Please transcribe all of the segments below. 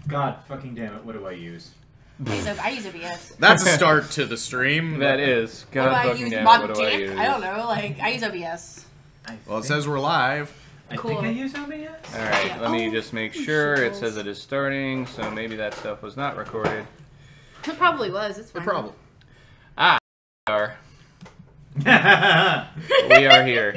God fucking damn it, what do I use? I use OBS. That's a start to the stream. That is. God What do I fucking use? damn it, Mod what do I Dick? use? I don't know. Like, I use OBS. Well, it says we're live. I Cool. think I use OBS. Alright, Yeah. let me Oh, just make sure. It shitballs. says it is starting, so maybe that stuff was not recorded. It probably was. It's fine. No problem. We are. We are here.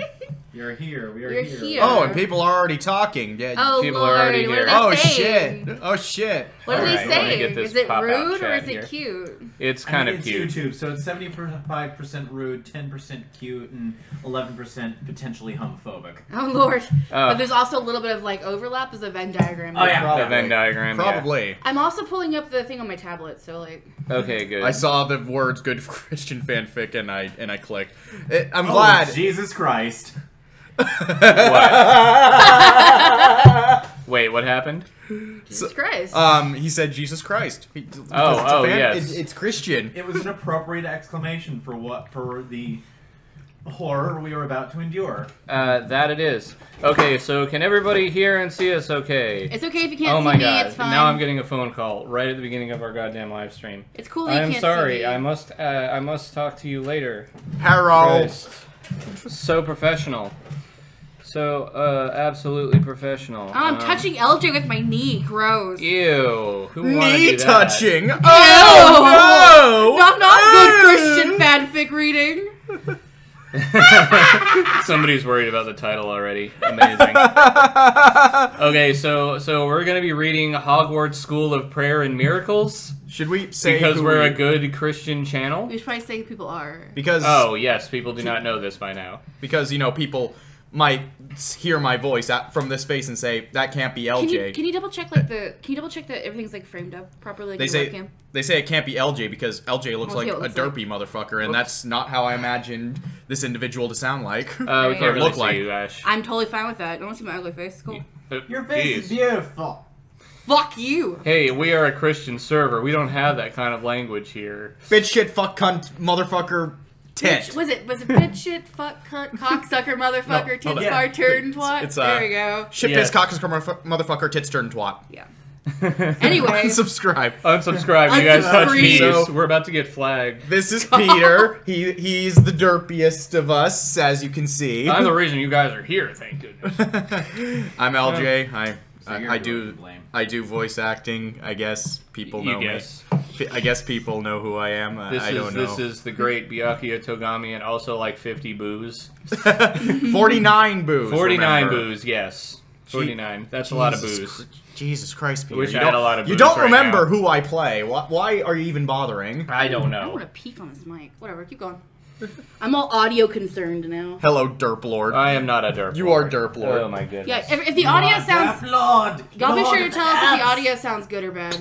You're here. We are You're here. here. Oh, and people are already talking. Yeah. Oh, People Lord, are already what here. are they Oh saying? shit! Oh shit! What are Alright, they let me saying? get this Is it pop-out rude or chat is it here. cute? It's I kind mean, of it's cute. YouTube, so it's 75% rude, 10% cute, and 11% potentially homophobic. Oh, Lord. Oh. But there's also a little bit of, like, overlap as a Venn diagram. Oh, yeah. The Venn diagram. Probably. I'm also pulling up the thing on my tablet, so, like... Yeah. Okay, good. I saw the words "good Christian fanfic" and I clicked. I'm Oh, glad. Jesus Christ. What? Wait, what happened? Jesus Christ. He said Jesus Christ. Yes. It's Christian. It was an appropriate exclamation for the horror we were about to endure. That it is. Okay, so can everybody hear and see us okay? It's okay if you can't Oh see my me, god, it's fine. now I'm getting a phone call right at the beginning of our goddamn live stream. It's cool that you I'm can't sorry, see me. I must talk to you later. Harold. Christ. So professional. So, absolutely professional. Oh, I'm touching LJ with my knee. Gross. Ew. Who wanted to Knee do that? touching. Oh no! Not good Christian fanfic reading. Somebody's worried about the title already. Amazing. Okay, so we're gonna be reading Hogwarts School of Prayer and Miracles Should we say because who we're we- a good Christian channel. We should probably say who people are. Because Oh yes, people do not know this by now. because you know people might hear my voice from this face and say that can't be LJ. Can you double check like that everything's like framed up properly? Like They your say webcam? they say it can't be LJ because LJ looks Let's like see a what it looks derpy motherfucker, and that's not how I imagined this individual to sound like. We Right. can't really Look see like- you, Ash. I'm totally fine with that. Don't want to see my ugly face. It's cool. Your face is beautiful. Fuck you. Hey, we are a Christian server. We don't have that kind of language here. Bitch, shit, fuck, cunt, motherfucker, tit. Was it bitch shit fuck cunt cocksucker motherfucker hold tits on. far turn twat? It's, there we go. Shit, Yes. piss, cocksucker, motherfucker, tits, turn, twat. Yeah. Anyway. Unsubscribe. Unsubscribe. You guys touch me. So- We're about to get flagged. This is Peter. He's the derpiest of us, as you can see. I'm the reason you guys are here. Thank goodness. I'm LJ. So you're I really do to blame. I do voice acting. I guess people You know guess. me. I guess people know who I am. I don't know. This is the great Byakuya Togami and also like 50 boos. 49 booze. 49 remember. boos, yes. 49. That's a lot of Jesus booze. Jesus Christ, Peter. Wish you I had don't, a lot of you booze don't right remember now. who I play. Why are you even bothering? I don't I know. want to peek on this mic. Whatever, keep going. I'm all audio concerned now. Hello, Derp Lord. I am not a derp. You lord. are derp lord. Oh my goodness. Yeah, if the audio sounds... Lord. Y'all be Lord sure to of tell us if the apps. audio sounds good or bad.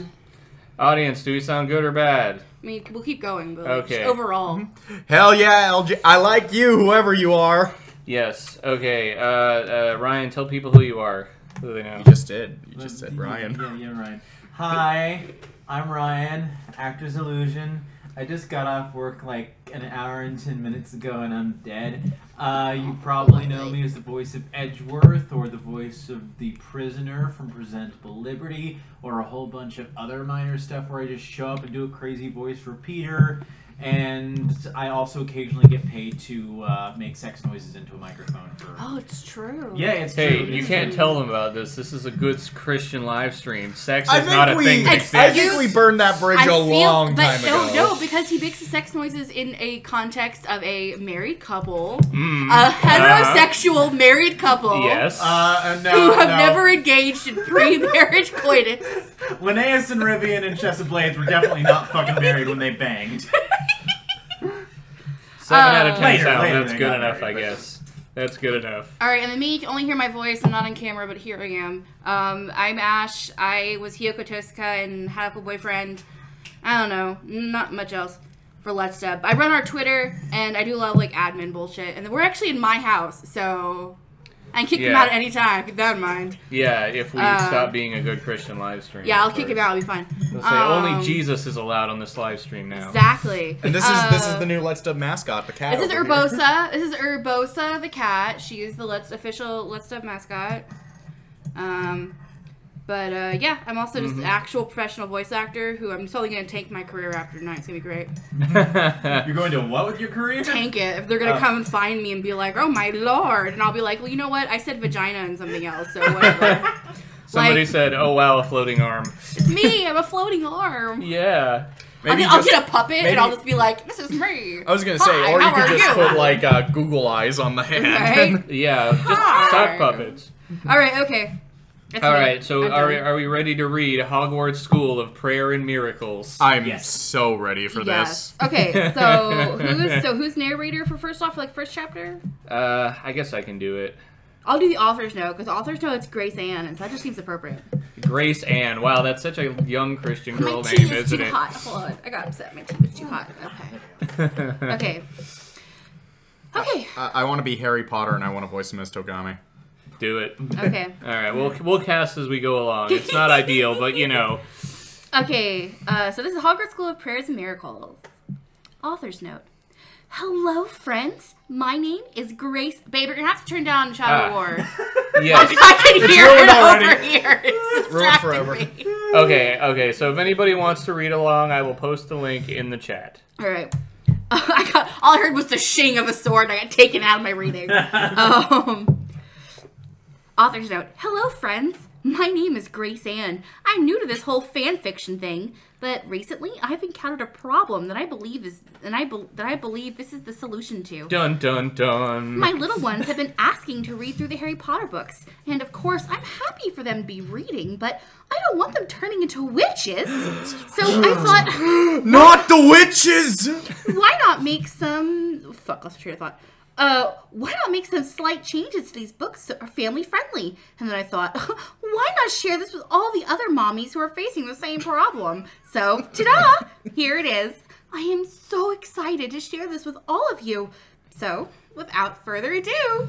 Audience, do we sound good or bad? I mean, we'll keep going, but Okay. just overall. Hell yeah, LJ. I like you, whoever you are. Yes. Okay. Ryan, tell people who you are. Who do they know? You just did. You just said Ryan. Yeah, Ryan. Hi, I'm Ryan, Actor's Illusion. I just got off work like an hour and 10 minutes ago and I'm dead. You probably know me as the voice of Edgeworth or the voice of the prisoner from Presentable Liberty or a whole bunch of other minor stuff where I just show up and do a crazy voice for Peter. And I also occasionally get paid to make sex noises into a microphone for... Oh, it's true. Yeah, it's Hey, true. you It's can't true. tell them about this. This is a good Christian live stream. Sex I is not a think thing we. that I exists. think we burned that bridge a long time ago. No, because he makes the sex noises in a context of a married couple, Mm. a heterosexual married couple, Yes. No, who have no. never engaged in pre-marriage coitus. Linnaeus and Rivian and Chessa Blades were definitely not fucking married when they banged. 7 out of 10 Later, sound. later That's they good got enough, married, I but- guess. That's good enough. All right, and then me, you can only hear my voice. I'm not on camera, but here I am. I'm Ash. I was Hiyoko Tosuka and had a cool boyfriend. I don't know, not much else for Let's Step. I run our Twitter, and I do a lot of like admin bullshit. And we're actually in my house, so I can kick them Yeah. out at any time. Keep that in mind. Yeah, if we stop being a good Christian live stream. Yeah, I'll of kick him course. out. It'll be fine. Let's say only Jesus is allowed on this live stream now. Exactly. And this is the new Let's Dub mascot, the cat. This is over here. Urbosa. This is Urbosa the cat. She is the official Let's Step mascot. But yeah, I'm also just an actual professional voice actor who I'm totally going to tank my career after tonight. It's going to be great. You're going to what with your career? Tank it. If they're going to come and find me and be like, oh my lord. And I'll be like, well, you know what? I said vagina and something else, so whatever. Somebody said, oh wow, a floating arm. It's me. I'm a floating arm. Yeah. I'll get a puppet and I'll just be like, this is me. I was gonna say, Hi, or you how could are just you? put like Google eyes on the hand. Right? Yeah, just Hi. sock puppets. All right, okay. That's All me. right, so I'm done. are we ready to read Hogwarts School of Prayer and Miracles? I'm Yes. so ready for this. Okay, so who's narrator for first chapter? I guess I can do it. I'll do the author's note, because the author's note it's Grace Ann, and so that just seems appropriate. Grace Ann. Wow, that's such a young Christian girl My name, tea is isn't too it? hot. Hold on, I got upset. My tea was too hot. Okay. Okay. I want to be Harry Potter and I want to voice Miss Togami. Do it. Okay. All right, we'll cast as we go along. It's not ideal, but you know. Okay, so this is Hogwarts School of Prayers and Miracles. Author's note. Hello, friends. My name is Grace. Babe, you're gonna have to turn down Shadow War. Yes. I can hear ruined it already. over here. It's Ruined distracting forever. me. Okay, so if anybody wants to read along, I will post the link in the chat. All right. All I heard was the shing of a sword, and I got taken out of my reading. Author's note. Hello, friends. My name is Grace Ann. I'm new to this whole fan fiction thing, but recently I've encountered a problem that I believe this is the solution to. Dun dun dun. My little ones have been asking to read through the Harry Potter books, and of course I'm happy for them to be reading, but I don't want them turning into witches. So I thought, Not the witches! why not make some... Fuck, lost train of thought. Why not make some slight changes to these books so are family friendly? And then I thought, why not share this with all the other mommies who are facing the same problem? So, ta-da! Here it is. I am so excited to share this with all of you. So, without further ado...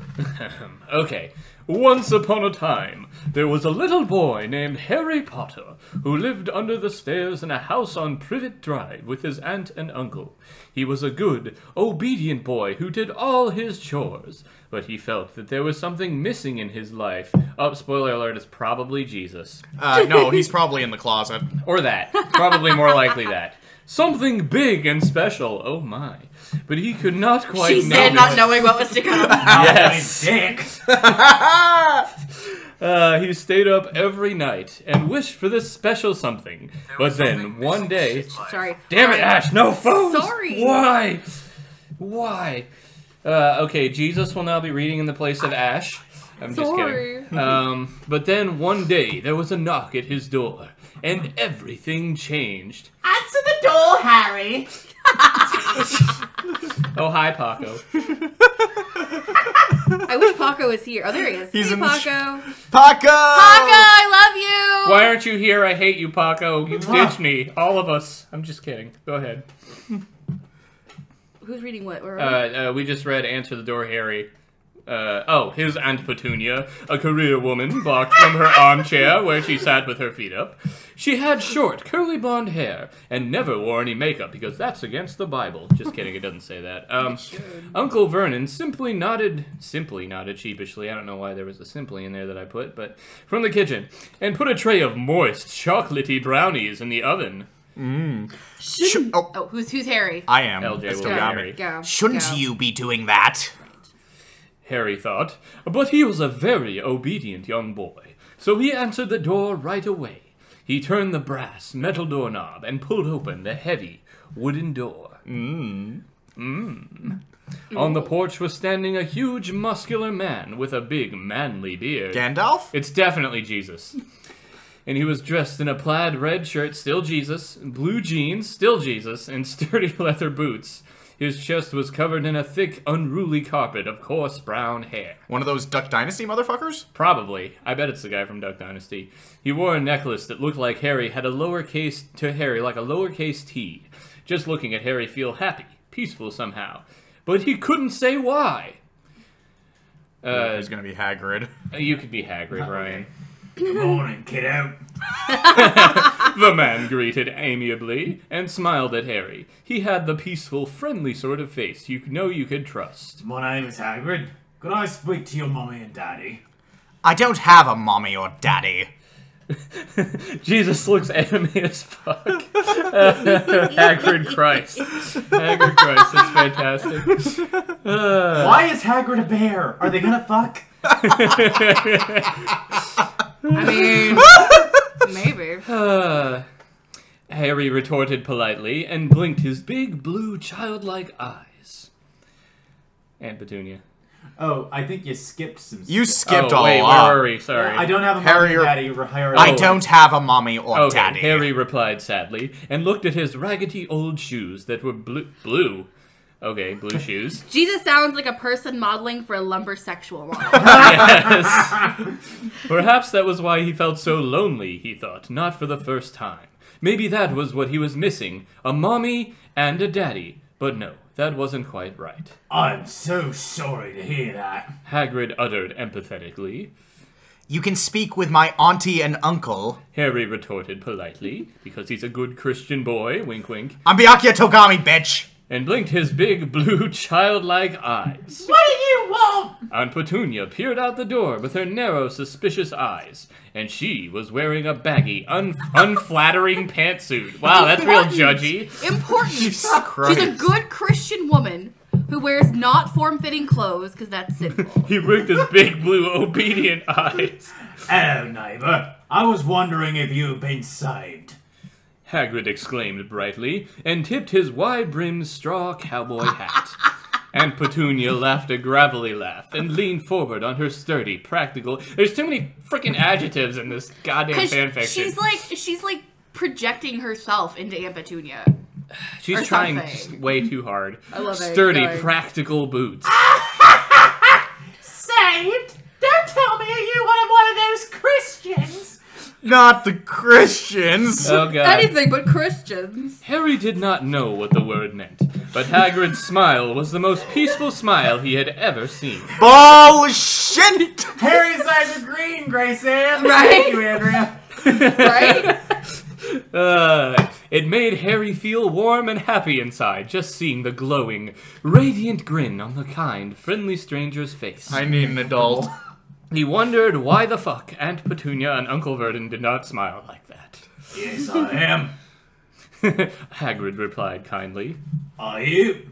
Okay. Once upon a time, there was a little boy named Harry Potter who lived under the stairs in a house on Privet Drive with his aunt and uncle. He was a good, obedient boy who did all his chores, but he felt that there was something missing in his life. Oh, spoiler alert, it's probably Jesus. No, he's probably in the closet. Or that. Probably more likely that. Something big and special, oh my. But he could not quite She said notice. not knowing what was to come. Yes. Dick. He stayed up every night and wished for this special something. But then, one day... Sorry. Damn it, Ash, no phones! Sorry. Why? Why? Okay, Jesus will now be reading in the place of Ash. I'm just kidding. But then, one day, there was a knock at his door, and everything changed. Answer the door, Harry. Oh, hi, Paco. I wish Paco was here. Oh, there he is. He's hey, in the Paco. Paco! Paco, I love you! Why aren't you here? I hate you, Paco. You ditched me. All of us. I'm just kidding. Go ahead. Who's reading what? Where are we? We just read Answer the Door, Harry. His Aunt Petunia, a career woman, barked from her armchair where she sat with her feet up. She had short, curly blonde hair and never wore any makeup because that's against the Bible. Just kidding, it doesn't say that. Uncle Vernon simply nodded sheepishly. I don't know why there was a simply in there that I put, but from the kitchen, and put a tray of moist, chocolatey brownies in the oven. Who's Harry? I am. LJ Miss will be Togami. Harry. Go. Shouldn't Go. you be doing that? Harry thought, but he was a very obedient young boy, so he answered the door right away. He turned the brass metal doorknob and pulled open the heavy wooden door. On the porch was standing a huge muscular man with a big manly beard. Gandalf? It's definitely Jesus. And he was dressed in a plaid red shirt, still Jesus, blue jeans, still Jesus, and sturdy leather boots. His chest was covered in a thick, unruly carpet of coarse brown hair. One of those Duck Dynasty motherfuckers? Probably. I bet it's the guy from Duck Dynasty. He wore a necklace that looked like Harry had a lowercase T. Just looking at Harry feel happy, peaceful somehow. But he couldn't say why. He's gonna be Hagrid. You could be Hagrid, Ryan. Good morning, kiddo. The man greeted amiably and smiled at Harry. He had the peaceful, friendly sort of face you know you could trust. My name is Hagrid. Could I speak to your mommy and daddy? I don't have a mommy or daddy. Jesus looks anime as fuck. Hagrid Christ. Hagrid Christ, that's fantastic. Why is Hagrid a bear? Are they gonna fuck? I mean, maybe. Harry retorted politely and blinked his big, blue, childlike eyes. Aunt Petunia. Oh, I think you skipped some stuff. You skipped Oh, a wait, lot. where were we? Sorry. I don't have a Harry mommy or- daddy. Harry. I don't have a mommy or Okay, daddy. Harry replied sadly and looked at his raggedy old shoes that were blue. Okay, blue shoes. Jesus sounds like a person modeling for a lumbersexual model. Yes. Perhaps that was why he felt so lonely, he thought, not for the first time. Maybe that was what he was missing, a mommy and a daddy. But no, that wasn't quite right. I'm so sorry to hear that. Hagrid uttered empathetically. You can speak with my auntie and uncle. Harry retorted politely, because he's a good Christian boy, wink wink, I'm Byakuya Togami, bitch! and blinked his big, blue, childlike eyes. What do you want? Aunt Petunia peered out the door with her narrow, suspicious eyes, and she was wearing a baggy, unflattering pantsuit. Wow, that's real judgy. Important. Jesus She's Christ. a good Christian woman who wears not form-fitting clothes because that's sinful. He winked his big, blue, obedient eyes. Hello, neighbour. I was wondering if you had been saved. Hagrid exclaimed brightly, and tipped his wide-brimmed straw cowboy hat. Aunt Petunia laughed a gravelly laugh and leaned forward on her sturdy, practical... There's too many freaking adjectives in this goddamn Because fanfiction. she's like projecting herself into Aunt Petunia. She's or trying something. just way too hard. I love it. Sturdy, Going. practical boots. Saved? Don't tell me you were one of those Christians. Not the Christians! Oh god. Anything but Christians. Harry did not know what the word meant, but Hagrid's smile was the most peaceful smile he had ever seen. Bullshit! Harry's eyes are green, Grace Ann. Right? Thank you, Andrea. Right? It made Harry feel warm and happy inside, just seeing the glowing, radiant grin on the kind, friendly stranger's face. I need an adult. He wondered why the fuck Aunt Petunia and Uncle Vernon did not smile like that. Yes, I am. Hagrid replied kindly. Are you?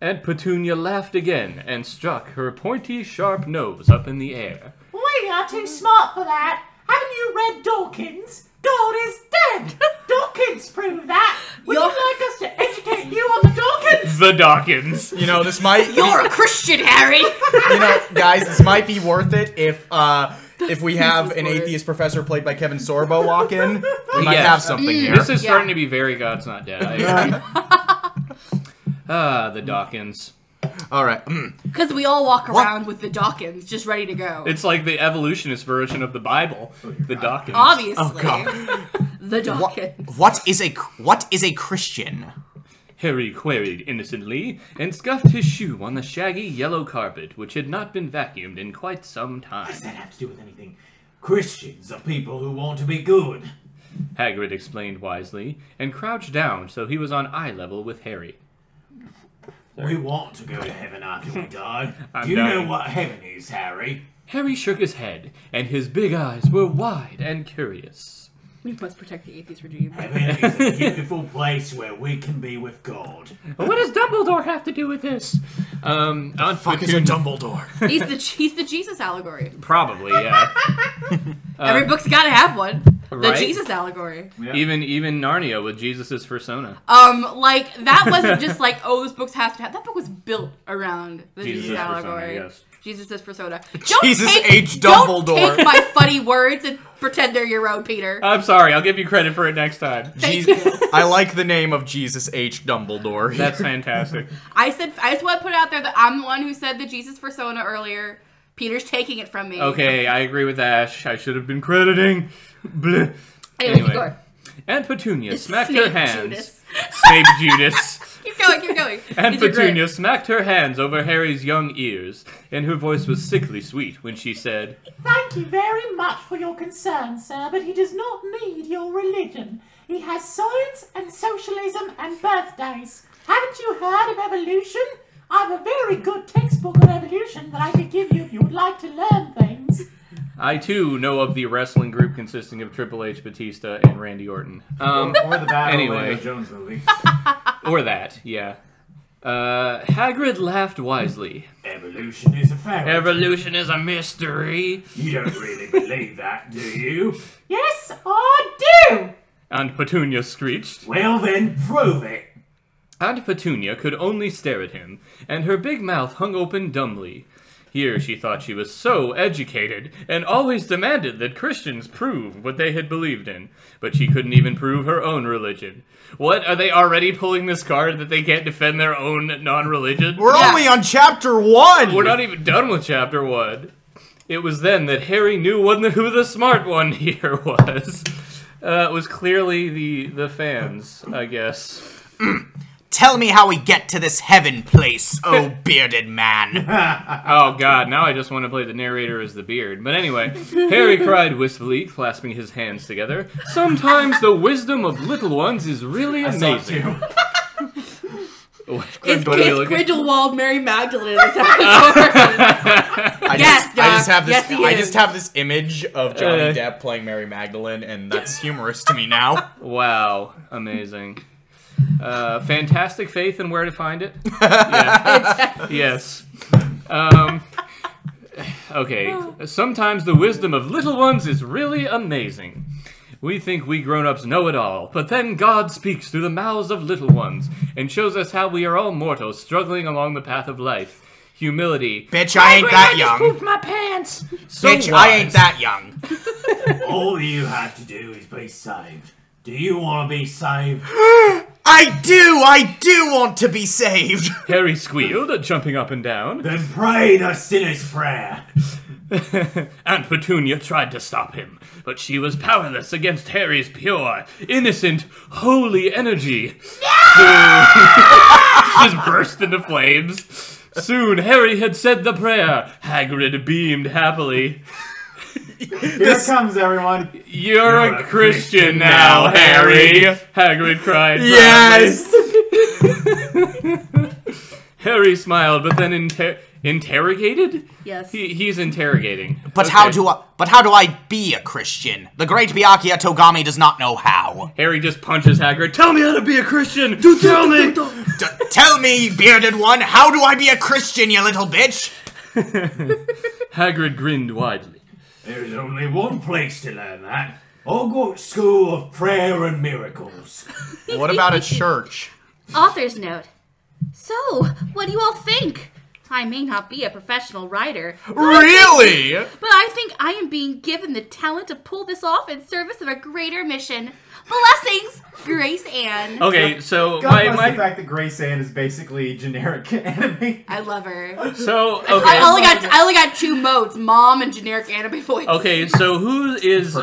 Aunt Petunia laughed again and struck her pointy, sharp nose up in the air. We are too smart for that. Haven't you read Dawkins? God is dead. Dawkins proved that. Would you like us to educate you on the Dawkins? The Dawkins. You know, this might... You're a Christian, Harry! You know, guys, this might be worth it if we have an worth it. atheist professor played by Kevin Sorbo walk in. We might Yes. have something here. This is Yeah. starting to be very God's Not Dead. I agree. The Dawkins. All right. Because we all walk around with the Dawkins just ready to go. It's like the evolutionist version of the Bible. The Dawkins. Obviously. Oh, God. The Dawkins. What is a Christian? Harry queried innocently, and scuffed his shoe on the shaggy yellow carpet, which had not been vacuumed in quite some What time. does that have to do with anything? Christians are people who want to be good. Hagrid explained wisely, and crouched down so he was on eye level with Harry. We want to go to heaven after we die. I'm Do you know dying. what heaven is, Harry? Harry shook his head, and his big eyes were wide and curious. We must protect the atheist regime. Heaven is a beautiful place where we can be with God. What does Dumbledore have to do with this? Aunt Fuck is a Petunia- Dumbledore. He's the Jesus allegory. Probably, yeah. Every book's got to have one. The Right? Jesus allegory. Yeah. Even Narnia with Jesus' persona. Like that wasn't just like, oh, this book has to have. That book was built around the Jesus, Jesus' persona, allegory. yes. Jesus' persona. Jesus H. Don't Dumbledore. take my funny words and pretend they're your own, Peter. I'm sorry, I'll give you credit for it next time. Thank Jesus- you. I like the name of Jesus H. Dumbledore. That's fantastic. I just want to put out there that I'm the one who said the Jesus persona earlier. Peter's taking it from me. Okay, I agree with Ash. I should have been crediting. Bleh. Anyway, go. Aunt Petunia It's smacked Snape her hands. Judas. Snape Judas. Keep going. Aunt These are great. Petunia smacked her hands over Harry's young ears, and her voice was sickly sweet when she said, Thank you very much for your concern, sir, but he does not need your religion. He has science and socialism and birthdays. Haven't you heard of evolution? I have a very good textbook on evolution that I could give you if you would like to learn things. I too know of the wrestling group consisting of Triple H, Batista, and Randy Orton. Or the Battle anyway. Jones movie. Or that, yeah. Hagrid laughed wisely. Evolution is a fact. Evolution is a mystery. You don't really believe that, do you? Yes, I do. Aunt Petunia screeched. Well then, prove it. Aunt Petunia could only stare at him, and her big mouth hung open dumbly. Here she thought she was so educated, and always demanded that Christians prove what they had believed in. But she couldn't even prove her own religion. What, are they already pulling this card that they can't defend their own non-religion? We're only on chapter 1! We're not even done with chapter 1. It was then that Harry knew who the smart one here was. It was clearly the fans, I guess. Tell me how we get to this heaven place, oh bearded man. Oh god, now I just want to play the narrator as the beard. But anyway, Harry cried wistfully, clasping his hands together. Sometimes the wisdom of little ones is really amazing. It's What are we looking- Grindelwald, Mary Magdalene. Is that I just have this image of Johnny Depp playing Mary Magdalene, and that's humorous to me now. Wow, amazing. Fantastic faith and where to find it? Yeah. Yes. Okay. Sometimes the wisdom of little ones is really amazing. We think we grown-ups know it all, but then God speaks through the mouths of little ones and shows us how we are all mortals struggling along the path of life. Humility. Bitch, I ain't that young. Pooped my pants. So Bitch, I ain't that young. All you have to do is be saved. Do you want to be saved? I do want to be saved. Harry squealed, jumping up and down. Then pray the sinner's prayer. Aunt Petunia tried to stop him, but she was powerless against Harry's pure, innocent, holy energy. Just burst into flames. Soon Harry had said the prayer. Hagrid beamed happily. Here it comes, everyone. You're a Christian now, Harry. Hagrid cried. Yes. Harry smiled, but then interrogated? Yes. He's interrogating. But Okay. how do I be a Christian? The great Byakuya Togami does not know how. Harry just punches Hagrid. Tell me how to be a Christian! Tell me! Tell me, bearded one, how do I be a Christian, you little bitch? Hagrid grinned widely. There's only one place to learn that. Hogwarts School of Prayer and Miracles. What about a church? Author's note. So, what do you all think? I may not be a professional writer. Really? But I think I am being given the talent to pull this off in service of a greater mission. Blessings, Grace Ann. Okay, so God bless the fact that Grace Ann is basically generic anime. I love her. So okay. I only got two modes: mom and generic anime voice. Okay, so who is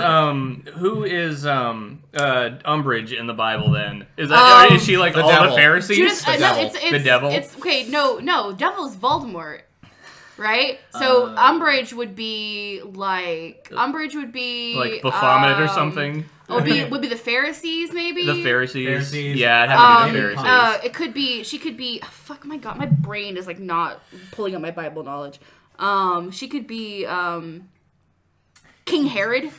Umbridge in the Bible then? Is that is she like all devil. the Pharisees? Judas, The no, devil. it's The devil? It's okay. No, devil's Voldemort, right? So Umbridge would be like like Baphomet or something? Would be the Pharisees maybe? The Pharisees. Pharisees. Yeah, it'd have to be the Pharisees. It could be. She could be. Fuck my god, my brain is like not pulling up my Bible knowledge. She could be King Herod.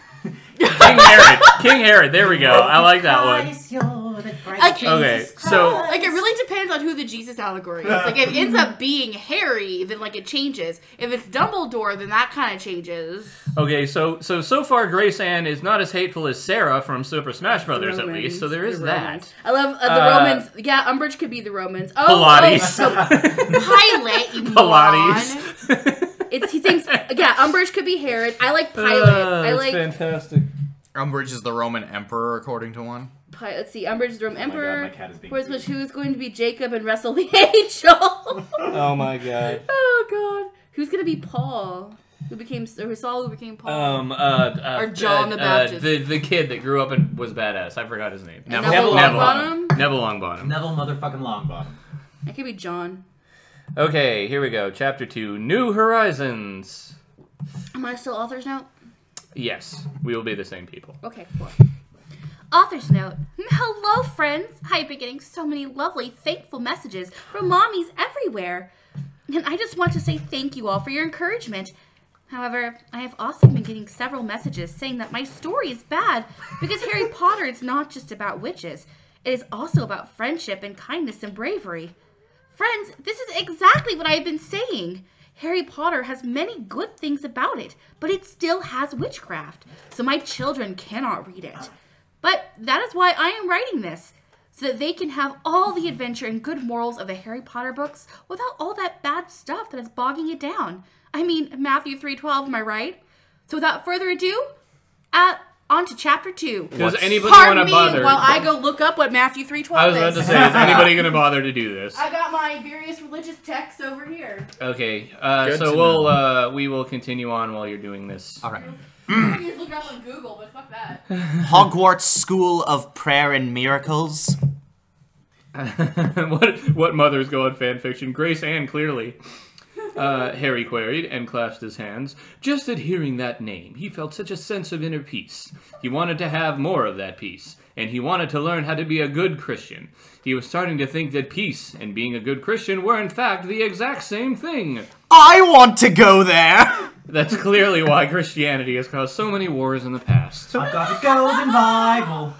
King Herod. There we go. I like that one. Christ, you're the bright Okay, Jesus so- Christ. Like it really depends on who the Jesus allegory is. Like if it ends up being Harry, then like it changes. If it's Dumbledore, then that kind of changes. Okay, so far Grace Ann is not as hateful as Sarah from Super Smash Brothers at least. So there is that. I love the Romans. Yeah, Umbridge could be the Romans. Oh, Pilates. so Pilate, you Pilates. moron. He thinks. Yeah, Umbridge could be Herod. I like Pilate. I like. fantastic. Umbridge is the Roman emperor, according to one. Let's see. Umbridge is the Roman Oh my God, Emperor. my cat is being Where's creepy. who's going to be Jacob and wrestle the angel? Oh my god. Oh god. Who's gonna be Paul? Who became Saul? Who became Paul? Or John the Baptist. The kid that grew up and was badass. I forgot his name. Neville Longbottom? Neville Longbottom. Neville motherfucking Longbottom. It could be John. Okay, here we go. Chapter 2, New Horizons. Am I still author's note? Yes, we will be the same people. Okay, cool. Author's note. Hello, friends. I've been getting so many lovely, thankful messages from mommies everywhere. And I just want to say thank you all for your encouragement. However, I have also been getting several messages saying that my story is bad because Harry Potter is not just about witches. It is also about friendship and kindness and bravery. Friends, this is exactly what I have been saying. Harry Potter has many good things about it, but it still has witchcraft, so my children cannot read it. But that is why I am writing this, so that they can have all the adventure and good morals of the Harry Potter books without all that bad stuff that is bogging it down. I mean, Matthew 3:12, am I right? So without further ado, on to chapter 2. Does anybody want to bother? While I go look up what Matthew 3:12 is. I was about to say, is anybody going to bother to do this? I got my various religious texts over here. Okay, Good so to we will continue on while you're doing this. All right. I can just look it up on Google, but fuck that. Hogwarts School of Prayer and Miracles. what mothers go on fanfiction? Grace Ann, clearly. Harry queried and clasped his hands. Just at hearing that name, he felt such a sense of inner peace. He wanted to have more of that peace, and he wanted to learn how to be a good Christian. He was starting to think that peace and being a good Christian were in fact the exact same thing. I want to go there! That's clearly why Christianity has caused so many wars in the past. I've got a golden Bible.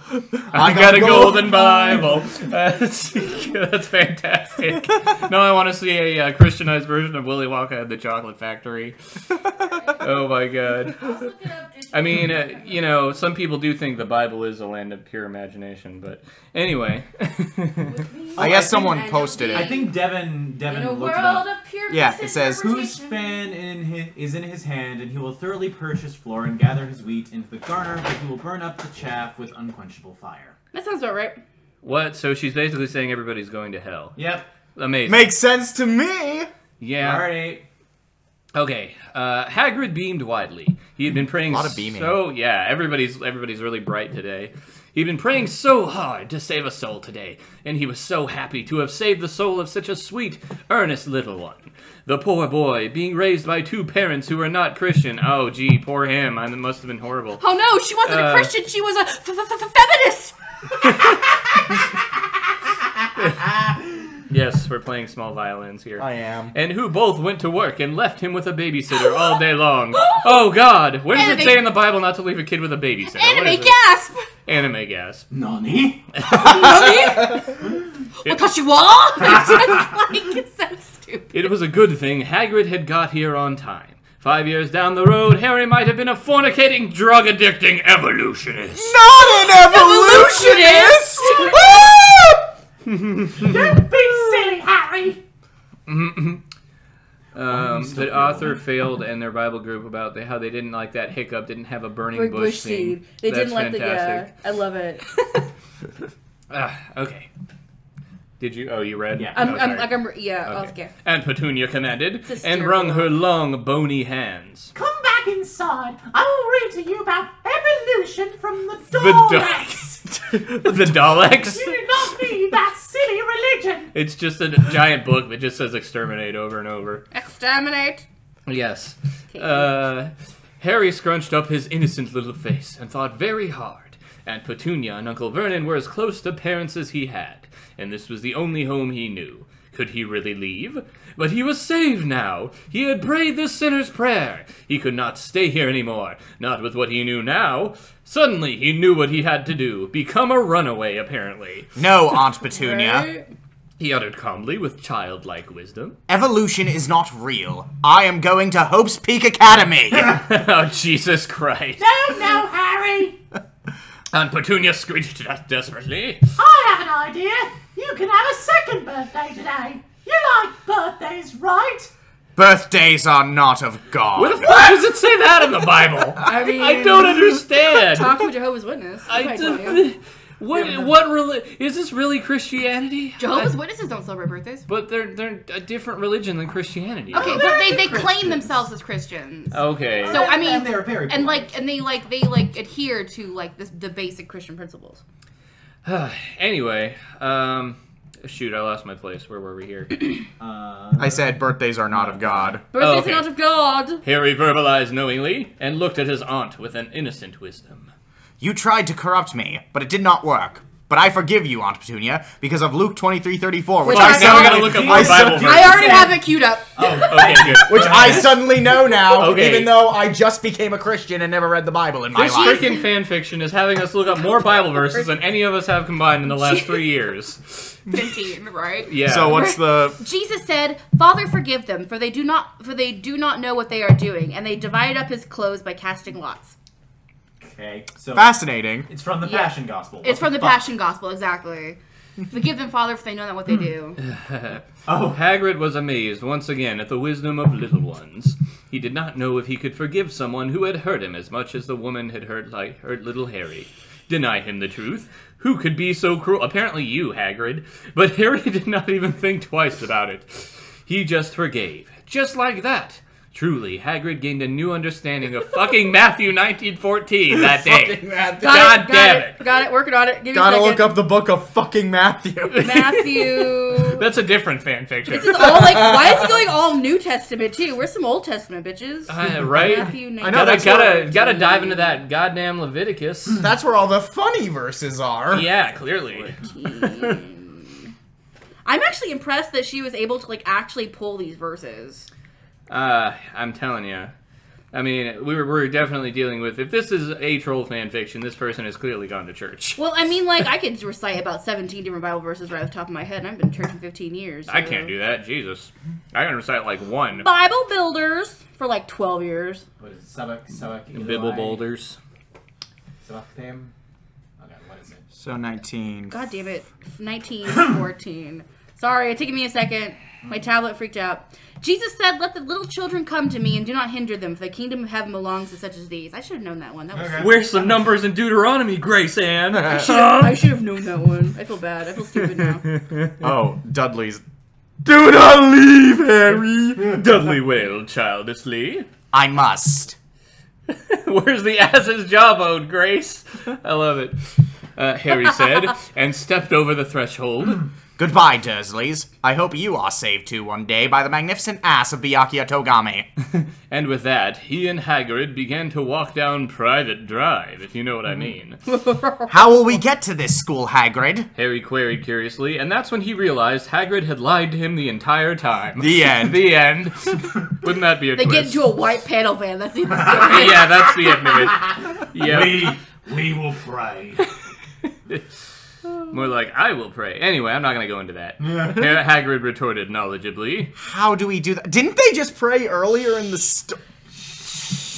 I got a golden Bible. That's fantastic. Now I want to see a Christianized version of Willy Wonka and the Chocolate Factory. Oh my god. I mean, you know, some people do think the Bible is a land of pure imagination, but anyway. I guess someone posted I it. think Devin In a looked it world up. of pure Yeah, it says, Whose fan is in his hand, and he will thoroughly purge his floor and gather his wheat into the garner, but he will burn up the chaff with unquenchable fire. That sounds about right. What? So she's basically saying everybody's going to hell. Yep. Amazing. Makes sense to me. Yeah. Alright. Okay, Hagrid beamed widely. He had been praying A lot of beaming. everybody's really bright today. He'd been praying so hard to save a soul today, and he was so happy to have saved the soul of such a sweet, earnest little one. The poor boy, being raised by two parents who were not Christian. Oh, gee, poor him. It must have been horrible. Oh no, she wasn't a Christian, she was a feminist! Yes, we're playing small violins here. I am. And who both went to work and left him with a babysitter all day long. Oh God, where does it say in the Bible not to leave a kid with a babysitter? Anime gasp! Anime gasp. Nani? Watashi wa? It's so stupid. It was a good thing Hagrid had got here on time. 5 years down the road, Harry might have been a fornicating, drug-addicting evolutionist. Not an evolutionist! Don't be silly, Harry! The author failed and their Bible group about how they didn't like that hiccup, didn't have a burning bush scene. They That's didn't like fantastic. the, I love it. Okay. Did you? Oh, you read? Yeah. Oh, sorry. I'll Okay. skip. And Petunia commanded, and hysterical. wrung her long, bony hands. Come back inside. I will read to you about evolution from the The Daleks. The Daleks? You do not need that silly religion. It's just a giant book that just says exterminate over and over. Exterminate. Yes. Harry scrunched up his innocent little face and thought very hard. Aunt Petunia and Uncle Vernon were as close to parents as he had, and this was the only home he knew. Could he really leave? But he was saved now. He had prayed the sinner's prayer. He could not stay here anymore, not with what he knew now. Suddenly, he knew what he had to do. Become a runaway, apparently. No, Aunt Petunia. Right? He uttered calmly with childlike wisdom. Evolution is not real. I am going to Hope's Peak Academy. Oh, Jesus Christ. No, Harry. Aunt Petunia screeched desperately. I have an idea. You can have a second birthday today. You like birthdays, right? Birthdays are not of God. Where the fuck does it say that in the Bible? I mean, I don't understand. Talk to a Jehovah's Witness. I tell you. is this really Christianity? Jehovah's Witnesses don't celebrate birthdays. But they're a different religion than Christianity. Okay, but they claim themselves as Christians. Okay. So I mean, And they're very and polite. they adhere to like the basic Christian principles. Anyway, shoot, I lost my place. Where were we here? I said birthdays are not of God. Birthdays okay. are not of God. Harry verbalized knowingly and looked at his aunt with an innocent wisdom. You tried to corrupt me, but it did not work. But I forgive you, Aunt Petunia, because of Luke 23:34, Which I Now we gotta suddenly, look up more Bible verses. I already have it queued up. Oh, okay, good. which I suddenly know now, Okay. even though I just became a Christian and never read the Bible in my This life. freaking fanfiction is having us look up more Bible verses than any of us have combined in the last 3 years. 15, right? Yeah. So what's the... Jesus said, "Father, forgive them, for they do not know what they are doing." And they divided up his clothes by casting lots. Okay, so Fascinating. it's from the Yeah. Passion Gospel. It's from the Fuck. Passion Gospel, exactly. Forgive them, Father, for they know not what they do. Oh, Hagrid was amazed once again at the wisdom of little ones. He did not know if he could forgive someone who had hurt him as much as the woman had hurt little Harry. Deny him the truth? Who could be so cruel? Apparently you, Hagrid. But Harry did not even think twice about it. He just forgave. Just like that. Truly, Hagrid gained a new understanding of fucking Matthew 19:14 that day. God damn it. Got it. Working on it. Give me Gotta a second. look up the book of fucking Matthew. Matthew. That's a different fanfiction. This is all like. Why is he going all New Testament too? Where's some Old Testament, bitches? Right? Matthew I know, that's Gotta dive into that goddamn Leviticus. That's where all the funny verses are. Yeah, clearly. 14. I'm actually impressed that she was able to like actually pull these verses. I'm telling you. I mean, we're definitely dealing with, if this is a troll fan fiction, this person has clearly gone to church. Well, I mean, like, I could recite about 17 different Bible verses right off the top of my head, and I've been in church for 15 years. So. I can't do that, Jesus. I can recite like one. Bible builders for like 12 years. what is it? Sabak, Bibble boulders. Sabaktham? Okay, what is it? So 19. God damn it. 1914. Sorry, it's taking me a second. My tablet freaked out. Jesus said, "Let the little children come to me and do not hinder them, for the kingdom of heaven belongs to such as these." I should have known that one. That was Okay. Where's some numbers in Deuteronomy, Grace Ann? I should have known that one. I feel bad. I feel stupid now. Oh, Dudley's. Do not leave, Harry! Dudley wailed childishly. I must. Where's the ass's jawbone, Grace? I love it. Harry said, and stepped over the threshold. Goodbye, Dursleys. I hope you are saved too one day by the magnificent ass of Byakuya Togami. And with that, he and Hagrid began to walk down Private Drive, if you know what I mean. How will we get to this school, Hagrid? Harry queried curiously, and that's when he realized Hagrid had lied to him the entire time. The end. The end. Wouldn't that be a They twist? get into a white panel van. That's the end of the story. Yeah, that's the end of it. Yeah. We will pray. More like, I will pray. Anyway, I'm not going to go into that. Hagrid retorted knowledgeably. How do we do that? Didn't they just pray earlier in the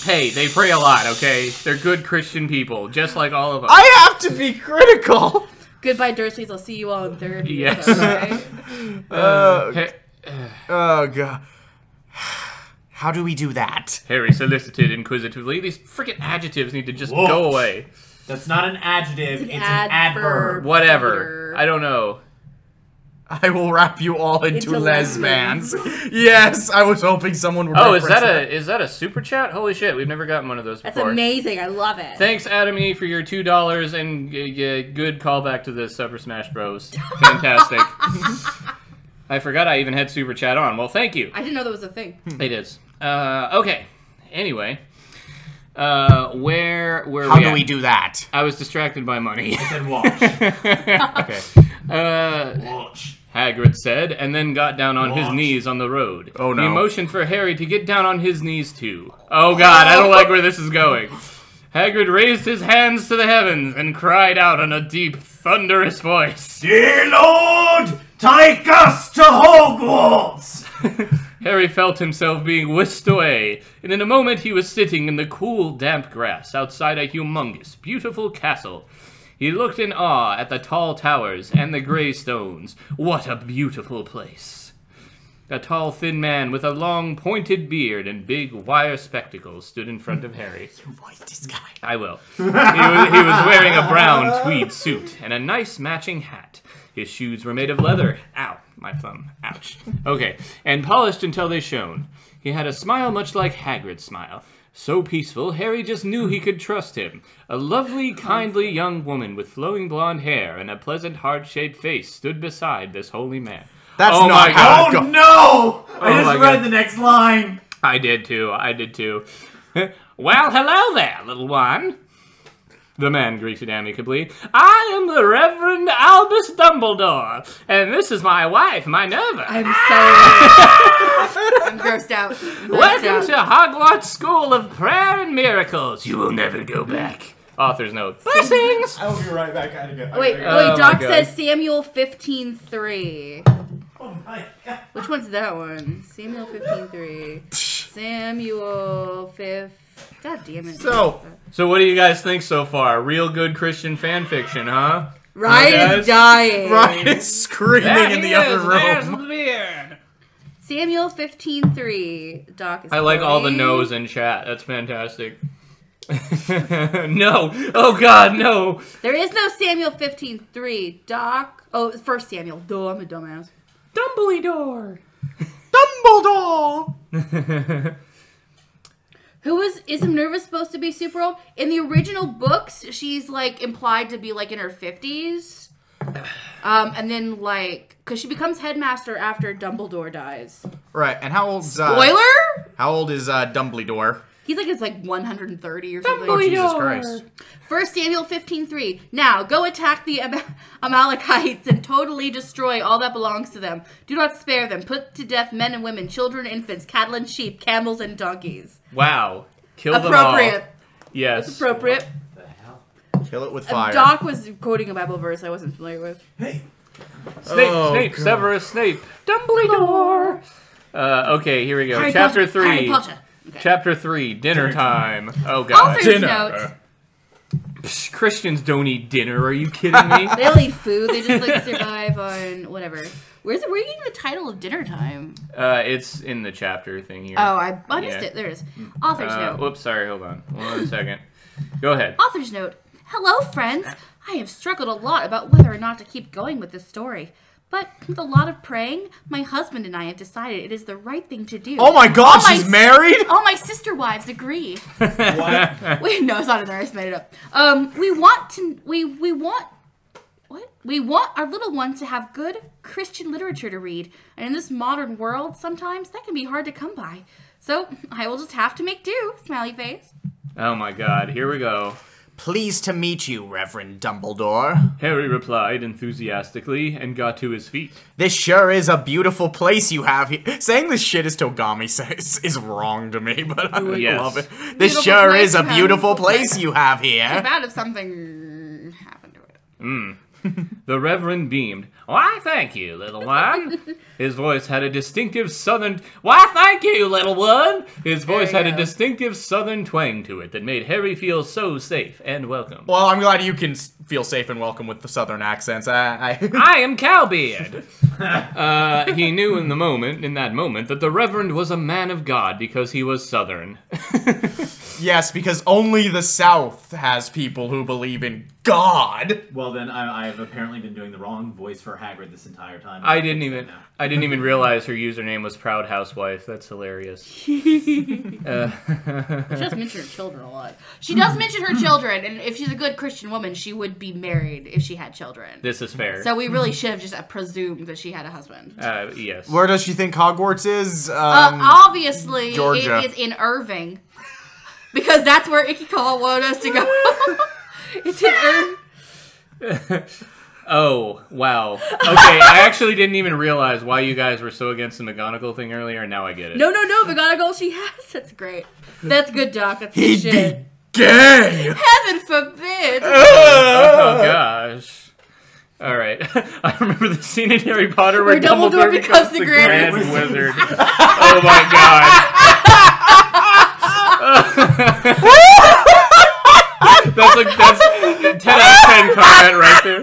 Hey, they pray a lot, okay? They're good Christian people, just like all of us. I have to be critical! Goodbye, Dursleys. I'll see you all in third. Yes. Right? Oh, God. How do we do that? Harry solicited inquisitively. These freaking adjectives need to just Whoa. go away. That's not an adjective, it's an adverb. adverb. Whatever. I don't know. I will wrap you all into Into lesbians. Yes, I was hoping someone would Oh, is reference that a super chat? Holy shit, we've never gotten one of those That's before. amazing. I love it. Thanks, Adam E, for your $2 and good callback to the Super Smash Bros. Fantastic. I forgot I even had super chat on. Well, thank you. I didn't know that was a thing. It is. Okay. Anyway, where were How we do at? we do that? I was distracted by money. I said watch. Okay. Watch. Hagrid said, and then got down on his Watch. knees on the road. Oh, no. He motioned for Harry to get down on his knees too. Oh God, I don't like where this is going. Hagrid raised his hands to the heavens and cried out in a deep, thunderous voice. Dear Lord, take us to Hogwarts! Harry felt himself being whisked away, and in a moment he was sitting in the cool, damp grass outside a humongous, beautiful castle. He looked in awe at the tall towers and the gray stones. What a beautiful place. A tall, thin man with a long, pointed beard and big, wire spectacles stood in front of Harry. You voiced this guy. I will. He was wearing a brown tweed suit and a nice matching hat. His shoes were made of leather. Ow, my thumb. Ouch. Okay, and polished until they shone. He had a smile much like Hagrid's smile. So peaceful, Harry just knew he could trust him. A lovely, kindly young woman with flowing blonde hair and a pleasant, heart-shaped face stood beside this holy man. That's Oh not my how Oh it goes. no! I Oh just my read God. the next line. I did too. Well, hello there, little one. The man greeted amicably. I am the Reverend Albus Dumbledore, and this is my wife, Minerva. I'm grossed out. Welcome to Hogwarts School of Prayer and Miracles. You will never go back. Author's note. Blessings! I will be right back. I gotta go. Wait, Oh Doc my God. says Samuel 15:3. Oh my god. Which one's that one? Samuel 15:3. Samuel 5. God damn it. So what do you guys think so far? Real good Christian fan fiction, huh? Ryan is dying. Ryan is screaming in the other There's room. the beard. Samuel 15:3. Doc is I like all the quoting. no's in chat. That's fantastic. No. Oh God, no. There is no Samuel 15:3. Doc. Oh, it's 1 Samuel. Duh, I'm a dumbass. Dumbledore. Dumbledore! Who is Minerva supposed to be super old? In the original books, she's like implied to be like in her 50s. And then like, cause she becomes headmaster after Dumbledore dies. Right, and how old's Spoiler? how old is Dumbledore? He's like, it's like 130 or something. Oh, Jesus Christ. 1 Samuel 15:3. Now, go attack the Amalekites and totally destroy all that belongs to them. Do not spare them. Put to death men and women, children, infants, cattle and sheep, camels and donkeys. Wow. Kill them all. Appropriate. Yes. It's appropriate. What the hell? Kill it with fire. Doc was quoting a Bible verse I wasn't familiar with. Hey. Snape, Oh, Snape, God. Severus Snape. Dumbledore. Okay, here we go. Harry Chapter Potter, 3. Harry Potter. Okay. Chapter 3. Dinner time. Oh God. Author's note. Psh, Christians don't eat dinner. Are you kidding me? They don't eat food. They just like survive on whatever. Where are you getting the title of dinner time? It's in the chapter thing here. Oh, I missed Yeah. it. There it is. Author's note. Whoops, sorry. Hold on. 1 second. Go ahead. Author's note. Hello, friends. I have struggled a lot about whether or not to keep going with this story. But with a lot of praying, my husband and I have decided it is the right thing to do. Oh my God, All my she's married? All my sister wives agree. What? Wait, no, it's not in there. I just made it up. We want our little ones to have good Christian literature to read. And in this modern world, sometimes that can be hard to come by. So I will just have to make do. Smiley face. Oh my God. Here we go. Pleased to meet you, Reverend Dumbledore. Harry replied enthusiastically and got to his feet. This sure is a beautiful place you have here. Saying this shit as Togami says is wrong to me, but I Yes. love it. This Beautiful sure place is a you have. beautiful place you have Too here. bad if something happened to it. The Reverend beamed. Why, thank you, little one. His voice had a distinctive southern... Why, thank you, little one. His voice There you had a go. distinctive southern twang to it that made Harry feel so safe and welcome. Well, I'm glad you can feel safe and welcome with the southern accents. I am Cowbeard. He knew in that moment, that the Reverend was a man of God because he was southern. Yes, because only the South has people who believe in God. Well, then I've apparently been doing the wrong voice for Hagrid this entire time. I didn't even realize her username was Proud Housewife. That's hilarious. She does mention her children a lot. She does mention her children, and if she's a good Christian woman, she would be married if she had children. This is fair. So we really should have just presumed that she had a husband. Yes. Where does she think Hogwarts is? Obviously, Georgia. it is in Irving. Because that's where Ikikawa wanted us to go. It's in Irving. Oh, wow. Okay, I actually didn't even realize why you guys were so against the McGonagall thing earlier, and now I get it. No, McGonagall, she has. That's great. That's good, Doc. That's good He'd shit. be gay. Heaven forbid. Oh, gosh. Alright. I remember the scene in Harry Potter where Where Dumbledore becomes the Grand Wizard. Oh my god. that's 10 out of 10 comment right there.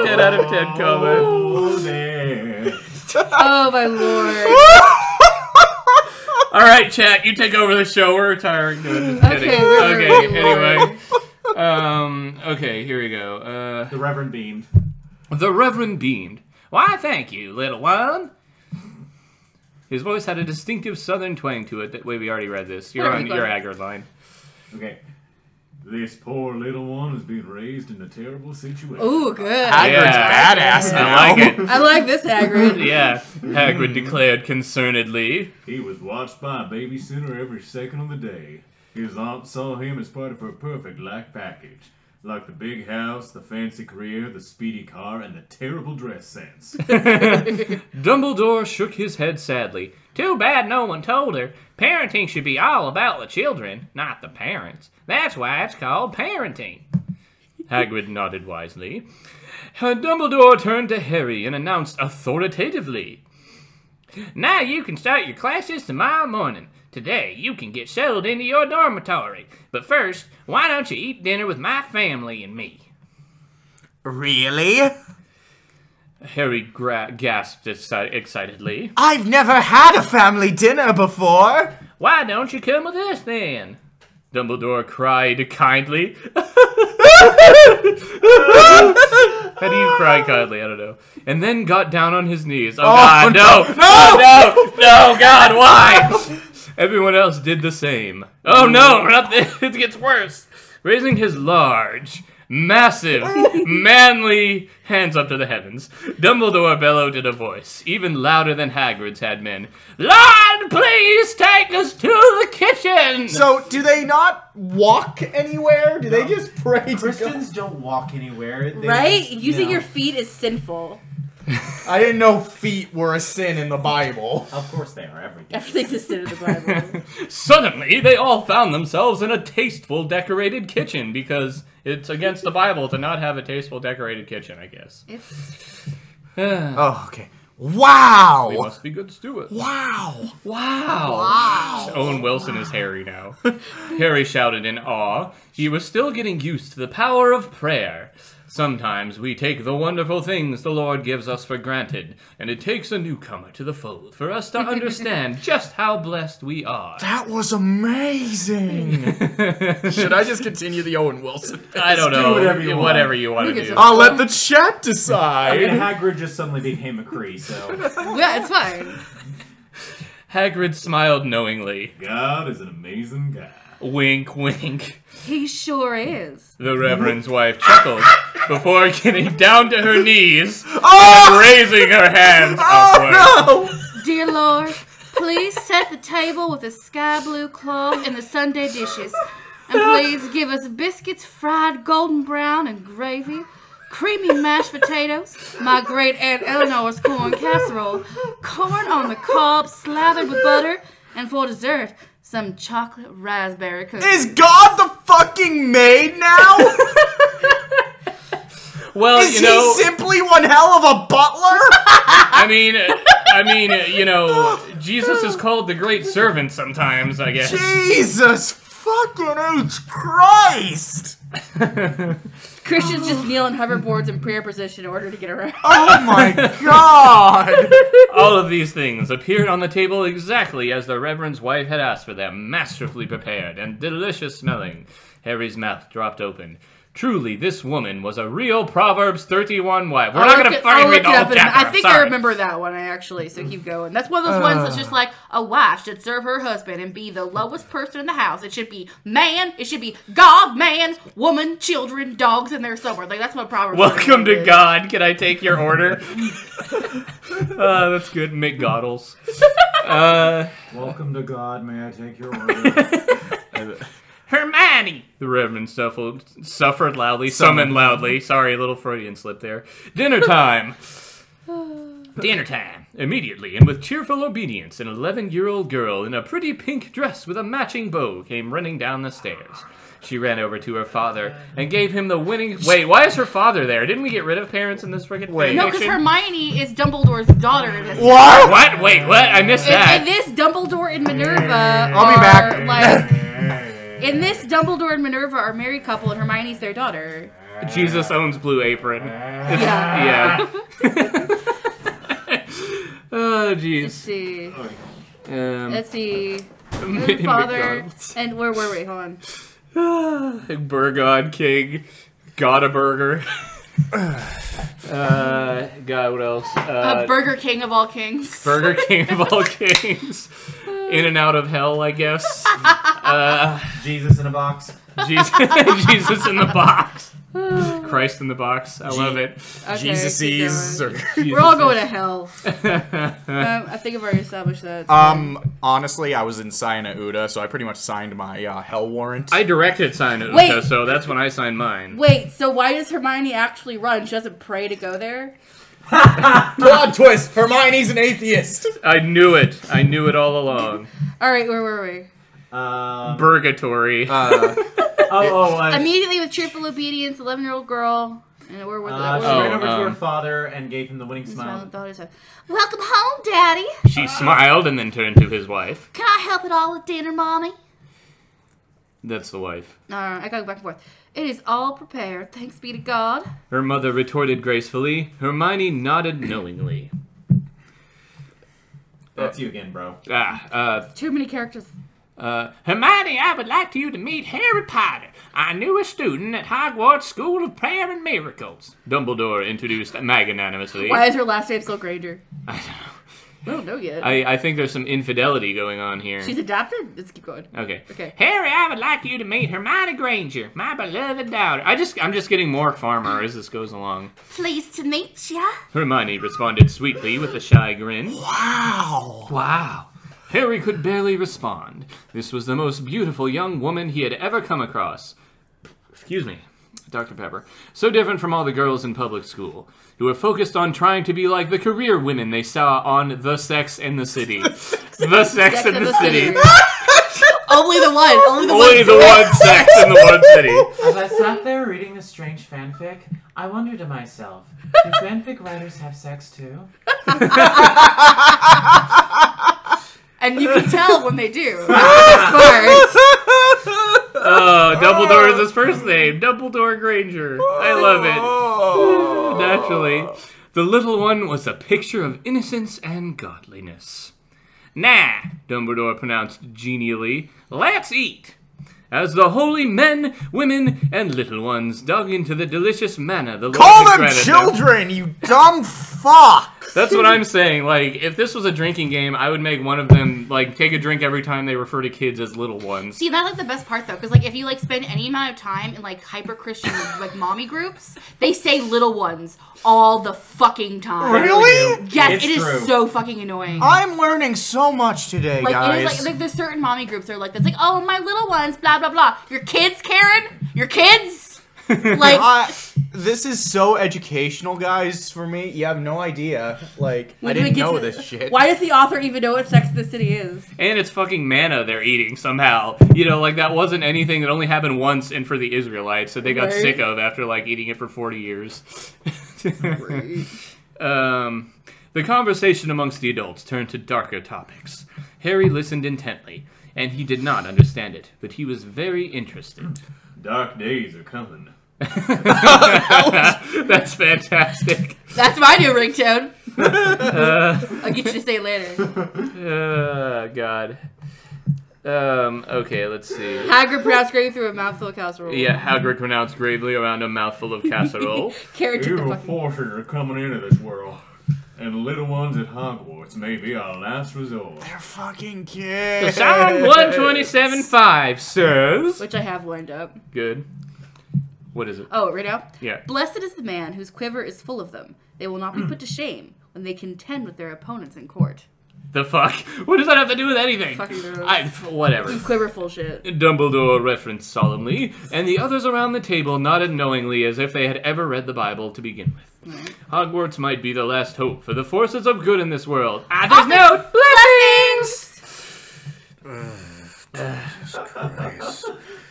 10 out of 10 comment. Oh, there. Oh, my lord. Alright, chat, you take over the show. We're retiring. No, just kidding. Okay, we're Okay, retiring. anyway. Okay, here we go. The Reverend beamed. The Reverend beamed. Why, thank you, little one. His voice had a distinctive southern twang to it. Wait, we already read this. You're on your Hagrid line. Okay. This poor little one is being raised in a terrible situation. Ooh, good. Hagrid's badass now. I like it. I like this, Hagrid. Yeah, Hagrid declared concernedly. He was watched by a babysitter every second of the day. His aunt saw him as part of her perfect life package. Like the big house, the fancy career, the speedy car, and the terrible dress sense. Dumbledore shook his head sadly. Too bad no one told her. Parenting should be all about the children, not the parents. That's why it's called parenting. Hagrid nodded wisely. Dumbledore turned to Harry and announced authoritatively, "Now you can start your classes tomorrow morning. Today you can get settled into your dormitory. But first, why don't you eat dinner with my family and me?" Really? Harry gasped excitedly. I've never had a family dinner before. Why don't you come with us then? Dumbledore cried kindly. How do you cry kindly? I don't know. And then got down on his knees. Oh, God, no! No, God, why? Everyone else did the same. Oh, no, it gets worse. Raising his large, massive, manly hands up to the heavens, Dumbledore bellowed in a voice, even louder than Hagrid's had been, "Lord, please take us to the kitchen!" So, do they not walk anywhere? Do they just pray to God? Christians don't walk anywhere. They Right? just, Using your feet is sinful. I didn't know feet were a sin in the Bible. Of course they are. Everything. Everything's a sin in the Bible. Suddenly, they all found themselves in a tasteful, decorated kitchen, because it's against the Bible to not have a tasteful, decorated kitchen, I guess. Oh, okay. Wow! We must be good stewards. Wow! Wow. Owen Wilson is Harry now. Harry shouted in awe. He was still getting used to the power of prayer. Sometimes we take the wonderful things the Lord gives us for granted, and it takes a newcomer to the fold for us to understand just how blessed we are. That was amazing! Should I just continue the Owen Wilson? I don't know. whatever you want. Whatever you want to do. I'll let the chat I decide. mean, Hagrid just suddenly became a Cree, so... Yeah, it's fine. Hagrid smiled knowingly. God is an amazing guy. Wink, wink. He sure is. The Reverend's wife chuckled before getting down to her knees Oh! and raising her hands upward. Oh no! Dear Lord, please set the table with a sky blue cloth and the Sunday dishes. And please give us biscuits fried golden brown and gravy, creamy mashed potatoes, my great Aunt Eleanor's corn casserole, corn on the cob slathered with butter, and for dessert, some chocolate raspberry cookies. Is God the fucking maid now? Well, Is you know, he simply one hell of a butler? I mean, you know, Jesus is called the great servant sometimes, I guess. Jesus fucking H. Christ! Christians just kneel in hoverboards in prayer position in order to get around. Oh my God! All of these things appeared on the table exactly as the Reverend's wife had asked for them, masterfully prepared and delicious smelling. Harry's mouth dropped open. Truly, this woman was a real Proverbs 31 wife. We're not going to fucking read the whole chapter. I think I'm I sorry. remember that one, actually, so keep going. That's one of those ones that's just like, a wife should serve her husband and be the lowest person in the house. It should be man, it should be God, man, woman, children, dogs, and they're somewhere. Like, that's what Proverbs Welcome 31 to is. God. Can I take your order? That's good. McGoddles. Welcome to God. May I take your order? Hermione! The Reverend suffered loudly, summoned loudly. Sorry, a little Freudian slip there. Dinner time! Dinner time! Immediately, and with cheerful obedience, an 11-year-old girl in a pretty pink dress with a matching bow came running down the stairs. She ran over to her father and gave him the winning... Wait, why is her father there? Didn't we get rid of parents in this friggin' Wait. No, because fanfiction? Hermione is Dumbledore's daughter in this. What? What? Wait, what? I missed that. In this, Dumbledore and Minerva I'll be are, back. in this, Dumbledore and Minerva are a married couple, and Hermione's their daughter. Jesus owns Blue Apron. Yeah. Yeah. Oh, Let's jeez. see. Um, Let's see. Her father McDonald's. and wait, hold on. Burgod King. Got a burger. God, what else? Burger King of all kings. Burger King of all kings. in and out of hell, I guess. Jesus in a box. Jesus, Jesus in the box. Christ in the box. I love it. Okay, Jesuses. we're all going to hell. I think I've already established that. Honestly, I was in Sayana Uda, so I pretty much signed my hell warrant. I directed Sayana Wait. Uda, so that's when I signed mine. Wait, so why does Hermione actually run? She doesn't pray to go there? Plot twist! Hermione's an atheist! I knew it. I knew it all along. Alright, where were we? Purgatory. Immediately with cheerful obedience, 11-year-old girl. And where were she they? ran over to her father and gave him the winning smile. Welcome home, Daddy. She smiled and then turned to his wife. Can I help at all with dinner, Mommy? That's the wife. I gotta go back and forth. It is all prepared, thanks be to God. Her mother retorted gracefully. Hermione nodded knowingly. That's you again, bro. Too many characters. Hermione, I would like you to meet Harry Potter, our newest student at Hogwarts School of Prayer and Miracles. Dumbledore introduced magnanimously. Why is her last name still Granger? I don't know. I don't know yet. I think there's some infidelity going on here. She's adopted? Let's keep going. Okay. Okay. Harry, I would like you to meet Hermione Granger, my beloved daughter. I'm just getting more farmer as this goes along. Pleased to meet ya. Hermione responded sweetly with a shy grin. Wow! Wow. Harry could barely respond. This was the most beautiful young woman he had ever come across. Excuse me, Dr. Pepper. So different from all the girls in public school, who were focused on trying to be like the career women they saw on The Sex and the City. The Sex and the City. Only the one. Only the one Sex in the one city. As I sat there reading the strange fanfic, I wondered to myself, do fanfic writers have sex too? And you can tell when they do. That's the best part. Dumbledore is his first name. Dumbledore Granger. I love it. Naturally. The little one was a picture of innocence and godliness. Nah, Dumbledore pronounced genially. Let's eat. As the holy men, women, and little ones dug into the delicious manna the Lord Call had them granted children, you dumb fuck! That's what I'm saying. Like, if this was a drinking game, I would make one of them, like, take a drink every time they refer to kids as little ones. See, that's, like, the best part, though, because, like, if you, like, spend any amount of time in, like, hyper-Christian, like, mommy groups, they say little ones all the fucking time. Really? Yes, It's it is true. so fucking annoying. I'm learning so much today, Like, guys. it is, like, there's certain mommy groups that are like, that's like, oh, my little ones, blah, blah, blah. Your kids, Karen? Your kids? Like... This is so educational, guys, for me. You have no idea. Like, I when it didn't gets know to- this shit. Why does the author even know what Sex and the City is? And it's fucking manna they're eating somehow. You know, like, that wasn't anything that only happened once and for the Israelites that they got Right. sick of after, like, eating it for 40 years. The conversation amongst the adults turned to darker topics. Harry listened intently, and he did not understand it, but he was very interested. Dark days are coming. That's fantastic. That's my new ringtone. I'll get you to say it later. God. Okay, let's see. Hagrid pronounced gravy through a mouthful of casserole. Yeah, Hagrid pronounced gravely around a mouthful of casserole. Karen took the Evil fucking... forces are coming into this world, and the little ones at Hogwarts may be our last resort. They're fucking The kids. Psalm 127:5 says... Which I have lined up. Good. What is it? Oh, right now? Yeah. Blessed is the man whose quiver is full of them. They will not be put to shame when they contend with their opponents in court. The fuck? What does that have to do with anything? Fucking gross. Whatever. Quiver full shit. Dumbledore referenced solemnly, and the others around the table nodded knowingly as if they had ever read the Bible to begin with. Right. Hogwarts might be the last hope for the forces of good in this world. Author's note! Blessings!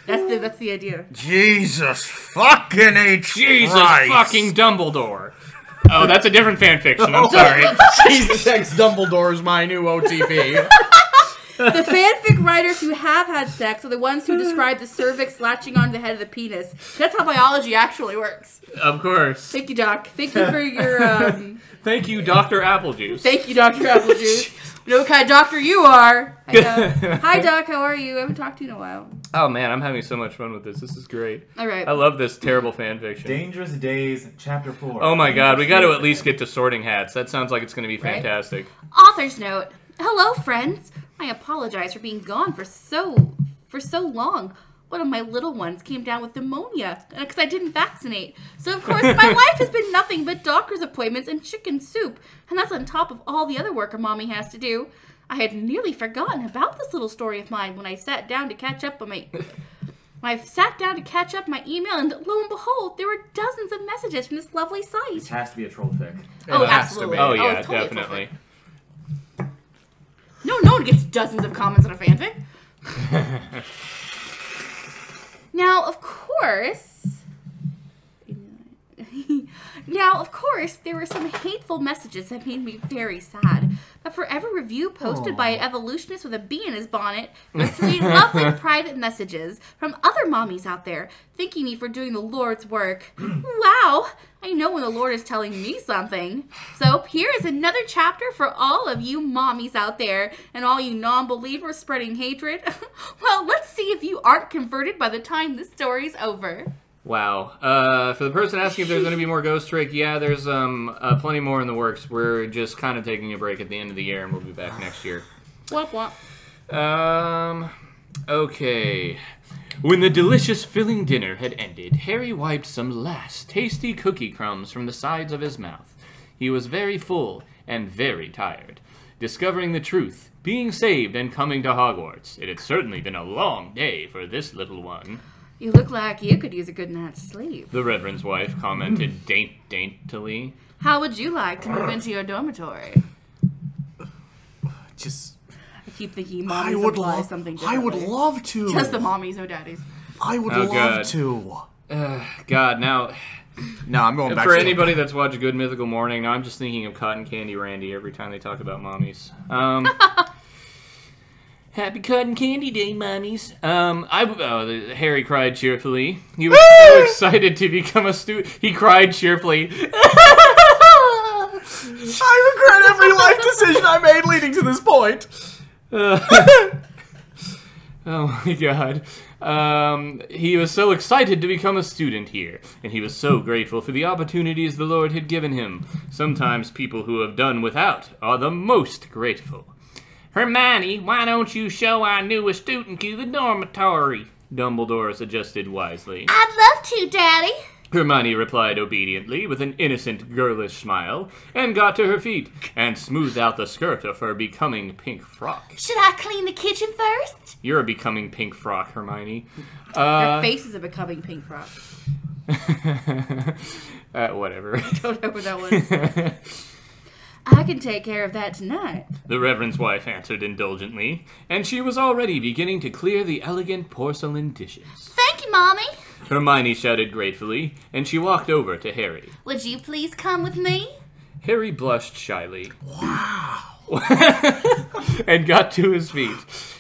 That's the idea. Jesus fucking H. Jesus Christ. fucking Dumbledore. Oh, that's a different fanfiction. I'm sorry. Jesus X Dumbledore is my new OTP. The fanfic writers who have had sex are the ones who describe the cervix latching onto the head of the penis. That's how biology actually works. Of course. Thank you, Doc. Thank you for your, Thank you, Dr. Applejuice. Thank you, Dr. Applejuice. You know what kind of doctor you are. Hi, Doc. How are you? I haven't talked to you in a while. Oh, man, I'm having so much fun with this. This is great. All right. I love this terrible fanfiction. Dangerous Days, Chapter 4. Oh my god, we got to at least get to Sorting Hats. That sounds like it's going to be Right. fantastic. Author's note. Hello, friends. I apologize for being gone for so long. One of my little ones came down with pneumonia because I didn't vaccinate. So, of course, my life has been nothing but doctor's appointments and chicken soup. And that's on top of all the other work a mommy has to do. I had nearly forgotten about this little story of mine when I sat down to catch up on my... my email, and lo and behold, there were dozens of messages from this lovely site. This has to be a troll fic. Oh, It has to absolutely. be. Oh yeah, it's totally a troll definitely. fic. No one gets dozens of comments on a fanfic. Now, of course, there were some hateful messages that made me very sad. But for every review posted by an evolutionist with a bee in his bonnet, there were 3 lovely private messages from other mommies out there thanking me for doing the Lord's work. Wow! I know when the Lord is telling me something. So here is another chapter for all of you mommies out there and all you non-believers spreading hatred. Well, let's see if you aren't converted by the time this story's over. Wow. For the person asking if there's going to be more Ghost Trick, yeah, there's plenty more in the works. We're just kind of taking a break at the end of the year, and we'll be back next year. Womp womp. Okay. When the delicious filling dinner had ended, Harry wiped some last tasty cookie crumbs from the sides of his mouth. He was very full and very tired. Discovering the truth, being saved, and coming to Hogwarts. It had certainly been a long day for this little one. You look like you could use a good night's sleep. The Reverend's wife commented daintily. How would you like to move into your dormitory? Just... I keep thinking mommies imply something differently. I would love to. Just the mommies, no daddies. I would love to. God, now... No, I'm going back For to... anybody that's watched Good Mythical Morning, now I'm just thinking of Cotton Candy Randy every time they talk about mommies. Happy Cotton Candy Day, mommies. Harry cried cheerfully. He was so excited to become a student. He cried cheerfully. I regret every life decision I made leading to this point. Oh my god. He was so excited to become a student here, and he was so grateful for the opportunities the Lord had given him. Sometimes people who have done without are the most grateful. Hermione, why don't you show our newest student to the dormitory? Dumbledore suggested wisely. I'd love to, Daddy. Hermione replied obediently with an innocent, girlish smile, and got to her feet, and smoothed out the skirt of her becoming pink frock. Should I clean the kitchen first? You're a becoming pink frock, Hermione. Your face is a becoming pink frock. Whatever. I don't know what that was. I can take care of that tonight. The Reverend's wife answered indulgently, and she was already beginning to clear the elegant porcelain dishes. Thank you, Mommy. Hermione shouted gratefully, and she walked over to Harry. Would you please come with me? Harry blushed shyly. Wow. And got to his feet.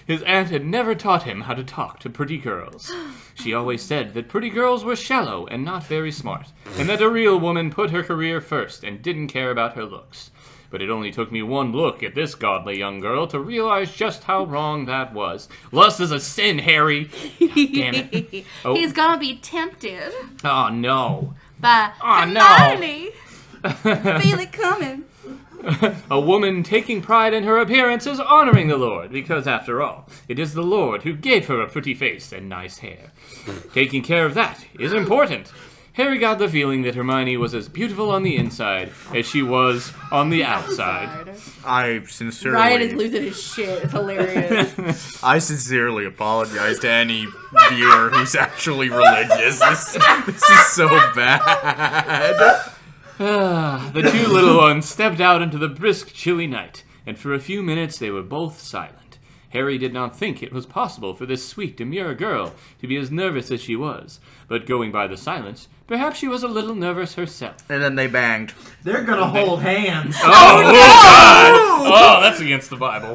His aunt had never taught him how to talk to pretty girls. She always said that pretty girls were shallow and not very smart, and that a real woman put her career first and didn't care about her looks. But it only took me one look at this godly young girl to realize just how wrong that was. Lust is a sin, Harry! Damn it. Oh. He's gonna be tempted Oh, no. by Hermione. Feel it coming. A woman taking pride in her appearance is honoring the Lord, because after all, it is the Lord who gave her a pretty face and nice hair. Taking care of that is important. Harry got the feeling that Hermione was as beautiful on the inside as she was on the outside. I sincerely... Ryan is losing his shit. It's hilarious. I sincerely apologize to any viewer who's actually religious. This is so bad. The two little ones stepped out into the brisk, chilly night, and for a few minutes they were both silent. Harry did not think it was possible for this sweet, demure girl to be as nervous as she was, but going by the silence, perhaps she was a little nervous herself. And then they banged. They're gonna hold hands. Oh, God! Oh, that's against the Bible.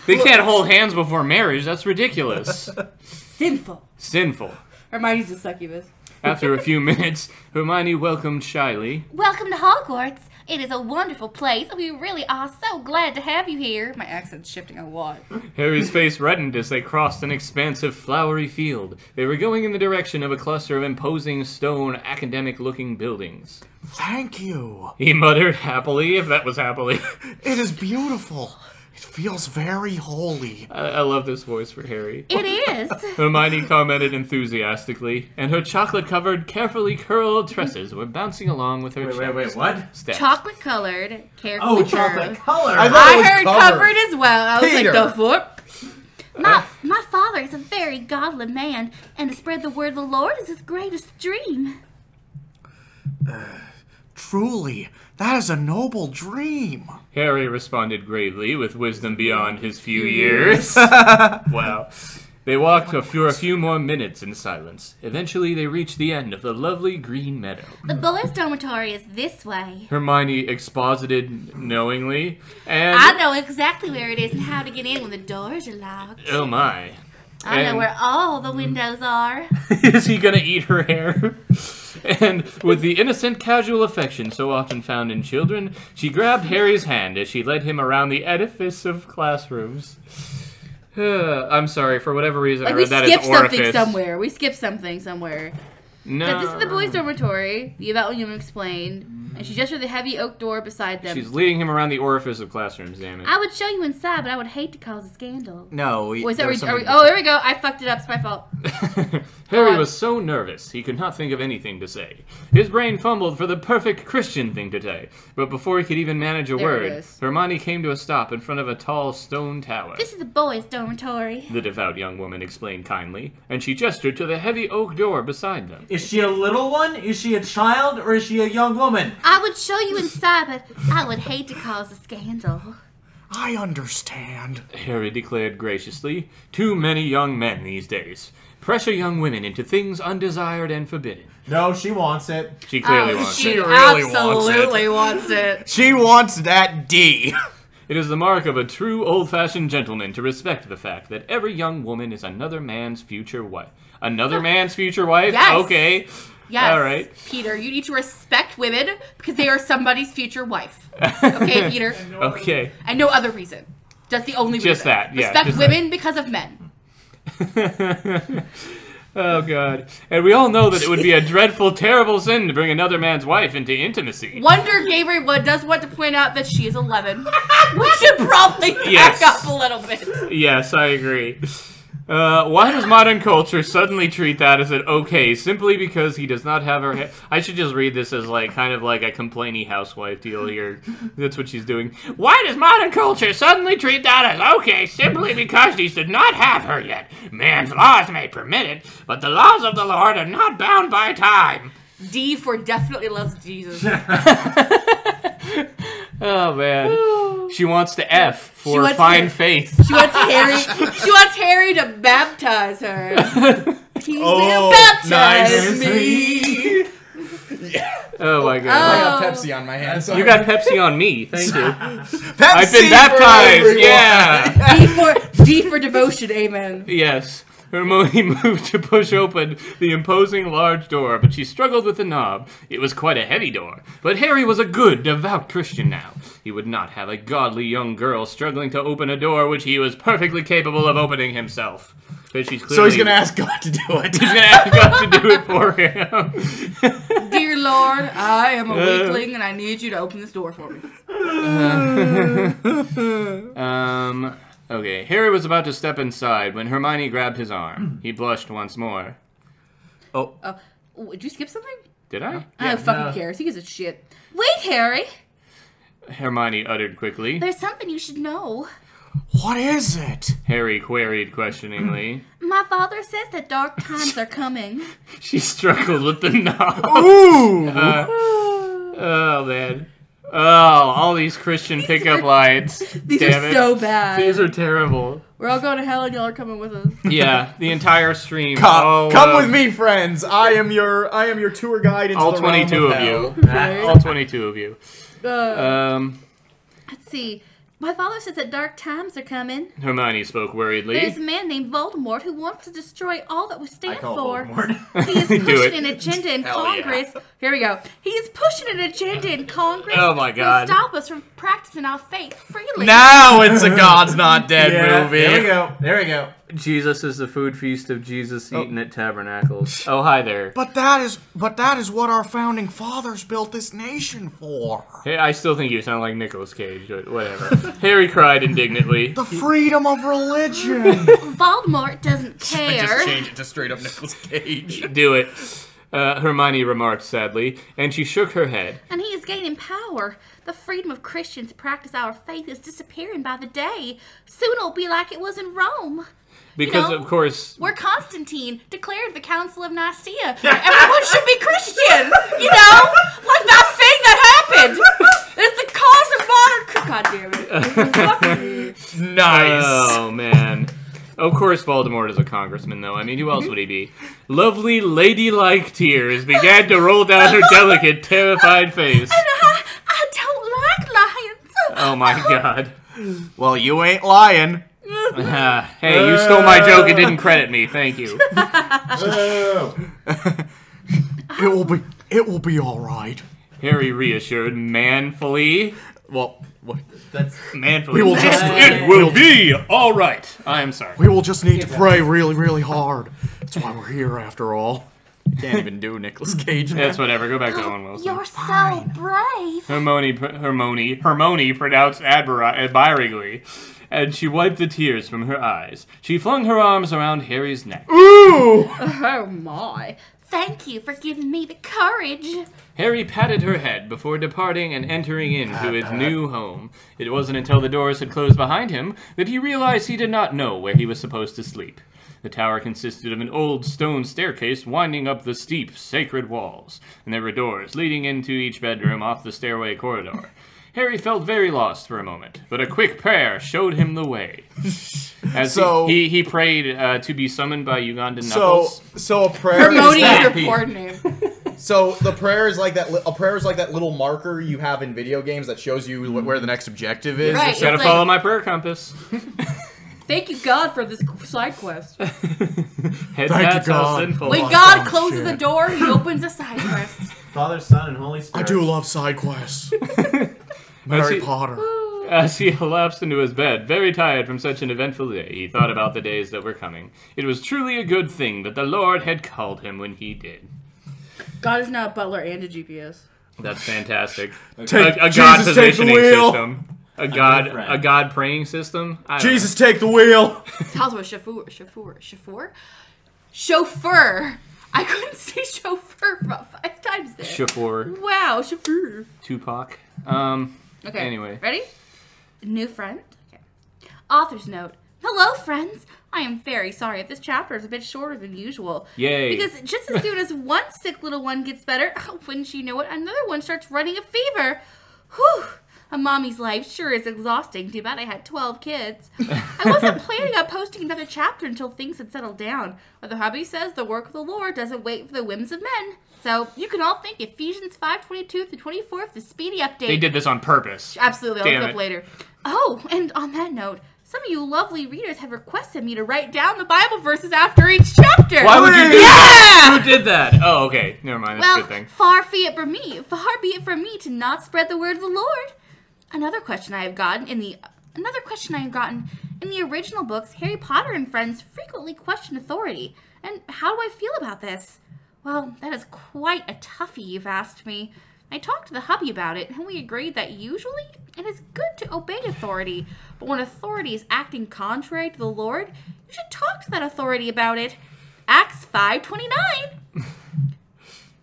They can't hold hands before marriage. That's ridiculous. Sinful. Sinful. Hermione's a succubus. After a few minutes, Hermione welcomed shyly. Welcome to Hogwarts. It is a wonderful place. We really are so glad to have you here. My accent's shifting a lot. Harry's face reddened as they crossed an expansive, flowery field. They were going in the direction of a cluster of imposing stone, academic-looking buildings. Thank you. He muttered happily, if that was happily. It is beautiful. It feels very holy. I love this voice for Harry. It is. Hermione commented enthusiastically, and her chocolate-covered, carefully curled tresses were bouncing along with her Wait, what? steps. Chocolate colored, carefully Oh, curled. chocolate color. I heard covered as well. I was Peter. like, the fuck? My father is a very godly man, and to spread the word of the Lord is his greatest dream. Truly, that is a noble dream. Harry responded gravely, with wisdom beyond his few years. Wow. They walked for a few more minutes in silence. Eventually, they reached the end of the lovely green meadow. The boys' dormitory is this way. Hermione exposited knowingly, and... I know exactly where it is and how to get in when the doors are locked. Oh my. I know where all the windows are. Is he gonna eat her hair? And with the innocent, casual affection so often found in children, she grabbed Harry's hand as she led him around the edifice of classrooms. I'm sorry, for whatever reason I Like, we read that as skipped something orifice. somewhere. We skipped something somewhere. No. But this is the boys' dormitory. The Yvette William explained. And she gestured the heavy oak door beside them. She's leading him around the orifice of classrooms, damn it. I would show you inside, but I would hate to cause a scandal. No, Oh, there we go. I fucked it up. It's my fault. Harry was so nervous, he could not think of anything to say. His brain fumbled for the perfect Christian thing to say, but before he could even manage a There it word, is. Hermione came to a stop in front of a tall stone tower. This is the boys' dormitory. The devout young woman explained kindly, and she gestured to the heavy oak door beside them. Is she a little one? Is she a child? Or is she a young woman? I would show you inside, but I would hate to cause a scandal. I understand. Harry declared graciously. Too many young men these days. Pressure young women into things undesired and forbidden. No, she wants it. She clearly wants she it. really wants it. absolutely wants it. She wants that D. It is the mark of a true old-fashioned gentleman to respect the fact that every young woman is another man's future wife. Another man's future wife? Yes. Okay. Yes. All right. Peter, you need to respect women because they are somebody's future wife. Okay, Peter? Okay. And no other reason. Just the only reason. Just that, yeah, Respect just women because of men. Oh, God. And we all know that it would be a dreadful, terrible sin to bring another man's wife into intimacy. Wonder Gabriel does want to point out that she is 11. We should probably back Yes. up a little bit. Yes, I agree. Why does modern culture suddenly treat that as an okay simply because he does not have her hair? I should just read this as like kind of like a complainy housewife deal here. That's what she's doing. Why does modern culture suddenly treat that as okay simply because he should not have her yet? Man's laws may permit it, but the laws of the Lord are not bound by time. D for definitely loves Jesus. Oh man, she wants to F for wants fine to- faith. She wants Harry. She wants Harry to baptize her. He will Oh, baptize nice. me. Oh my I god. got Pepsi on my hands. You got Pepsi on me, thank you. Pepsi I've been for baptized, everyone. yeah! D for devotion. Amen. Yes. Hermione moved to push open the imposing large door, but she struggled with the knob. It was quite a heavy door. But Harry was a good, devout Christian now. He would not have a godly young girl struggling to open a door which he was perfectly capable of opening himself. But she's clearly... So he's gonna ask God to do it. He's gonna ask God to do it for him. Dear Lord, I am a weakling and I need you to open this door for me. Okay, Harry was about to step inside when Hermione grabbed his arm. He blushed once more. Oh, did you skip something? Did I? I don't fucking cares. He gives a shit. Wait, Harry. Hermione uttered quickly. There's something you should know. What is it? Harry queried questioningly. My father says that dark times are coming. She struggled with the knob. Ooh! Oh, man. Oh, all these Christian pickup lines. These Damn are it. so bad. These are terrible. We're all going to hell and y'all are coming with us. Yeah, the entire stream. Come with me, friends. I am your tour guide into All the realm 22 of hell. you. All 22 of you. Let's see. My father says that dark times are coming. Hermione spoke worriedly. There's a man named Voldemort who wants to destroy all that we stand call for. Voldemort. He is Do pushing it. an agenda in Hell yeah. Congress. Here we go. He is pushing an agenda in Congress. Oh my God. To stop us from practicing our faith freely. Now it's a God's Not Dead movie. There we go. There we go. Jesus is the food feast of Jesus eaten at tabernacles. Oh, hi there. But that is what our founding fathers built this nation for. Hey, I still think you sound like Nicolas Cage, but whatever. Harry cried indignantly. The freedom of religion. Voldemort doesn't I care. just change it to straight up Nicolas Cage. Do it. Hermione remarked sadly, and she shook her head. And he is gaining power. The freedom of Christians to practice our faith is disappearing by the day. Soon it'll be like it was in Rome. Because, You know, of course... Where Constantine declared the Council of Nicaea. Everyone should be Christian. You know? Like that thing that happened. It's the cause of modern... God damn it. Nice. Oh, man. Of course Voldemort is a congressman, though. I mean, who else would he be? Lovely, ladylike tears began to roll down her delicate, terrified face. And I don't like lions. Oh, my God. Well, you ain't lying. Hey, you stole my joke and didn't credit me. Thank you. It will be all right. Harry reassured manfully. Well, That's Manfully. we will just It will be all right. I am sorry. we will just need to pray really, really hard. That's why we're here, after all. Can't even do Nicolas Cage. That's whatever. Go back to Owen Wilson. You're so brave. Hermione pronounced admiringly, and she wiped the tears from her eyes. She flung her arms around Harry's neck. Ooh! Oh my. Thank you for giving me the courage. Harry patted her head before departing and entering into his new home. It wasn't until the doors had closed behind him that he realized he did not know where he was supposed to sleep. The tower consisted of an old stone staircase winding up the steep, sacred walls, and there were doors leading into each bedroom off the stairway corridor. Harry felt very lost for a moment, but a quick prayer showed him the way. As he prayed to be summoned by Ugandan Knuckles. So a prayer Hermione is is your that. porn name. So the prayer is like that. A prayer is like that little marker you have in video games that shows you where the next objective is. Right. Just gotta It's follow like- my prayer compass. Thank you, God, for this side quest. Head Thank that's you, how God. sinful. When Oh, God dumb closes shit. the door, he opens a side quest. Father, Son, and Holy I Spirit. do love side quests. Harry Potter. As he collapsed into his bed, very tired from such an eventful day, he thought about the days that were coming. It was truly a good thing that the Lord had called him when he did. God is now a butler and a GPS. That's fantastic. Take- a God Jesus, take the positioning wheel. system. A friend. God praying system. I don't Jesus, take the wheel. Sounds like chauffeur. I couldn't say chauffeur about 5 times there. know. Chauffeur. Wow, chauffeur. Tupac. Okay. Anyway. Ready? New friend? Okay. Author's note. Hello, friends. I am very sorry if this chapter is a bit shorter than usual. Yay. Because just as soon as one sick little one gets better, wouldn't you know it, another one starts running a fever. Whew. A mommy's life sure is exhausting. Too bad I had 12 kids. I wasn't planning on posting another chapter until things had settled down. But the hubby says the work of the Lord doesn't wait for the whims of men. So you can all thank Ephesians 5:22-24 for the speedy update. They did this on purpose. Absolutely, I'll Damn look it. up later. Oh, and on that note, some of you lovely readers have requested me to write down the Bible verses after each chapter. Why would you do that? Who did that? Oh, okay. Never mind. That's Well, a good thing. far be it from me to not spread the word of the Lord. Another question I have gotten in the original books, Harry Potter and friends frequently question authority. And how do I feel about this? Well, that is quite a toughie you've asked me. I talked to the hubby about it, and we agreed that usually it is good to obey authority, but when authority is acting contrary to the Lord, you should talk to that authority about it. Acts 5:29.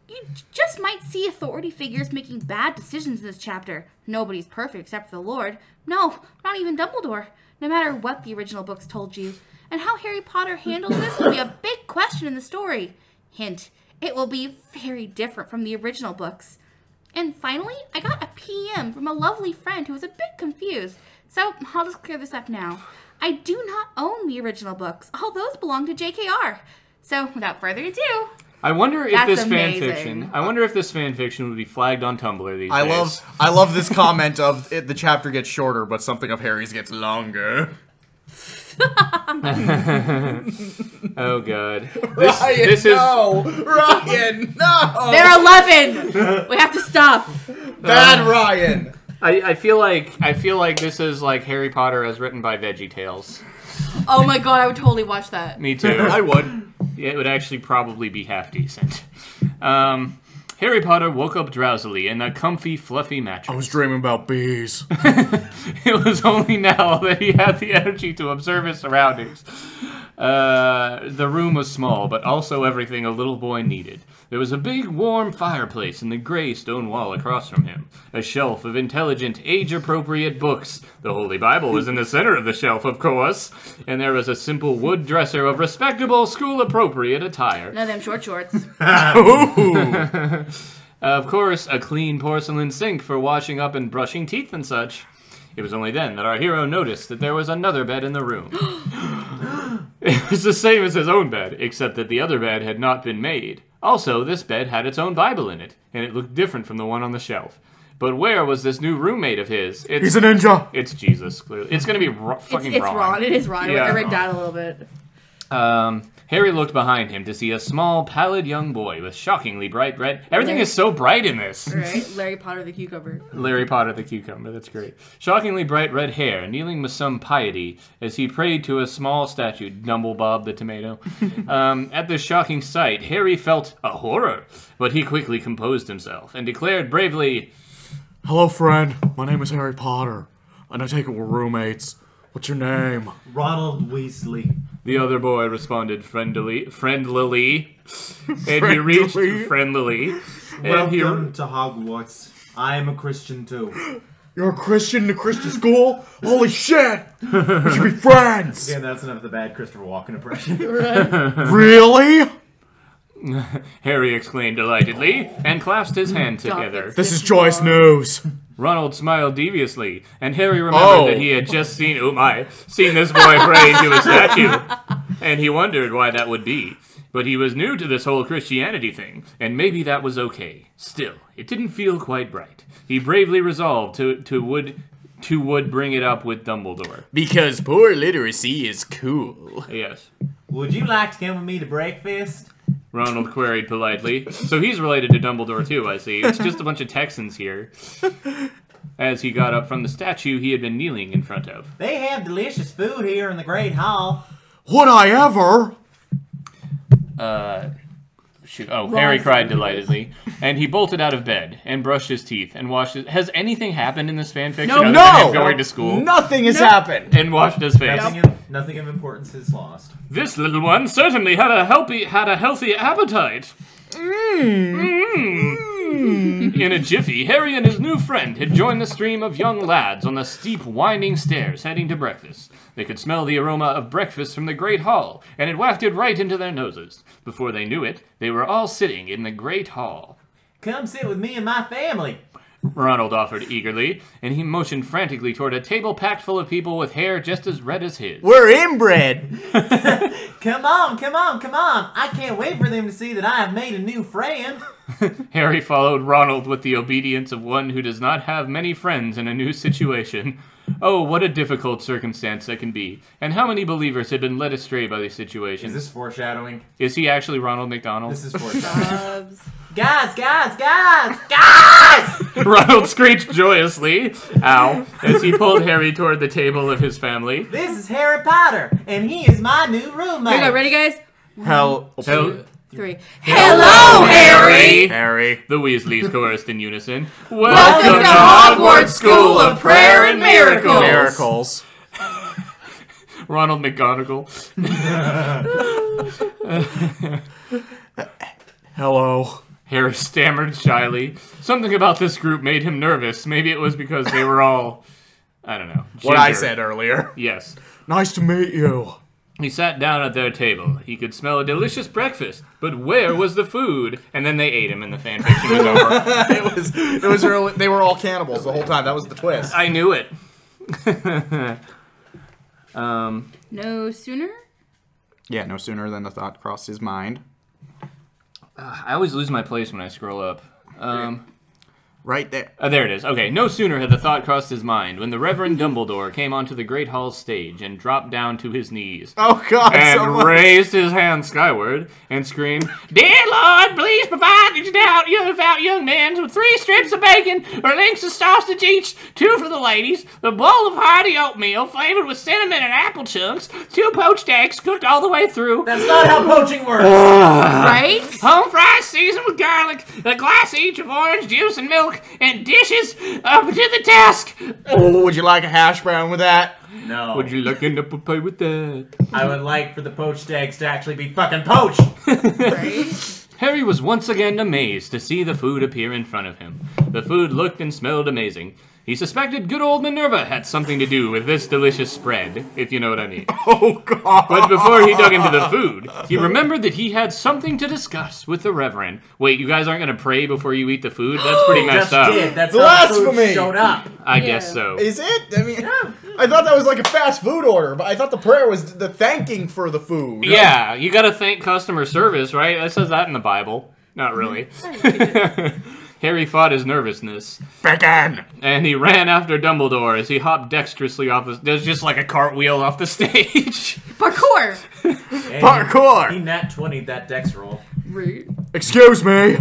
You just might see authority figures making bad decisions in this chapter. Nobody's perfect except for the Lord. No, not even Dumbledore. No matter what the original books told you. And how Harry Potter handles this will be a big question in the story. Hint, it will be very different from the original books. And finally, I got a PM from a lovely friend who was a bit confused. So I'll just clear this up now. I do not own the original books. All those belong to JKR. So without further ado... I wonder if That's this amazing. fan fiction would be flagged on Tumblr these days. I love this comment of the chapter gets shorter, but something of Harry's gets longer. Oh god. Ryan, no! Ryan, no! They're 11! We have to stop. Bad Ryan. I feel like this is like Harry Potter as written by VeggieTales. Oh my god, I would totally watch that. Me too. I would. It would actually probably be half decent. Harry Potter woke up drowsily in a comfy, fluffy mattress. I was dreaming about bees. It was only now that he had the energy to observe his surroundings. The room was small, but also everything a little boy needed. There was a big, warm fireplace in the gray stone wall across from him. A shelf of intelligent, age-appropriate books. The Holy Bible was in the center of the shelf, of course. And there was a simple wood dresser of respectable, school-appropriate attire. None of them short shorts. Of course, a clean porcelain sink for washing up and brushing teeth and such. It was only then that our hero noticed that there was another bed in the room. It was the same as his own bed, except that the other bed had not been made. Also, this bed had its own Bible in it, and it looked different from the one on the shelf. But where was this new roommate of his? He's a ninja. It's Jesus, clearly. It's gonna be fucking It's Ron. Ron. It is Ron. Yeah. I read that a little bit. Harry looked behind him to see a small, pallid young boy with shockingly bright red... Everything is so bright in this. Right? Larry Potter the cucumber. Larry Potter the cucumber, that's great. Shockingly bright red hair, kneeling with some piety as he prayed to a small statue, Dumblebob the tomato. At this shocking sight, Harry felt a horror, but he quickly composed himself and declared bravely, Hello, friend. My name is Harry Potter, and I take it we're roommates. What's your name? Ronald Weasley. The other boy responded friendlily, and he reached friendlily, and he Welcome to Hogwarts. I am a Christian too. You're a Christian in a Christian school? Holy shit! We should be friends! Again, that's enough of the bad Christopher Walken impression. Really? Harry exclaimed delightedly, and clasped his hand together. This is joyous news. Ronald smiled deviously, and Harry remembered that he had just seen this boy pray to a statue, and he wondered why that would be. But he was new to this whole Christianity thing, and maybe that was okay. Still, it didn't feel quite right. He bravely resolved to bring it up with Dumbledore. Because poor literacy is cool. Yes. Would you like to come with me to breakfast? Ronald queried politely. So he's related to Dumbledore too, I see. It's just a bunch of Texans here. As he got up from the statue he had been kneeling in front of. They have delicious food here in the Great Hall. Would I ever? Shoot. Oh, Harry cried delightedly. And he bolted out of bed and brushed his teeth and washed his... Has anything happened in this fanfiction other than him going to school? Nothing has happened. And washed his face. Nothing of importance is lost. This little one certainly had a healthy appetite. In a jiffy, Harry and his new friend had joined the stream of young lads on the steep, winding stairs heading to breakfast. They could smell the aroma of breakfast from the Great Hall, and it wafted right into their noses. Before they knew it, they were all sitting in the Great Hall. Come sit with me and my family. Ronald offered eagerly, and he motioned frantically toward a table packed full of people with hair just as red as his. We're inbred. Come on, come on, come on. I can't wait for them to see that I have made a new friend. Harry followed Ronald with the obedience of one who does not have many friends in a new situation. Oh, what a difficult circumstance that can be. And how many believers had been led astray by these situations? Is this foreshadowing? Is he actually Ronald McDonald? This is foreshadowing. Guys, Guys! Ronald screeched joyously, ow, as he pulled Harry toward the table of his family. This is Harry Potter, and he is my new roommate. Here we go. Ready, guys? Hell. 3. Hello, Harry! Harry. The Weasleys chorused in unison. Welcome to Hogwarts School of Prayer and Miracles! Miracles. Ronald McGonagall. Hello. Harry stammered shyly. Something about this group made him nervous. Maybe it was because they were all, I don't know, What I ginger. said earlier. Yes. Nice to meet you. He sat down at their table. He could smell a delicious breakfast, but where was the food? And then they ate him and the fanfiction was over. It was early, they were all cannibals the whole time. That was the twist. I knew it. No sooner? Yeah, no sooner than the thought crossed his mind. I always lose my place when I scroll up. Right there. There it is. Okay, no sooner had the thought crossed his mind when the Reverend Dumbledore came onto the Great Hall stage and dropped down to his knees. Oh, God. And raised his hand skyward and screamed, "Dear Lord, please provide these devout young men with 3 strips of bacon or links of sausage each, 2 for the ladies, a bowl of hearty oatmeal flavored with cinnamon and apple chunks, 2 poached eggs cooked all the way through. That's not how poaching works. Right? Home fries seasoned with garlic, a glass each of orange juice and milk, and dishes up to the task." Oh, would you like a hash brown with that? No. Would you like an apple pie with that? I would like for the poached eggs to actually be fucking poached. Right? Harry was once again amazed to see the food appear in front of him. The food looked and smelled amazing. He suspected good old Minerva had something to do with this delicious spread, if you know what I mean. Oh, God. But before he dug into the food, he remembered that he had something to discuss with the Reverend. Wait, you guys aren't going to pray before you eat the food? That's pretty messed Just up. did. That's how the food Blasphemy. showed up. I Yeah. guess so. Is it? I mean, I thought that was like a fast food order, but I thought the prayer was the thanking for the food. Yeah, you gotta thank customer service, right? It says that in the Bible. Not really. Harry fought his nervousness, Bacon! and he ran after Dumbledore as he hopped dexterously off the... There's just like a cartwheel off the stage. Parkour! And Parkour! He nat 20'd that dex roll. Right. Excuse me!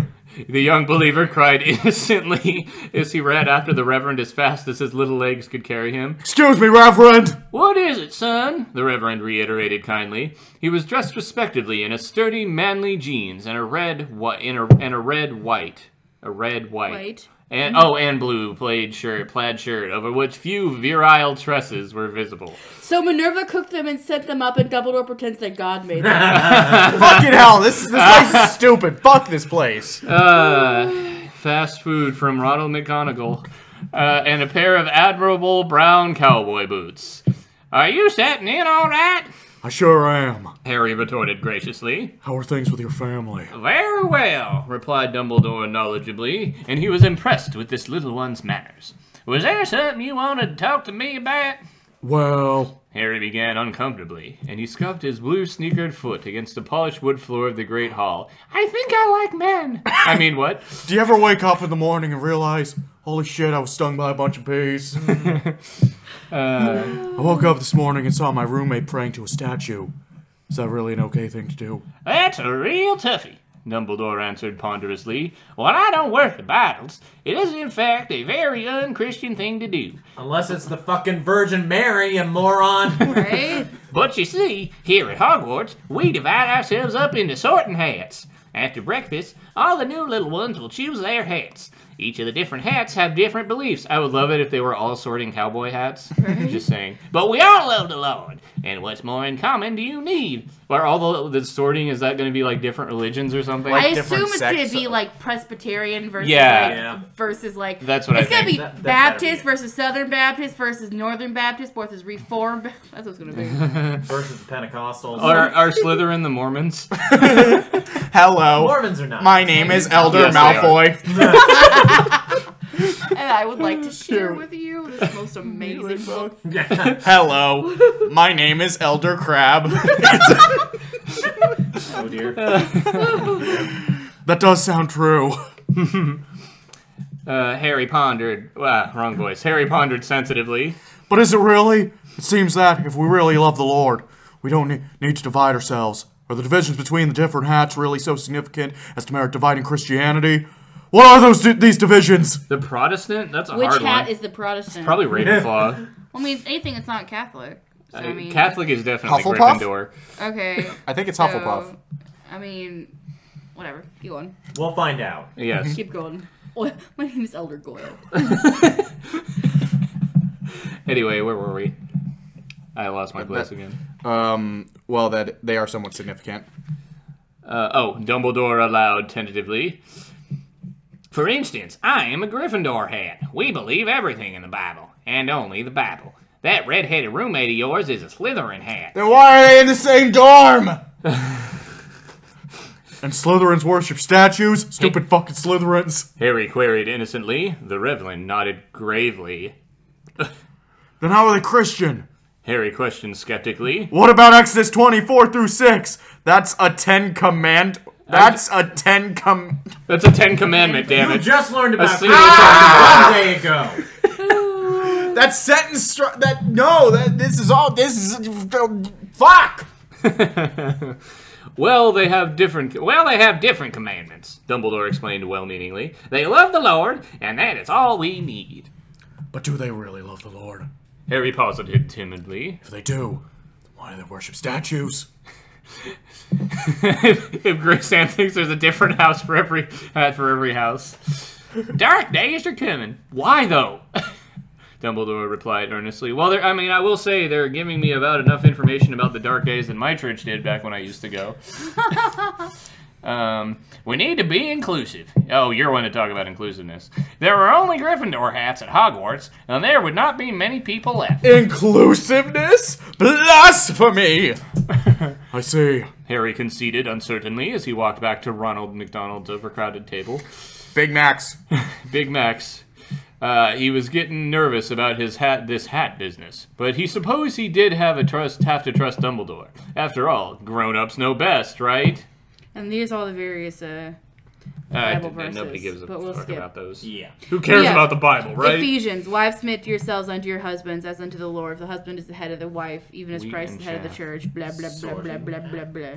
The young believer cried innocently as he ran after the Reverend as fast as his little legs could carry him. Excuse me, Reverend! "What is it, son?" the Reverend reiterated kindly. He was dressed respectably in a sturdy, manly jeans and a red white. And blue plaid shirt, over which few virile tresses were visible. So Minerva cooked them and set them up, and Dumbledore pretends that God made them. Fucking hell, this place is stupid. Fuck this place. Fast food from Ronald McGonagall, and a pair of admirable brown cowboy boots. "Are you setting in all right?" I sure am. Harry retorted graciously. How are things with your family? "Very well," replied Dumbledore knowledgeably, and he was impressed with this little one's manners. "Was there something you wanted to talk to me about?" Well... Harry began uncomfortably, and he scuffed his blue-sneakered foot against the polished wood floor of the Great Hall. "I think I like men." I mean, what? Do you ever wake up in the morning and realize, holy shit, I was stung by a bunch of bees? I woke up this morning and saw my roommate praying to a statue. Is that really an okay thing to do? "That's a real toughie," Dumbledore answered ponderously. "When I don't work the battles, it is in fact a very unchristian thing to do. Unless it's the fucking Virgin Mary, you moron. Right? But you see, here at Hogwarts, we divide ourselves up into sorting hats. After breakfast, all the new little ones will choose their hats. Each of the different hats have different beliefs." I would love it if they were all sorting cowboy hats. Just saying. "But we all love the Lord. And what's more in common do you need?" Or all the sorting, is that going to be like different religions or something? I different assume it's going sects to be of- like Presbyterian versus Yeah. like That's what I it's gonna think. be That better Baptist be it. versus Southern Baptist versus Northern Baptist versus Reformed. That's what's gonna be. Versus the Pentecostals. Are Slytherin the Mormons? Hello. Mormons are not. My name is Elder Yes, they are. Malfoy. And I would like to share with you this most amazing book. Hello. My name is Elder Crab. Oh dear. That does sound true. Harry pondered. Wrong voice. Harry pondered sensitively. But is it really? It seems that if we really love the Lord, we don't need to divide ourselves. Are the divisions between the different hats really so significant as to merit dividing Christianity? What are these divisions? The Protestant? That's a Which hard hat one. is the Protestant? Probably Ravenclaw. I mean, anything that's not Catholic. So, I mean, Catholic is definitely Hufflepuff? Gryffindor. Okay. I think it's so, Hufflepuff. I mean, whatever. Keep going. We'll find out. Yes. Keep going. Oh, my name is Elder Goyle. Anyway, where were we? I lost my place again. Well, that they are somewhat significant. Dumbledore allowed tentatively. "For instance, I am a Gryffindor hat. We believe everything in the Bible, and only the Bible. That red-headed roommate of yours is a Slytherin hat." Then why are they in the same dorm? And Slytherins worship statues? Stupid fucking Slytherins. Harry queried innocently. The Reverend nodded gravely. Then how are they Christian? Harry questioned skeptically. What about Exodus 24 through 6? That's a 10 command... That's a 10 That's a 10 commandment, damn You it. just learned about single one day ago. That sentence fuck! Well, they have different commandments, Dumbledore explained well-meaningly. They love the Lord, and that is all we need. But do they really love the Lord? Harry posited timidly. If they do, then why do they worship statues? If Grace Ann thinks there's a different house for every house. Dark days are coming. Why, though? Dumbledore replied earnestly. Well, I will say they're giving me about enough information about the dark days that my church did back when I used to go. We need to be inclusive. Oh, you're one to talk about inclusiveness. There were only Gryffindor hats at Hogwarts, and there would not be many people left. Inclusiveness? Blasphemy! I see. Harry conceded uncertainly as he walked back to Ronald McDonald's overcrowded table. Big Macs. Big Macs. He was getting nervous about this hat business, but he supposed he did have to trust Dumbledore. After all, grown-ups know best, right? And these are all the various Bible verses. Nobody gives a but we'll fuck skip. about those. Yeah. Who cares Yeah. about the Bible, right? Ephesians, wives, submit to yourselves unto your husbands as unto the Lord. The husband is the head of the wife, even as Wheat Christ and is the head of the chaff. church. Blah, blah, blah, blah, blah, blah, blah.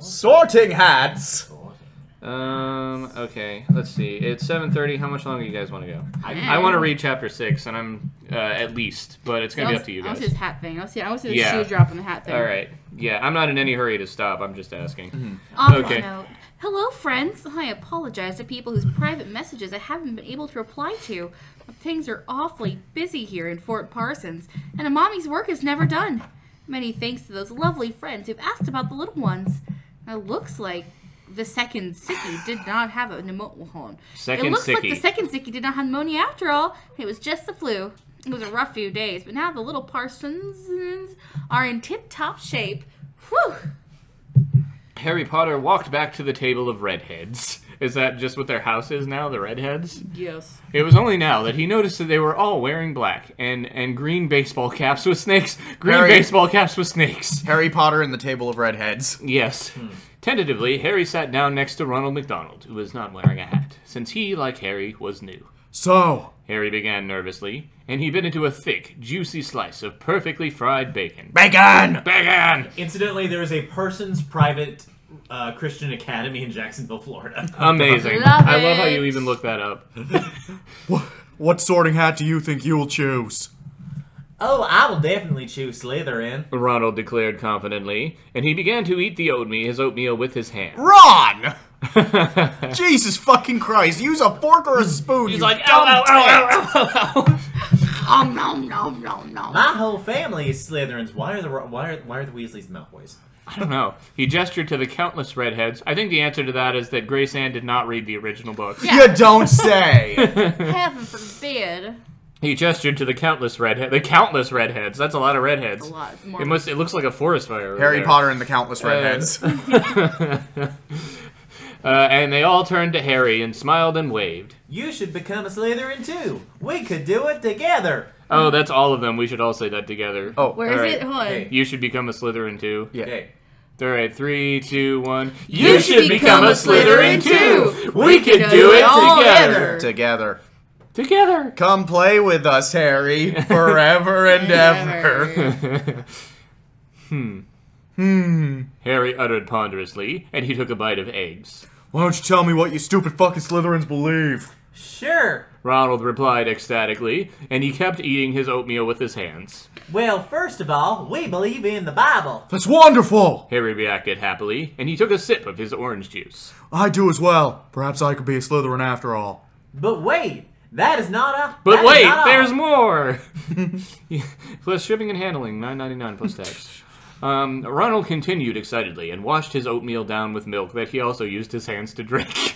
Sorting hats. Okay, let's see. It's 7:30. How much longer do you guys want to go? I want to read chapter 6, and I'm at least, but it's gonna be up to you I want guys. to see his hat thing. I want to see the Yeah. shoe drop in the hat thing. All right. Yeah, I'm not in any hurry to stop. I'm just asking. Off Okay. note. Hello, friends. I apologize to people whose private messages I haven't been able to reply to. Things are awfully busy here in Fort Parsons, and a mommy's work is never done. Many thanks to those lovely friends who've asked about the little ones. It looks like the second Sicky did not have a pneumonia. Second It looks like Sicky. the second Sicky did not have pneumonia after all. It was just the flu. It was a rough few days, but now the little Parsons are in tip-top shape. Whew! Harry Potter walked back to the table of redheads. Is that just what their house is now, the redheads? Yes. It was only now that he noticed that they were all wearing black and green baseball caps with snakes. Baseball caps with snakes. Harry Potter and the Table of Redheads. Yes. Tentatively, Harry sat down next to Ronald McDonald, who was not wearing a hat, since he, like Harry, was new. So, Harry began nervously, and he bit into a thick, juicy slice of perfectly fried bacon. Bacon! Bacon! Incidentally, there is a person's private Christian academy in Jacksonville, Florida. Amazing. Love I love how it. you even looked that up. what sorting hat do you think you'll choose? Oh, I will definitely choose Slytherin. Ronald declared confidently, and he began to eat his oatmeal with his hand. Ron! Jesus fucking Christ, use a fork or a spoon, He's you like, dumb ow, ow, tit. ow, ow, ow, ow. No. My whole family is Slytherins. Why are the Weasleys the Malfoys? I don't know. He gestured to the countless redheads. I think the answer to that is that Grace Ann did not read the original books. You don't say! Heaven forbid. He gestured to the countless redheads. That's a lot of redheads. A lot. It's more It looks like a forest fire. over Harry there. Potter and the Countless Redheads. And they all turned to Harry and smiled and waved. You should become a Slytherin too. We could do it together. Oh, that's all of them. We should all say that together. Oh, Where is All right. it? Hold on. Hey. You should become a Slytherin too. yeah. Okay. All right, 3, 2, 1. You should become a Slytherin too. We could do it all together. Together. Together. Come play with us, Harry, forever and ever. Harry uttered ponderously, and he took a bite of eggs. Why don't you tell me what you stupid fucking Slytherins believe? Sure. Ronald replied ecstatically, and he kept eating his oatmeal with his hands. Well, first of all, we believe in the Bible. That's wonderful! Harry reacted happily, and he took a sip of his orange juice. I do as well. Perhaps I could be a Slytherin after all. But wait, that is not a. But that is wait, not all. there's more! Plus shipping and handling, $9.99 plus tax. Ronald continued excitedly and washed his oatmeal down with milk that he also used his hands to drink.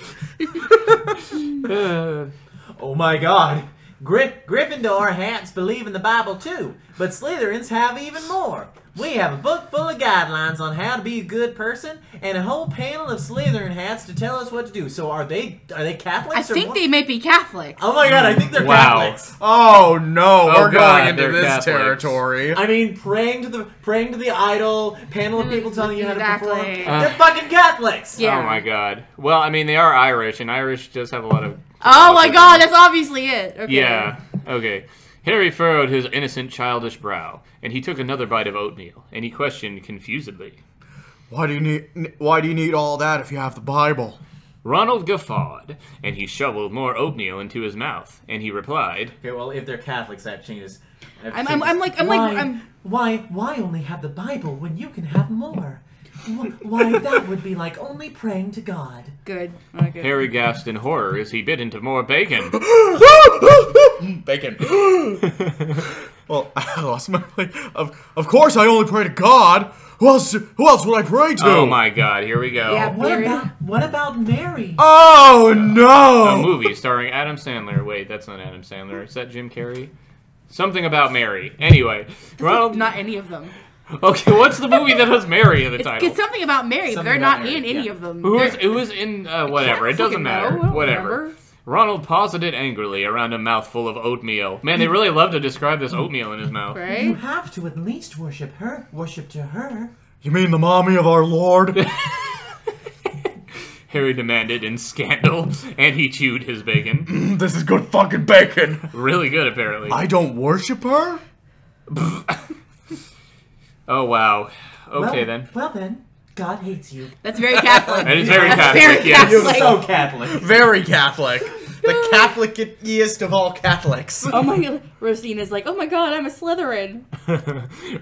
Oh my God, Gryffindor hats believe in the Bible too, but Slytherins have even more. We have a book full of guidelines on how to be a good person, and a whole panel of Slytherin hats to tell us what to do. So are they Catholics? I think they may be Catholics. Oh my god, I think they're Wow. Catholics. Oh no, we're God, going into they're this Catholics. territory. I mean, praying to the idol, panel of people telling you how to perform. Exactly. They're fucking Catholics. Yeah. Oh my god. Well, I mean, they are Irish, and Irish just have a lot of... Oh my god, that's obviously it. Okay. Yeah, okay. Harry furrowed his innocent, childish brow, and he took another bite of oatmeal, and he questioned confusedly. Why do you need all that if you have the Bible? Ronald guffawed, and he shoveled more oatmeal into his mouth, and he replied, Okay, well, if they're Catholics, that changes. Why only have the Bible when you can have more? Why, that would be like only praying to God. Good. Okay. Harry gasped in horror as he bit into more bacon. Bacon. Well, I lost my place. Of course, I only pray to God. Who else would I pray to? Oh my god, here we go. Yeah. What about Mary? Oh A no! movie starring Adam Sandler. Wait, that's not Adam Sandler. Is that Jim Carrey? Something about Mary. Anyway, Ronald... Not any of them. Okay, what's the movie that has Mary in the title? It's something about Mary, but Something they're about not Mary, in any yeah. of them. Who was in whatever? It doesn't fucking matter. know. I don't Whatever. remember. Ronald paused it angrily around a mouthful of oatmeal. Man, they really love to describe this oatmeal in his mouth. You Right? have to at least worship to her. You mean the mommy of our Lord? Harry demanded in scandal, and he chewed his bacon. This is good fucking bacon. Really good, apparently. I don't worship her? Oh, wow. Okay, well, then. Well then, God hates you. That's very Catholic. That is very That's Catholic, very yes. You're Catholic. so Catholic. Very Catholic. The Catholicest of all Catholics. Oh my god. Rosina's like, oh my god, I'm a Slytherin.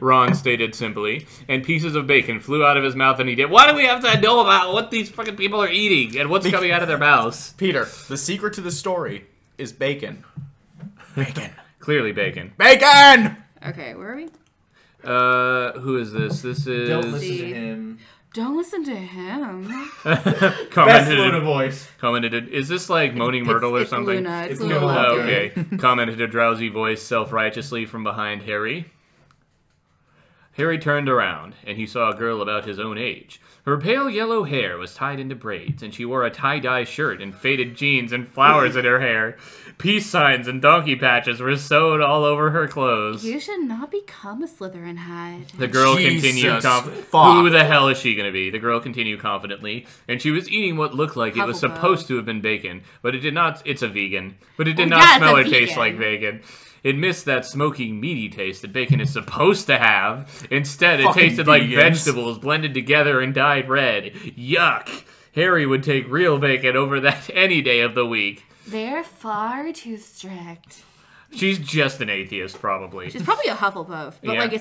Ron stated simply, and pieces of bacon flew out of his mouth, and he did. Why do we have to know about what these fucking people are eating and what's coming out of their mouths? Peter, the secret to the story is bacon. Bacon. Clearly bacon. Bacon! Okay, where are we? Who is this? This is... Don't listen to See. him. Don't listen to him. Best commented, Luna voice. commented, is this like Moaning Myrtle or it's something? Luna. It's It's Luna. Luna. Lovegood. Oh, okay. Commented a drowsy voice self-righteously from behind Harry. Harry turned around, and he saw a girl about his own age. Her pale yellow hair was tied into braids, and she wore a tie-dye shirt and faded jeans and flowers in her hair. Peace signs and donkey patches were sewed all over her clothes. You should not become a Slytherin hat. The girl Jesus continued fuck. Who the hell is she gonna be? The girl continued confidently, and she was eating what looked like it was Hufflepuff. supposed to have been bacon, but it did not. It's a vegan, but it did Oh, not yeah, it's smell a or taste vegan. like bacon. It missed that smoky, meaty taste that bacon is supposed to have. Instead, it Fucking tasted like vegans. vegetables blended together and dyed red. Yuck! Harry would take real bacon over that any day of the week. They're far too strict. She's just an atheist, probably. She's probably a Hufflepuff, but Yeah. but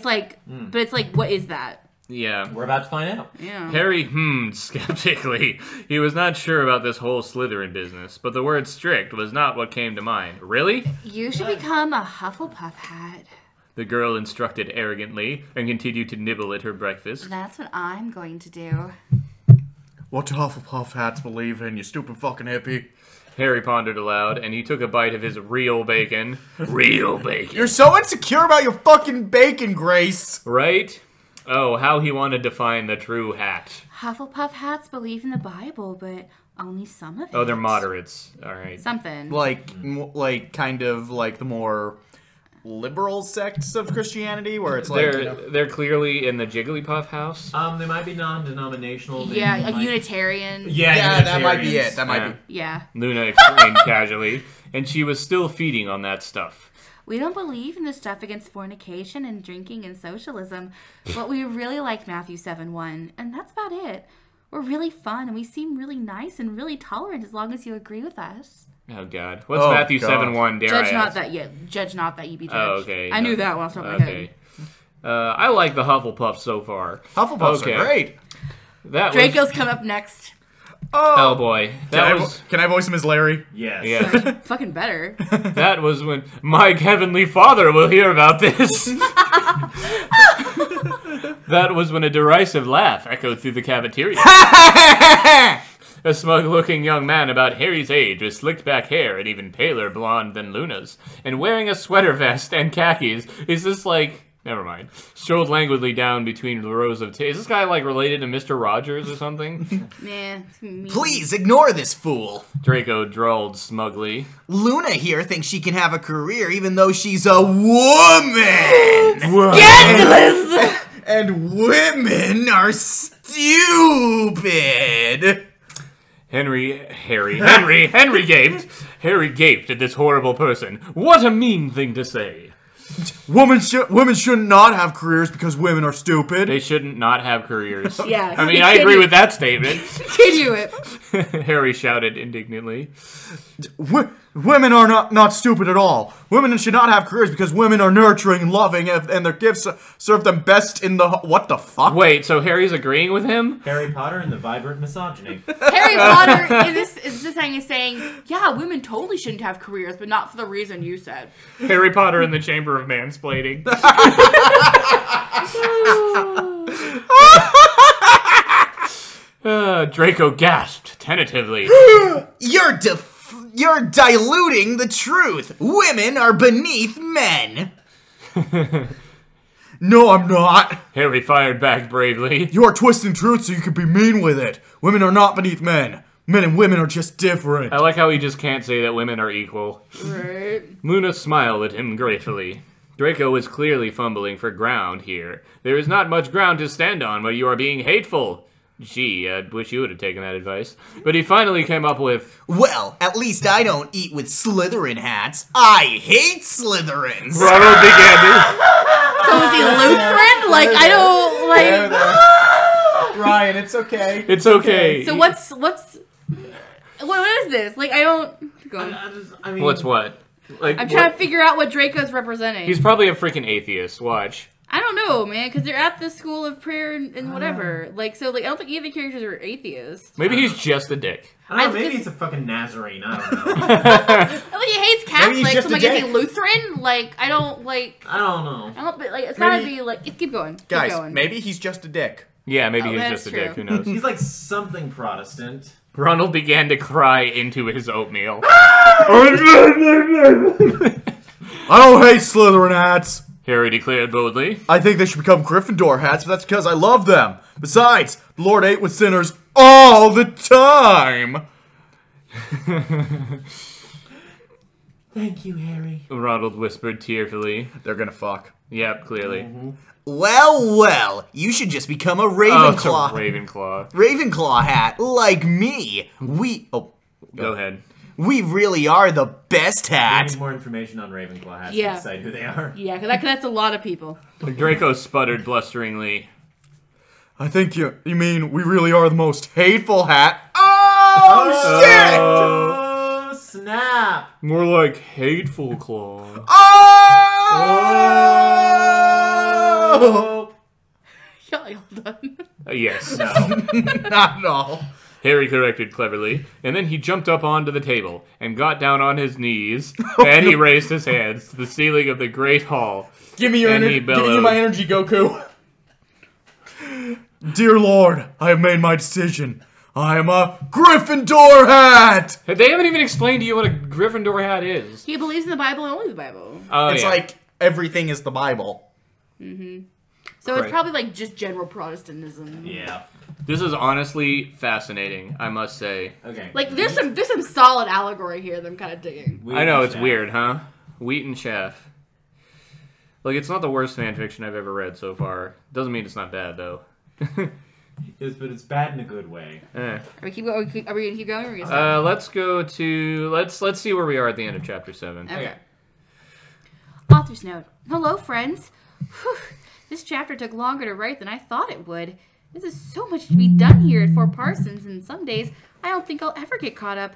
it's like, what is that? Yeah. We're about to find out. Yeah. Harry skeptically. He was not sure about this whole Slytherin business, but the word strict was not what came to mind. Really? You should become a Hufflepuff hat. The girl instructed arrogantly and continued to nibble at her breakfast. That's what I'm going to do. What do Hufflepuff hats believe in, you stupid fucking hippie? Harry pondered aloud, and he took a bite of his real bacon. Real bacon. You're so insecure about your fucking bacon, Grace. Right? Oh, how he wanted to find the true hat. Hufflepuff hats believe in the Bible, but only some of it. Oh, they're moderates. All right. Something. Like kind of like the more liberal sects of Christianity, where it's like, They're clearly in the Jigglypuff house. They might be non-denominational. They Yeah, a might- Unitarian. Yeah, that might be Unitarians. it. That might Yeah. be. Yeah. Luna explained casually, and she was still feeding on that stuff. We don't believe in the stuff against fornication and drinking and socialism, but we really like Matthew 7:1, and that's about it. We're really fun, and we seem really nice and really tolerant as long as you agree with us. Oh, God. What's Oh, Matthew God. 7:1, dare Judge I not ask? that yet. Judge not that you be judged. Oh, okay. I knew that one off the top of my head. I like the Hufflepuffs so far. Hufflepuffs Okay. are great. That was... Draco's come up next. Oh, boy. Can I voice him as Larry? Yes. Yeah. Fucking better. That was when my heavenly father will hear about this. That was when a derisive laugh echoed through the cafeteria. A smug-looking young man about Harry's age with slicked-back hair and even paler blonde than Luna's, and wearing a sweater vest and khakis. Is this like... Never mind. Strolled languidly down between the rows of... Is this guy, like, related to Mr. Rogers or something? Nah. Please ignore this fool. Draco drawled smugly. Luna here thinks she can have a career even though she's a woman. Scandalous! And women are stupid. Henry gaped. Harry gaped at this horrible person. What a mean thing to say. Women should not have careers because women are stupid. They shouldn't not have careers. Yeah. I mean, I agree with that statement. Continue it. Harry shouted indignantly. Women are not stupid at all. Women should not have careers because women are nurturing and loving, and their gifts serve them best in the... What the fuck? Wait, so Harry's agreeing with him? Harry Potter and the vibrant misogyny. Harry Potter is saying, yeah, women totally shouldn't have careers, but not for the reason you said. Harry Potter in the Chamber of Mansplaining. Draco gasped tentatively. You're diluting the truth. Women are beneath men. No, I'm not. Harry fired back bravely. You are twisting truth so you can be mean with it. Women are not beneath men. Men and women are just different. I like how he just can't say that women are equal. Right. Luna smiled at him gratefully. Draco was clearly fumbling for ground here. There is not much ground to stand on where you are being hateful. Gee, I wish you would have taken that advice. But he finally came up with... Well, at least I don't eat with Slytherin hats. I hate Slytherins. Ronald began to... So is he Lutheran? Like, I don't, like... Ryan, it's okay. It's okay. So what is this? Like, I don't... Go on. I mean, What's what? Like, I'm trying to figure out what Draco's representing. He's probably a freaking atheist. Watch. I don't know, man, because they're at the school of prayer and whatever. Like, so, like, I don't think either characters are atheists. Maybe he's just a dick. I don't know, maybe he's a fucking Nazarene. I don't know. Like, he hates Catholics. just So, like, a is he dick. Lutheran? Like, I don't, like... I don't know. I don't, like, it's gotta Maybe- be, like... Keep going. Keep Guys, going. maybe he's just a dick. Yeah, maybe Oh, he's that's just a true. dick. Who knows? He's like something Protestant. Ronald began to cry into his oatmeal. I don't hate Slytherin hats. Harry declared boldly. I think they should become Gryffindor hats, but that's because I love them. Besides, the Lord ate with sinners all the time. Thank you, Harry. Ronald whispered tearfully. They're gonna fuck. Yep, clearly. Well, you should just become a Oh, it's a Ravenclaw. Ravenclaw. Ravenclaw hat, like me. Go ahead. We really are the best I hat. need more information on Ravenclaw hats Yeah. to decide who they are. Yeah, because that's a lot of people. Draco sputtered blusteringly. I think you mean we really are the most hateful hat. Oh, shit! Oh, snap! More like hateful claw. Oh! Y'all done. Yes. No. Not at all. Harry corrected cleverly, and then he jumped up onto the table and got down on his knees, and he raised his hands to the ceiling of the great hall. Give me your And he energy. Give me bellowed. my energy, Goku. Dear Lord, I have made my decision. I am a Gryffindor hat. They haven't even explained to you what a Gryffindor hat is. He believes in the Bible and only the Bible. Oh, It's yeah. like everything is the Bible. So it's Right. probably like just general Protestantism. Yeah. This is honestly fascinating, I must say. Okay. Like there's some solid allegory here that I'm kind of digging. Wheat I know, and it's chaff. weird, huh? Wheat and chaff. Like, it's not the worst fanfiction I've ever read so far. Doesn't mean it's not bad, though. But it's bad in a good way. Eh. Are we gonna keep going? Or are we gonna stop? Let's go to... Let's see where we are at the end of Chapter 7. Okay. Author's note. Hello, friends. Whew. This chapter took longer to write than I thought it would. This is so much to be done here at Fort Parsons, and some days I don't think I'll ever get caught up.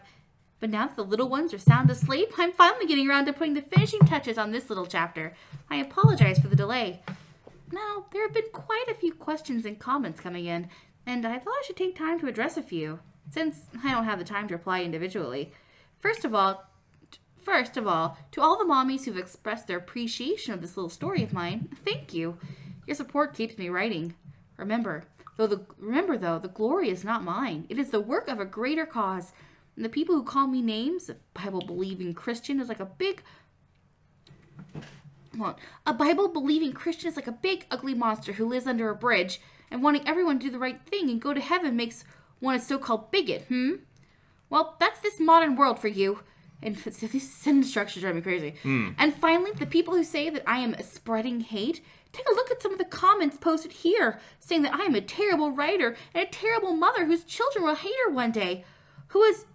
But now that the little ones are sound asleep, I'm finally getting around to putting the finishing touches on this little chapter. I apologize for the delay. Now, there have been quite a few questions and comments coming in, and I thought I should take time to address a few, since I don't have the time to reply individually. First of all, to all the mommies who've expressed their appreciation of this little story of mine, thank you. Your support keeps me writing. Remember, Remember, the glory is not mine. It is the work of a greater cause. And the people who call me names, a Bible-believing Christian is like a big... Well, a Bible-believing Christian is like a big, ugly monster who lives under a bridge, and wanting everyone to do the right thing and go to heaven makes one a so-called bigot, Well, that's this modern world for you. And these sentence structures drive me crazy. And finally, the people who say that I am spreading hate, take a look at some of the comments posted here, saying that I am a terrible writer and a terrible mother whose children will hate her one day. Who is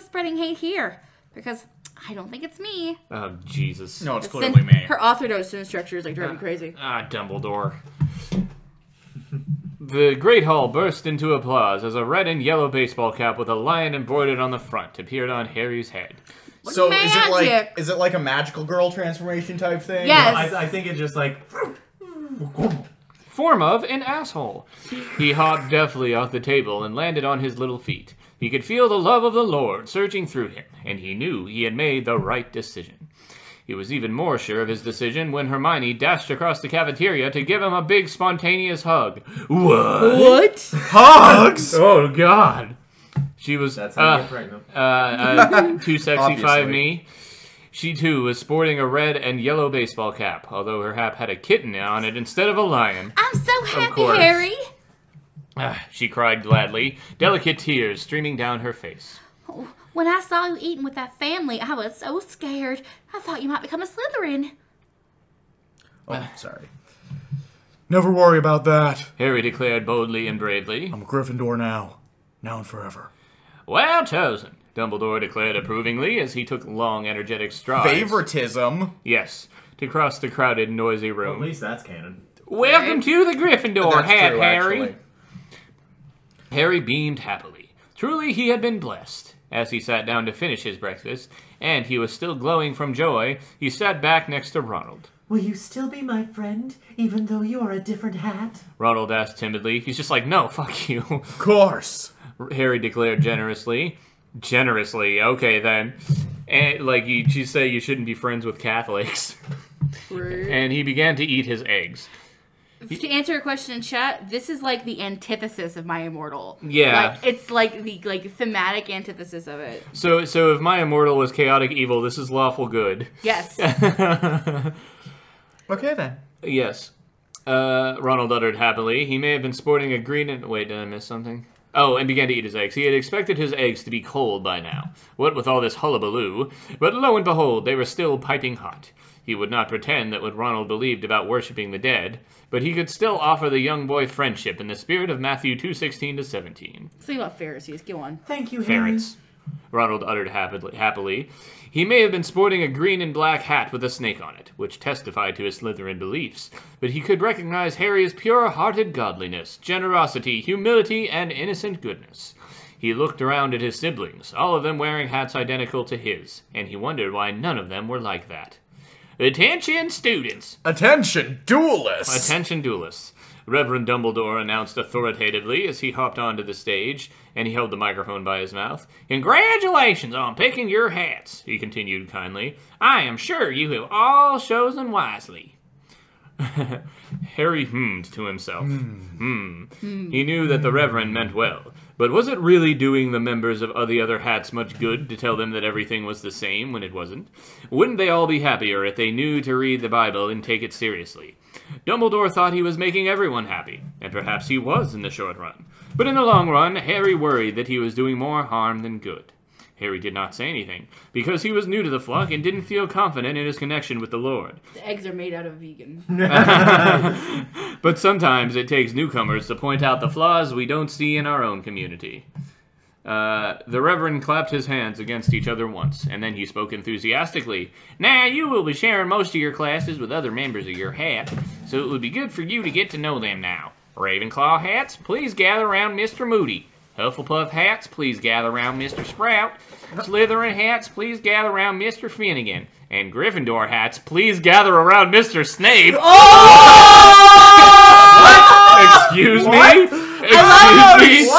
spreading hate here? Because I don't think it's me. Oh, Jesus. No, it's clearly me. Her author notes sentence structures like drive me crazy. Dumbledore. The Great Hall burst into applause as a red and yellow baseball cap with a lion embroidered on the front appeared on Harry's head. So Magic. is it like a magical girl transformation type thing? Yes. I think it's just like... Form of an asshole. He hopped deftly off the table and landed on his little feet. He could feel the love of the Lord surging through him, and he knew he had made the right decision. He was even more sure of his decision when Hermione dashed across the cafeteria to give him a big, spontaneous hug. What? Hugs? Oh, God. She was, That's how you get pregnant. too sexy for me. She, too, was sporting a red and yellow baseball cap, although her hat had a kitten on it instead of a lion. I'm so happy, course. Harry. She cried gladly, delicate tears streaming down her face. When I saw you eating with that family, I was so scared. I thought you might become a Slytherin. Oh, sorry. Never worry about that. Harry declared boldly and bravely. I'm a Gryffindor now. Now and forever. Well chosen, Dumbledore declared approvingly as he took long, energetic strides. Favoritism? Yes, to cross the crowded, noisy Well, room. at least that's canon. Welcome to the Gryffindor, That's Hat true, Harry. actually. Harry beamed happily. Truly he had been blessed. As he sat down to finish his breakfast, and he was still glowing from joy, he sat back next to Ronald. Will you still be my friend, even though you are a different hat? Ronald asked timidly. He's just like, no, fuck you. Of course. Harry declared generously. Generously, okay then. And like you say you shouldn't be friends with Catholics. And he began to eat his eggs. To answer your question in chat, this is like the antithesis of My Immortal. Yeah. Like, it's like the thematic antithesis of it. So if my immortal was chaotic evil, this is lawful good. Yes. Okay, then. Yes. Ronald uttered happily. He may have been sporting a green and... Wait, did I miss something? Oh, and began to eat his eggs. He had expected his eggs to be cold by now. What with all this hullabaloo? But lo and behold, they were still piping hot. He would not pretend that what Ronald believed about worshipping the dead, but he could still offer the young boy friendship in the spirit of Matthew 2:16-17. Something about Pharisees. Go on. Thank you, Harry. Ferrets, Ronald uttered happily. He may have been sporting a green and black hat with a snake on it, which testified to his Slytherin beliefs, but he could recognize Harry's pure-hearted godliness, generosity, humility, and innocent goodness. He looked around at his siblings, all of them wearing hats identical to his, and he wondered why none of them were like that. Attention, students! Attention, duelists! Attention, duelists. Reverend Dumbledore announced authoritatively as he hopped onto the stage, and he held the microphone by his mouth. Congratulations on picking your hats, he continued kindly. I am sure you have all chosen wisely. Harry hummed to himself. He knew that the Reverend meant well, but was it really doing the members of the other hats much good to tell them that everything was the same when it wasn't? Wouldn't they all be happier if they knew to read the Bible and take it seriously? Dumbledore thought he was making everyone happy, and perhaps he was in the short run. But in the long run, Harry worried that he was doing more harm than good. Harry did not say anything, because he was new to the flock and didn't feel confident in his connection with the Lord. The eggs are made out of vegan. But sometimes it takes newcomers to point out the flaws we don't see in our own community. The Reverend clapped his hands against each other once, and then he spoke enthusiastically. Now, you will be sharing most of your classes with other members of your hat, so it would be good for you to get to know them now. Ravenclaw hats, please gather around Mr. Moody. Hufflepuff hats, please gather around Mr. Sprout. Slytherin hats, please gather around Mr. Finnegan. And Gryffindor hats, please gather around Mr. Snape. Oh! Excuse me? Excuse me?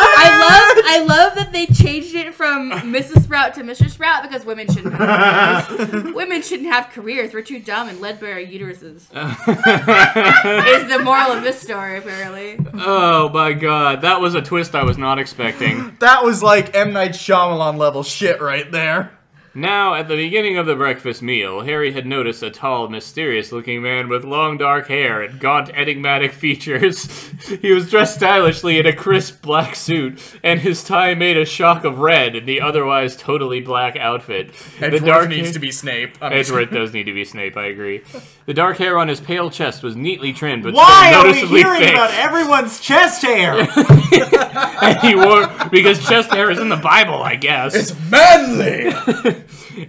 I love that they changed it from Mrs. Sprout to Mr. Sprout because women shouldn't have careers. Women shouldn't have careers. We're too dumb and led by our uteruses. Is the moral of this story, apparently. Oh my god, that was a twist I was not expecting. That was like M. Night Shyamalan level shit right there. Now, at the beginning of the breakfast meal, Harry had noticed a tall, mysterious-looking man with long dark hair and gaunt, enigmatic features. He was dressed stylishly in a crisp black suit, and his tie made a shock of red in the otherwise totally black outfit. Edgeworth needs to be Snape. Edgeworth does need to be Snape, I agree. The dark hair on his pale chest was neatly trimmed, but Why still are we noticeably hearing thick. about everyone's chest hair? And he wore, because chest hair is in the Bible, I guess. It's manly!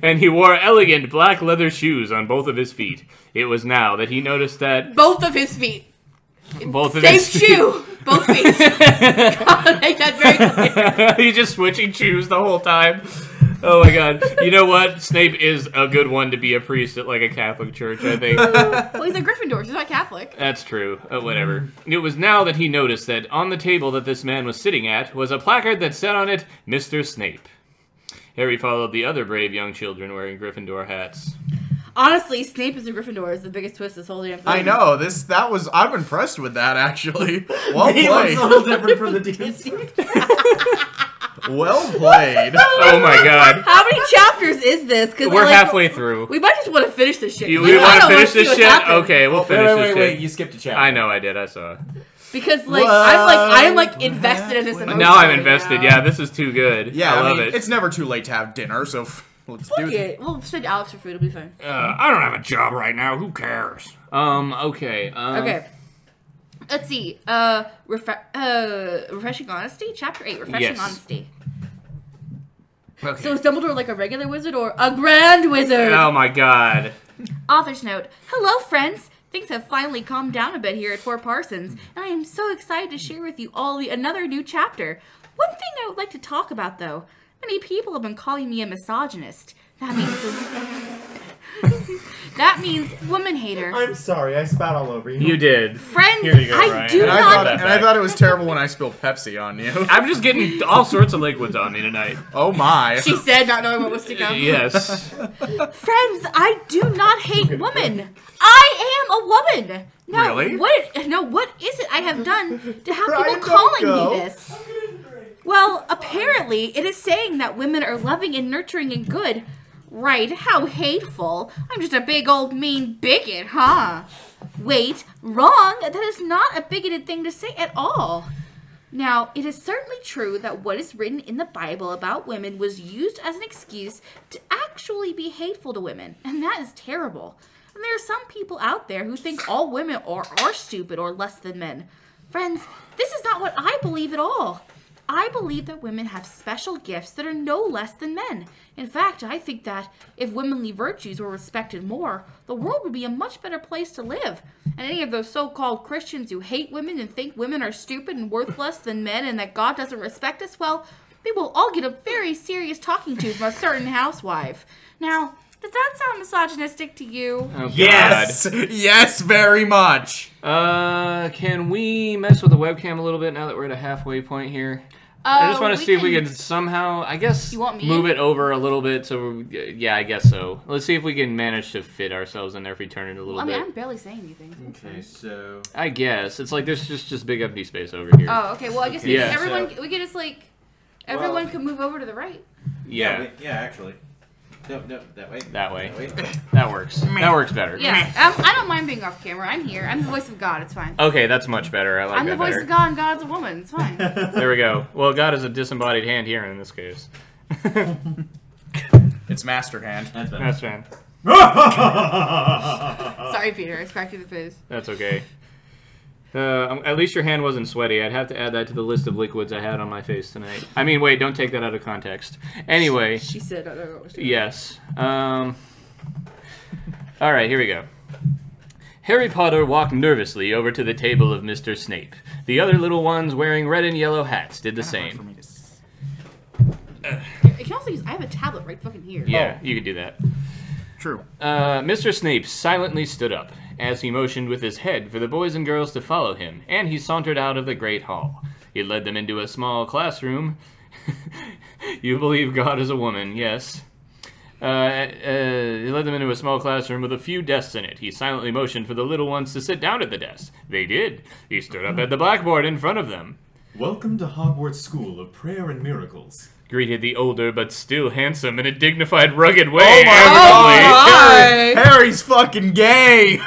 And he wore elegant black leather shoes on both of his feet. It was now that he noticed that Both of his feet. both of Same his shoe. Both feet. God, make that very clear. He's just switching shoes the whole time. Oh my god. You know what? Snape is a good one to be a priest at like a Catholic church, I think. Well, he's a Gryffindor. He's not Catholic. That's true. Whatever. It was now that he noticed that on the table that this man was sitting at was a placard that said on it, Mr. Snape. Harry followed the other brave young children wearing Gryffindor hats. Honestly, Snape is a Gryffindor is the biggest twist this whole damn thing. I know, I'm impressed with that, actually. Well He looks played. a little different from the DMC. Well played. Oh my god. How many chapters is this? Cause We're like, halfway through. We might just want to finish this shit. We Like, I want to don't finish see this what shit? happens. Okay, we'll finish this Wait, shit. you skipped a chapter. I know I did, I saw. Because like I'm like invested in this emotion. Now I'm right invested, now. yeah, this is too good. Yeah, I love mean, it. it's never too late to have dinner, so let's do Fuck it. it. We'll send Alex for food. It'll be fine. I don't have a job right now, who cares? Okay. Okay. Let's see. Refreshing Honesty, Chapter 8. Refreshing Yes. Honesty. Okay. So is Dumbledore like a regular wizard or a grand wizard? Oh my god. Author's note. Hello, friends. Things have finally calmed down a bit here at Fort Parsons, and I am so excited to share with you all another new chapter. One thing I would like to talk about, though. Many people have been calling me a misogynist. That means woman hater. I'm sorry, I spat all over you. You did. Friends, Here you go, I Ryan. do And not. I thought it was terrible when I spilled Pepsi on you. I'm just getting all sorts of liquids on me tonight. Oh my. She said, not knowing what was to come. Yes. Friends, I do not hate women. I am a woman. No, Really? What is it I have done to have Ryan, people calling don't me go. this? Well, apparently it is saying that women are loving and nurturing and good. Right, how hateful. I'm just a big old mean bigot, huh? Wait, wrong. That is not a bigoted thing to say at all. Now, it is certainly true that what is written in the Bible about women was used as an excuse to actually be hateful to women, and that is terrible. And there are some people out there who think all women are stupid or less than men. Friends, this is not what I believe at all. I believe that women have special gifts that are no less than men. In fact, I think that if womanly virtues were respected more, the world would be a much better place to live. And any of those so-called Christians who hate women and think women are stupid and worth less than men and that God doesn't respect us, well, they will all get a very serious talking to from a certain housewife. Now, does that sound misogynistic to you? Oh, Yes! Yes, very much! Can we mess with the webcam a little bit now that we're at a halfway point here? I just want to see if we can somehow, I guess, You want me move in? it over a little bit. So, yeah, I guess so. Let's see if we can manage to fit ourselves in there if we turn it a little I mean, bit. I'm barely saying anything. Okay, so... I guess. It's like there's just big empty space over here. Oh, okay. Well, I guess Yeah, everyone, we could just like, everyone Well- could move over to the right. Yeah, wait, yeah, actually. No, that way. that way. That way. That works. That works better. Yeah, I don't mind being off camera. I'm here. I'm the voice of God. It's fine. Okay, that's much better. I like I'm the that voice better. of God, and God's a woman. It's fine. There we go. Well, God is a disembodied hand here in this case. It's Master Hand. That's better. That's fine. Sorry, Peter. I cracked you in the face. That's okay. At least your hand wasn't sweaty. I'd have to add that to the list of liquids I had on my face tonight. I mean, wait, don't take that out of context. Anyway, She said, I don't know what she yes. All right, here we go. Harry Potter walked nervously over to the table of Mr. Snape. The other little ones wearing red and yellow hats did the same. You can also use, I have a tablet right fucking here. Yeah, you could do that. True. Mr. Snape silently stood up as he motioned with his head for the boys and girls to follow him, and he sauntered out of the great hall. He led them into a small classroom You believe God is a woman, yes. He led them into a small classroom with a few desks in it. He silently motioned for the little ones to sit down at the desk. They did. He stood up at the blackboard in front of them. Welcome to Hogwarts School of Prayer and Miracles. Greeted the older but still handsome in a dignified, rugged way. Oh my God! Harry's fucking gay!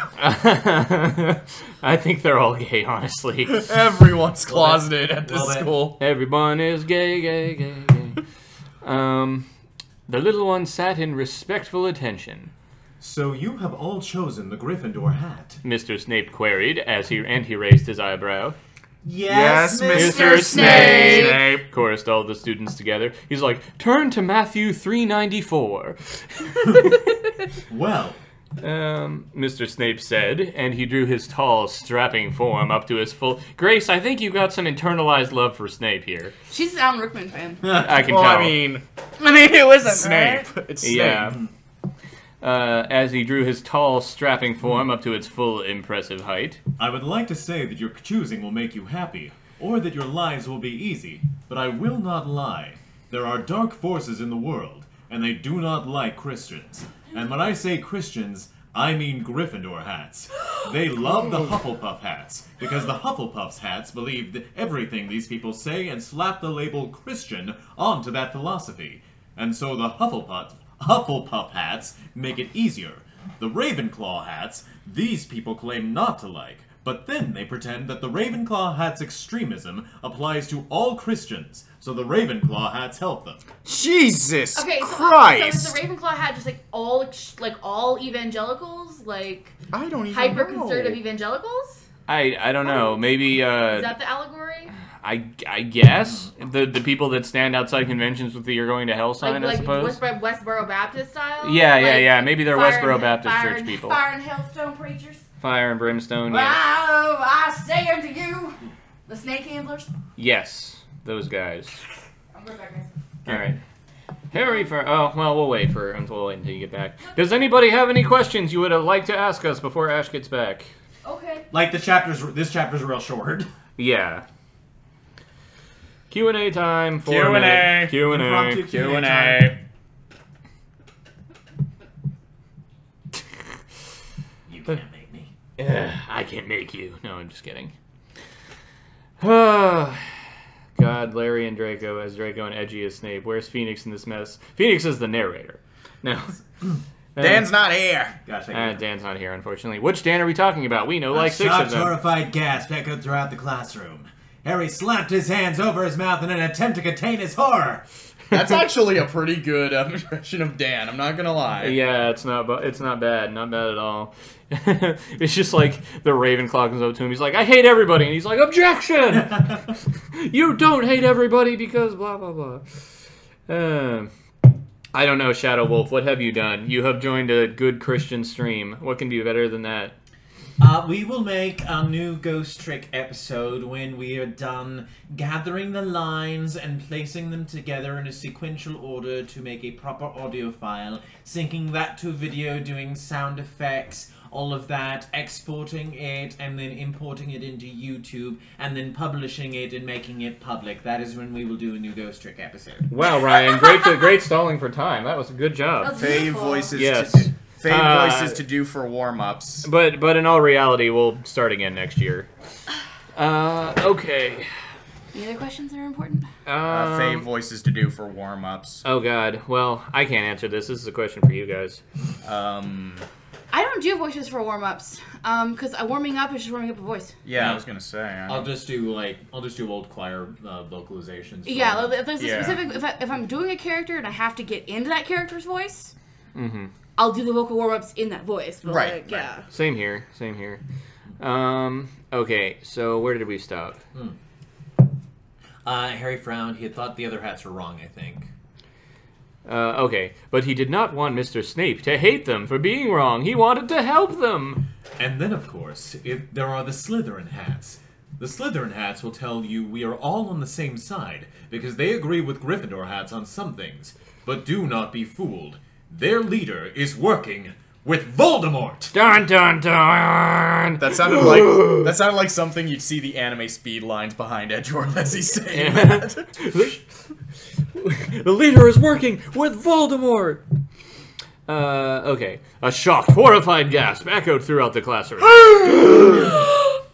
I think they're all gay, honestly. Everyone's closeted at this school. Everyone is gay, gay, gay, gay. The little one sat in respectful attention. So you have all chosen the Gryffindor hat. Mr. Snape queried as he raised his eyebrow. Yes, Mr. Snape! Chorused all the students together. He's like, turn to Matthew 394. Well, Mr. Snape said, and he drew his tall, strapping form up to his full... Grace, I think you got some internalized love for Snape here. She's an Alan Rickman fan. I can Well, tell. I mean, it was Snape. It's Snape. Yeah. As he drew his tall, strapping form up to its full, impressive height. I would like to say that your choosing will make you happy, or that your lives will be easy, but I will not lie. There are dark forces in the world, and they do not like Christians. And when I say Christians, I mean Gryffindor hats. They love the Hufflepuff hats, because the Hufflepuff's hats believe that everything these people say and slap the label Christian onto that philosophy. And so the Hufflepuff hats make it easier. The Ravenclaw hats, these people claim not to like, but then they pretend that the Ravenclaw hat's extremism applies to all Christians, so the Ravenclaw hats help them. Jesus Okay, Christ! so is the Ravenclaw hat just all evangelicals, like I don't even hyper know. conservative evangelicals? I don't know. Maybe, Is that the allegory? I guess the people that stand outside conventions with the "You're going to hell" sign, I suppose. Westboro Baptist style. Yeah. Maybe they're Fire Westboro and- Baptist fire church and- people. Fire and hellstone preachers. Fire and brimstone. Yeah. I say unto you, the snake handlers. Yes, those guys. I'll go back, guys. All right. Harry, we'll wait until you get back. Does anybody have any questions you would like to ask us before Ash gets back? Okay. Like this chapter's real short. Yeah. Q&A time. Q&A. Q&A. Q&A. You can't make me. I can't make you. No, I'm just kidding. God, Larry and Draco as Draco and Edgy as Snape. Where's Phoenix in this mess? Phoenix is the narrator. No. Dan's not here. Gotcha. Dan's not here, unfortunately. Which Dan are we talking about? We know like 6 shocked, of them. horrified gasp echoed throughout the classroom. Harry slapped his hands over his mouth in an attempt to contain his horror. That's actually a pretty good impression of Dan. I'm not gonna lie. Yeah, it's not bad, not bad at all. It's just like the Ravenclaw comes up to him. He's like, "I hate everybody," and he's like, "Objection! You don't hate everybody because blah blah blah." I don't know, Shadow Wolf. What have you done? You have joined a good Christian stream. What can be better than that? We will make a new Ghost Trick episode when we are done gathering the lines and placing them together in a sequential order to make a proper audio file, syncing that to video, doing sound effects, all of that, exporting it, and then importing it into YouTube, and then publishing it and making it public. That is when we will do a new Ghost Trick episode. Wow, Ryan, great stalling for time. That was a good job. That's Fave beautiful. voices. Yes. Fave voices to do for warm-ups. But in all reality, we'll start again next year. Okay. Any other questions that are important? Fave voices to do for warm-ups. Oh God. Well, I can't answer this. This is a question for you guys. I don't do voices for warm-ups, because warming up is just warming up a voice. Yeah, I was gonna say. I'll just do old choir vocalizations. Yeah, if there's a Yeah. specific, if I'm doing a character and I have to get into that character's voice, Mm-hmm. I'll do the vocal warm-ups in that voice. But Right, like, yeah. Same here. Okay. So where did we stop? Harry frowned. He had thought the other hats were wrong, I think. Okay, but he did not want Mr. Snape to hate them for being wrong. He wanted to help them. And then, of course, there are the Slytherin hats. The Slytherin hats will tell you we are all on the same side, because they agree with Gryffindor hats on some things. But do not be fooled. Their leader is working with Voldemort. Dun dun dun. That sounded like something you'd see the anime speed lines behind Edgeworth as he's saying that. The leader is working with Voldemort. Okay. A shocked, horrified gasp echoed throughout the classroom.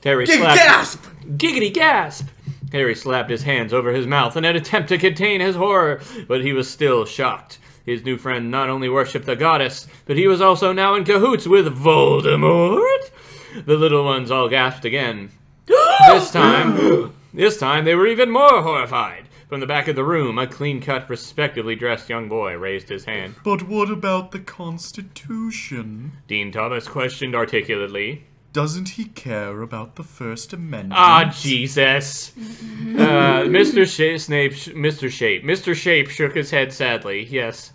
Harry slapped. Gasp! Giggity gasp! Harry slapped his hands over his mouth in an attempt to contain his horror, but he was still shocked. His new friend not only worshipped the goddess, but he was also now in cahoots with Voldemort. The little ones all gasped again. This time they were even more horrified. From the back of the room, a clean-cut, respectably dressed young boy raised his hand. But what about the Constitution? Dean Thomas questioned articulately. Doesn't he care about the First Amendment? Ah, Jesus. Mr. Shape shook his head sadly. Yes,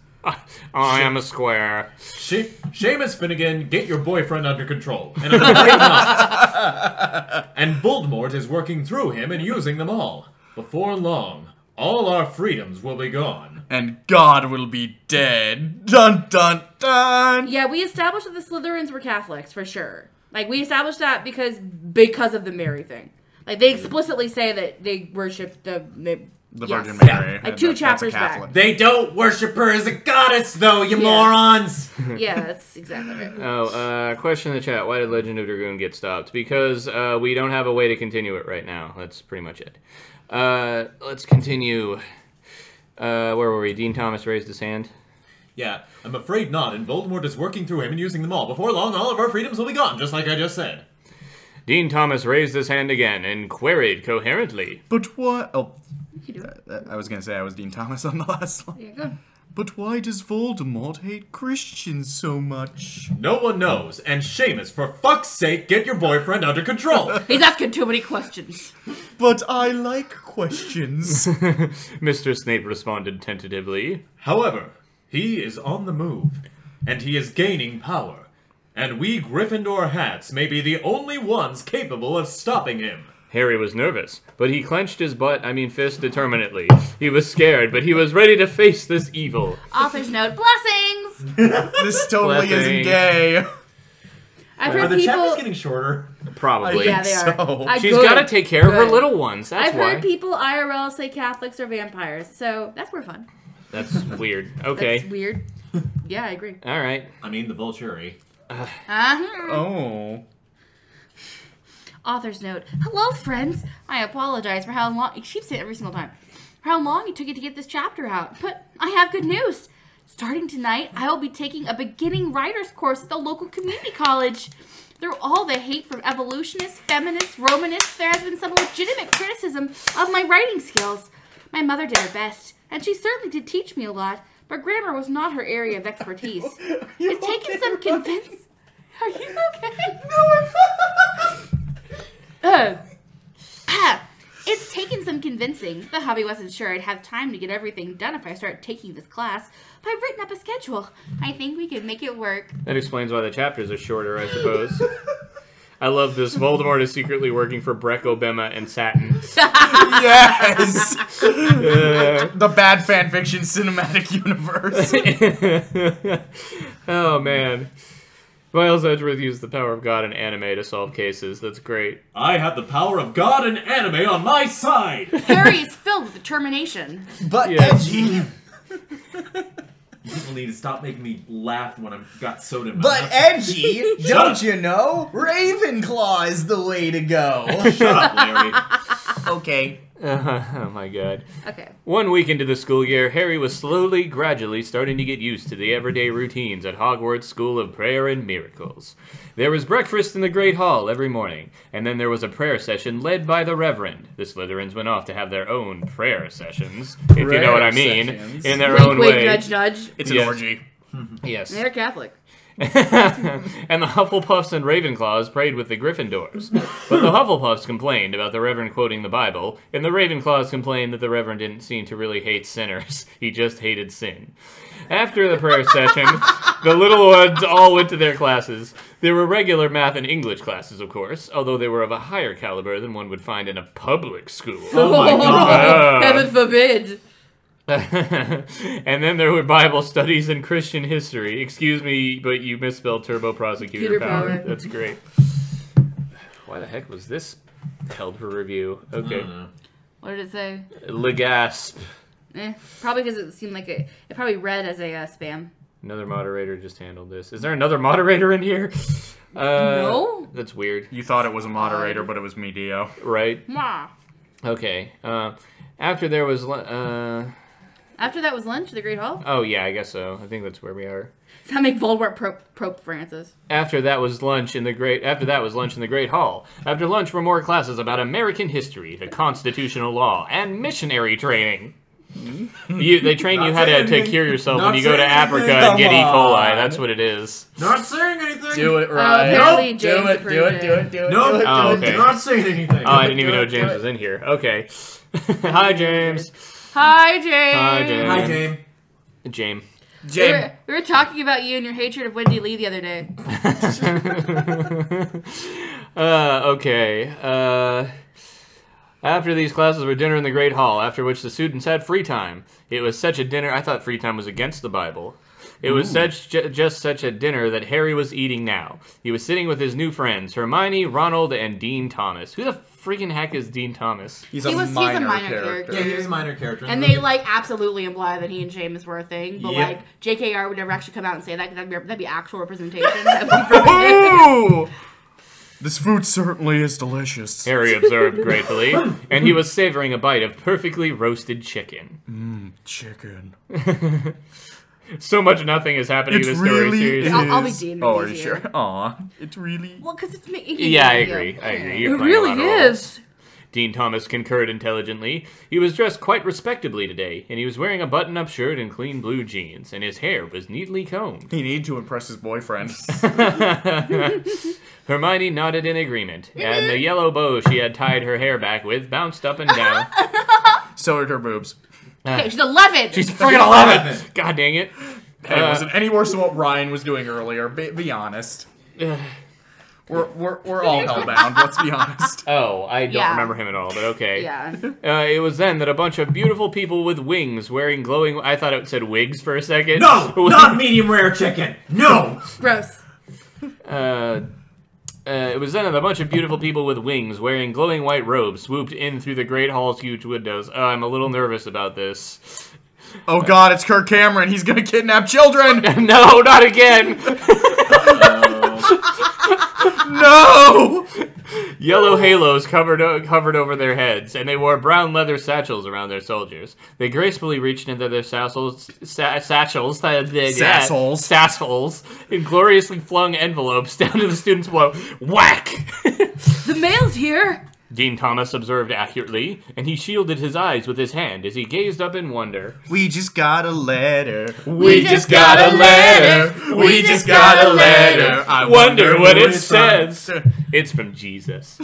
I am a square. Seamus Finnegan, get your boyfriend under control. And I'm afraid not. And Voldemort is working through him and using them all. Before long, all our freedoms will be gone. And God will be dead. Dun dun dun! Yeah, we established that the Slytherins were Catholics, for sure. Like, we established that because of the Mary thing. Like, they explicitly say that they worship the Virgin Mary. Like, two chapters back. They don't worship her as a goddess, though, you morons! Yeah, that's exactly right. Oh, question in the chat. Why did Legend of Dragoon get stopped? Because we don't have a way to continue it right now. That's pretty much it. Let's continue. Where were we? Dean Thomas raised his hand. Yeah, I'm afraid not, and Voldemort is working through him and using them all. Before long, all of our freedoms will be gone, just like I just said. Dean Thomas raised his hand again and queried coherently. But what? Oh, I was gonna say I was Dean Thomas on the last one. Yeah, go. but why does Voldemort hate Christians so much? No one knows, and Seamus, for fuck's sake, get your boyfriend under control! He's asking too many questions. But I like questions. Mr. Snape responded tentatively. However, he is on the move, and he is gaining power, and we Gryffindor hats may be the only ones capable of stopping him. Harry was nervous, but he clenched his fist determinedly. He was scared, but he was ready to face this evil. Author's note, blessings! This totally isn't gay. I've Are heard the chapters people... getting shorter? Probably. Yeah, they are. So. She's got to take care of her little ones, that's I've why. heard people IRL say Catholics are vampires, so that's more fun. That's weird. Okay. That's weird. Yeah, I agree. All right. I mean, the Volturi. Oh. Author's note. Hello, friends. I apologize for how long... She keeps it every single time. For how long it took you to get this chapter out. But I have good news. Starting tonight, I will be taking a beginning writer's course at the local community college. Through all the hate from evolutionists, feminists, Romanists, there has been some legitimate criticism of my writing skills. My mother did her best, and she certainly did teach me a lot, but grammar was not her area of expertise. It's taken some convincing... Are you okay? No, it's taken some convincing. The hubby wasn't sure I'd have time to get everything done if I start taking this class, but I've written up a schedule. I think we can make it work. That explains why the chapters are shorter, I suppose. I love this. Voldemort is secretly working for Breck Obama and Satin. Yes! The bad fanfiction cinematic universe. Oh, man. Miles Edgeworth used the power of God and anime to solve cases. That's great. I have the power of God and anime on my side! Harry is filled with determination. But Yes. edgy. People need to stop making me laugh when I've got soda in my But mouth. edgy, don't you know? Ravenclaw is the way to go. Shut up, Larry. Okay. Oh my god. Okay. 1 week into the school year, Harry was gradually starting to get used to the everyday routines at Hogwarts School of Prayer and Miracles. There was breakfast in the Great Hall every morning, and then there was a prayer session led by the Reverend. The Slytherins went off to have their own prayer sessions, if you know what I mean, sessions. in their Wink, own wink, way. nudge, nudge. It's an Yes. orgy. Yes. They're Catholic. And the Hufflepuffs and Ravenclaws prayed with the Gryffindors. But the Hufflepuffs complained about the Reverend quoting the Bible, and the Ravenclaws complained that the Reverend didn't seem to really hate sinners. He just hated sin. After the prayer session, the little ones all went to their classes. There were regular math and English classes, of course, although they were of a higher caliber than one would find in a public school. Oh my god. Heaven forbid. And then there were Bible studies and Christian history. Excuse me, but you misspelled turbo prosecutor power. That's great. Why the heck was this held for review? Okay. What did it say? Legasp. Probably because it seemed like it probably read as a spam. Another moderator just handled this. Is there another moderator in here? No. That's weird. You thought it was a moderator, but it was me, Dio. Right? Mwah. Okay. After there was... After that was lunch at the Great Hall? Oh, yeah, I guess so. I think that's where we are. Does that make Voldemort Pope Francis? After that was lunch in the Great Hall. After lunch were more classes about American history, the constitutional law, and missionary training. They train you how to cure yourself when you go to Africa and get E. coli. That's what it is. Not saying anything. Do it right. Apparently Nope. James Do it. Nope. Oh, okay. Not saying anything. Oh, I didn't even know James was in here. Okay. Hi, James. Hi, James. Hi, James. Hi, James. James. We were talking about you and your hatred of Wendy Lee the other day. Okay. After these classes were dinner in the Great Hall, after which the students had free time. It was such a dinner. I thought free time was against the Bible. It was just such a dinner that Harry was eating now. He was sitting with his new friends, Hermione, Ronald, and Dean Thomas. Who the freaking heck is Dean Thomas? He's He's a a minor minor character. Yeah, he was a minor character. And they, like, absolutely imply that he and James were a thing. But, Yep. like, JKR would never actually come out and say that, because that'd be actual representation. That'd be forbidden. This food certainly is delicious. Harry observed gratefully, and he was savoring a bite of perfectly roasted chicken. Chicken. So much nothing is happening in this story really series. is. I'll be Dean. Oh, are you sure? Aw, it's really... Well, because it's making Yeah, I agree. You're It playing a lot really of roles. is. Dean Thomas concurred intelligently. He was dressed quite respectably today, and he was wearing a button-up shirt and clean blue jeans, and his hair was neatly combed. He needed to impress his boyfriend. Hermione nodded in agreement, and the yellow bow she had tied her hair back with bounced up and down. So did her boobs. Okay, she's 11. She's freaking 11! God dang it. It wasn't any worse than what Ryan was doing earlier. Be honest. We're all hellbound. Let's be honest. Oh, I don't Yeah. remember him at all, but okay. Yeah. It was then that a bunch of beautiful people with wings wearing glowing... I thought it said wigs for a second. No! Not medium rare chicken! No! Gross. It was then that a bunch of beautiful people with wings wearing glowing white robes swooped in through the Great Hall's huge windows. I'm a little nervous about this. Oh god, it's Kirk Cameron. He's gonna kidnap children! No, not again! No! Yellow halos covered over their heads, and they wore brown leather satchels around their soldiers. They gracefully reached into their satchels, and gloriously flung envelopes down to the students below. Whack! The mail's here. Dean Thomas observed accurately, and he shielded his eyes with his hand as he gazed up in wonder. We just got a letter. We just got a letter. We just got a letter. I wonder what it says. It's from Jesus.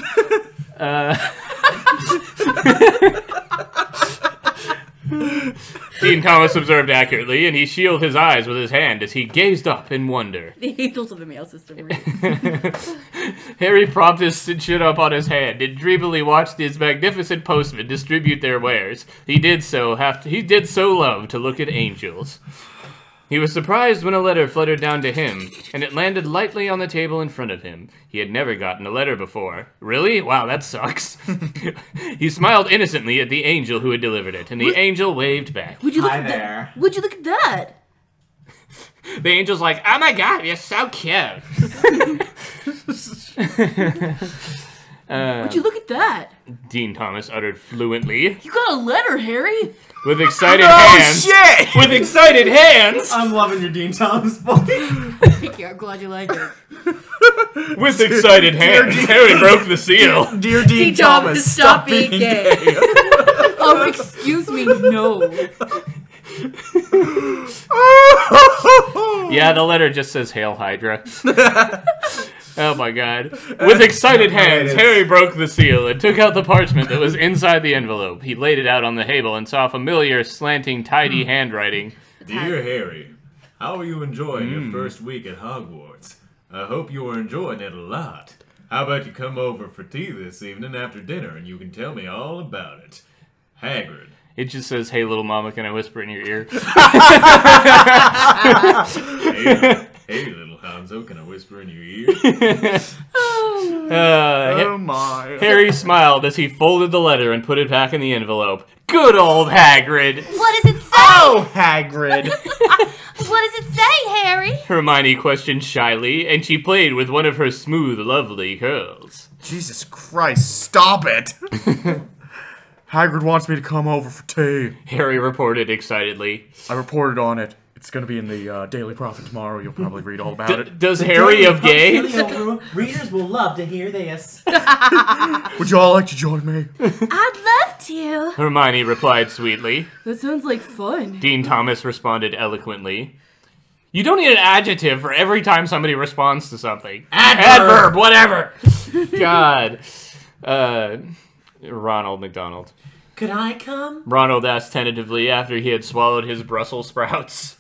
Dean Thomas observed accurately, and he shielded his eyes with his hand as he gazed up in wonder. The angels of the mail system. Harry propped his chin up on his hand and dreamily watched his magnificent postmen distribute their wares. He did so love to look at angels. He was surprised when a letter fluttered down to him, and it landed lightly on the table in front of him. He had never gotten a letter before. Really? Wow, that sucks. He smiled innocently at the angel who had delivered it, and the angel waved back. Would you look Hi at there. that? Would you look at that? The angel's like, oh my god, you're so cute. Would you look at that? Dean Thomas uttered fluently. You got a letter, Harry. With excited hands. Shit! With excited hands. I'm loving your Dean Thomas boy. Thank you. I'm glad you like it. With excited hands. Harry broke the seal. Dear Dean Thomas, stop being gay. Oh, excuse me, no. Yeah, the letter just says Hail Hydra. Oh my god. With excited hands, Harry broke the seal and took out the parchment that was inside the envelope. He laid it out on the table and saw familiar, slanting, tidy handwriting. Dear Harry, how are you enjoying your first week at Hogwarts? I hope you are enjoying it a lot. How about you come over for tea this evening after dinner and you can tell me all about it? Hagrid. It just says, "Hey, little mama, can I whisper in your ear?" Hey, little Hanzo, can I whisper in your ear? Oh my. Harry smiled as he folded the letter and put it back in the envelope. Good old Hagrid! What does it say? Oh, Hagrid! What does it say, Harry? Hermione questioned shyly, and she played with one of her smooth, lovely curls. Jesus Christ, stop it! Hagrid wants me to come over for tea. Harry reported excitedly. I reported on it. It's gonna be in the Daily Prophet tomorrow. You'll probably read all about it. Does Harry of gay? Readers will love to hear this. Would you all like to join me? I'd love to. Hermione replied sweetly. That sounds like fun. Dean Thomas responded eloquently. You don't need an adjective for every time somebody responds to something. Adverb, whatever. God. Ronald McDonald. Could I come? Ronald asked tentatively after he had swallowed his Brussels sprouts.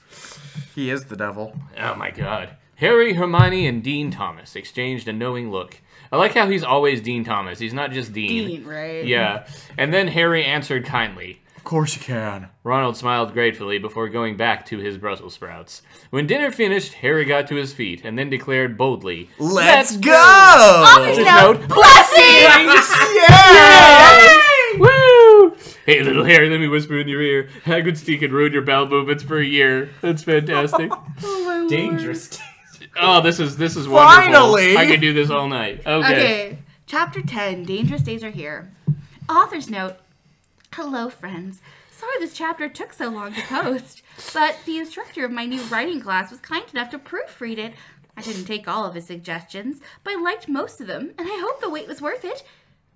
He is the devil. Oh my god. Harry, Hermione, and Dean Thomas exchanged a knowing look. I like how he's always Dean Thomas. He's not just Dean. Dean, right? Yeah. And then Harry answered kindly. Of course you can. Ronald smiled gratefully before going back to his Brussels sprouts. When dinner finished, Harry got to his feet and then declared boldly, Let's go! Author's note, blessings! Yeah! Woo! Hey, little Harry, let me whisper in your ear. Hagrid's tea can ruin your bowel movements for a year. That's fantastic. Dangerous. Oh, this is wonderful. Finally! I could do this all night. Okay, Chapter 10, Dangerous Days Are Here. Author's note, hello friends. Sorry this chapter took so long to post, but the instructor of my new writing class was kind enough to proofread it. I didn't take all of his suggestions, but I liked most of them, and I hope the wait was worth it.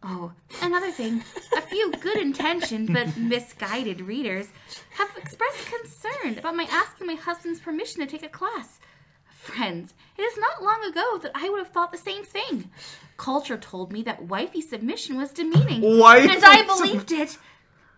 Oh, another thing. A few good-intentioned but misguided readers have expressed concern about my asking my husband's permission to take a class. Friends, it is not long ago that I would have thought the same thing. Culture told me that wifey submission was demeaning, and I believed it.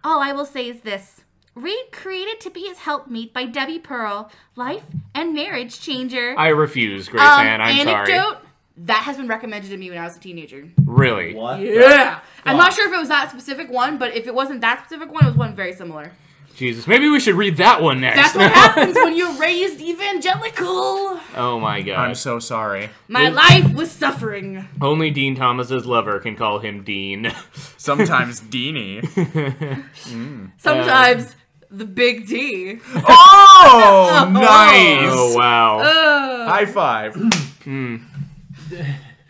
All I will say is this. Read Created to Be His Helpmeet by Debbie Pearl, Life and Marriage Changer. I refuse, Grace Ann. I'm sorry. Anecdote, that has been recommended to me when I was a teenager. Really? What? Yeah. I'm not sure if it was that specific one, but if it wasn't that specific one, it was one very similar. Jesus. Maybe we should read that one next. That's what happens when you're raised evangelical. Oh my god. I'm so sorry. My life was suffering. Only Dean Thomas's lover can call him Dean. Sometimes Deanie. Sometimes the big D. Oh, nice! Oh wow. High five.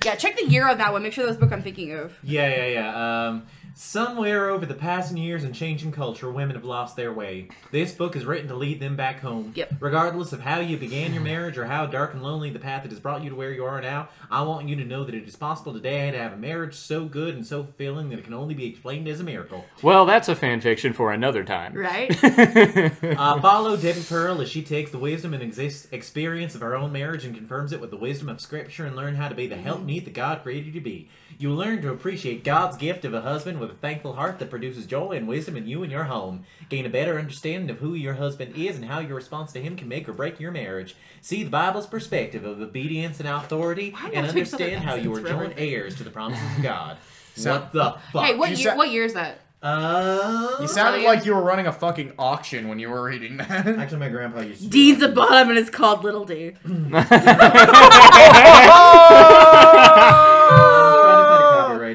Yeah, check the year on that one. Make sure that's the book I'm thinking of. Yeah. Somewhere over the passing years and changing culture, women have lost their way. This book is written to lead them back home. Yep. Regardless of how you began your marriage or how dark and lonely the path that has brought you to where you are now, I want you to know that it is possible today to have a marriage so good and so fulfilling that it can only be explained as a miracle. Well, that's a fan fiction for another time. Right? Follow Debbie Pearl as she takes the wisdom and experience of her own marriage and confirms it with the wisdom of Scripture and learn how to be the helpmeet that God created you to be. You will learn to appreciate God's gift of a husband with a thankful heart that produces joy and wisdom in you and your home. Gain a better understanding of who your husband is and how your response to him can make or break your marriage. See the Bible's perspective of obedience and authority and understand how you are joint heirs to the promises of God. What the fuck? Hey, what year is that? You sounded like you were running a fucking auction when you were reading that. Actually, my grandpa used to do Dean's that. a bottom and it's called Little D.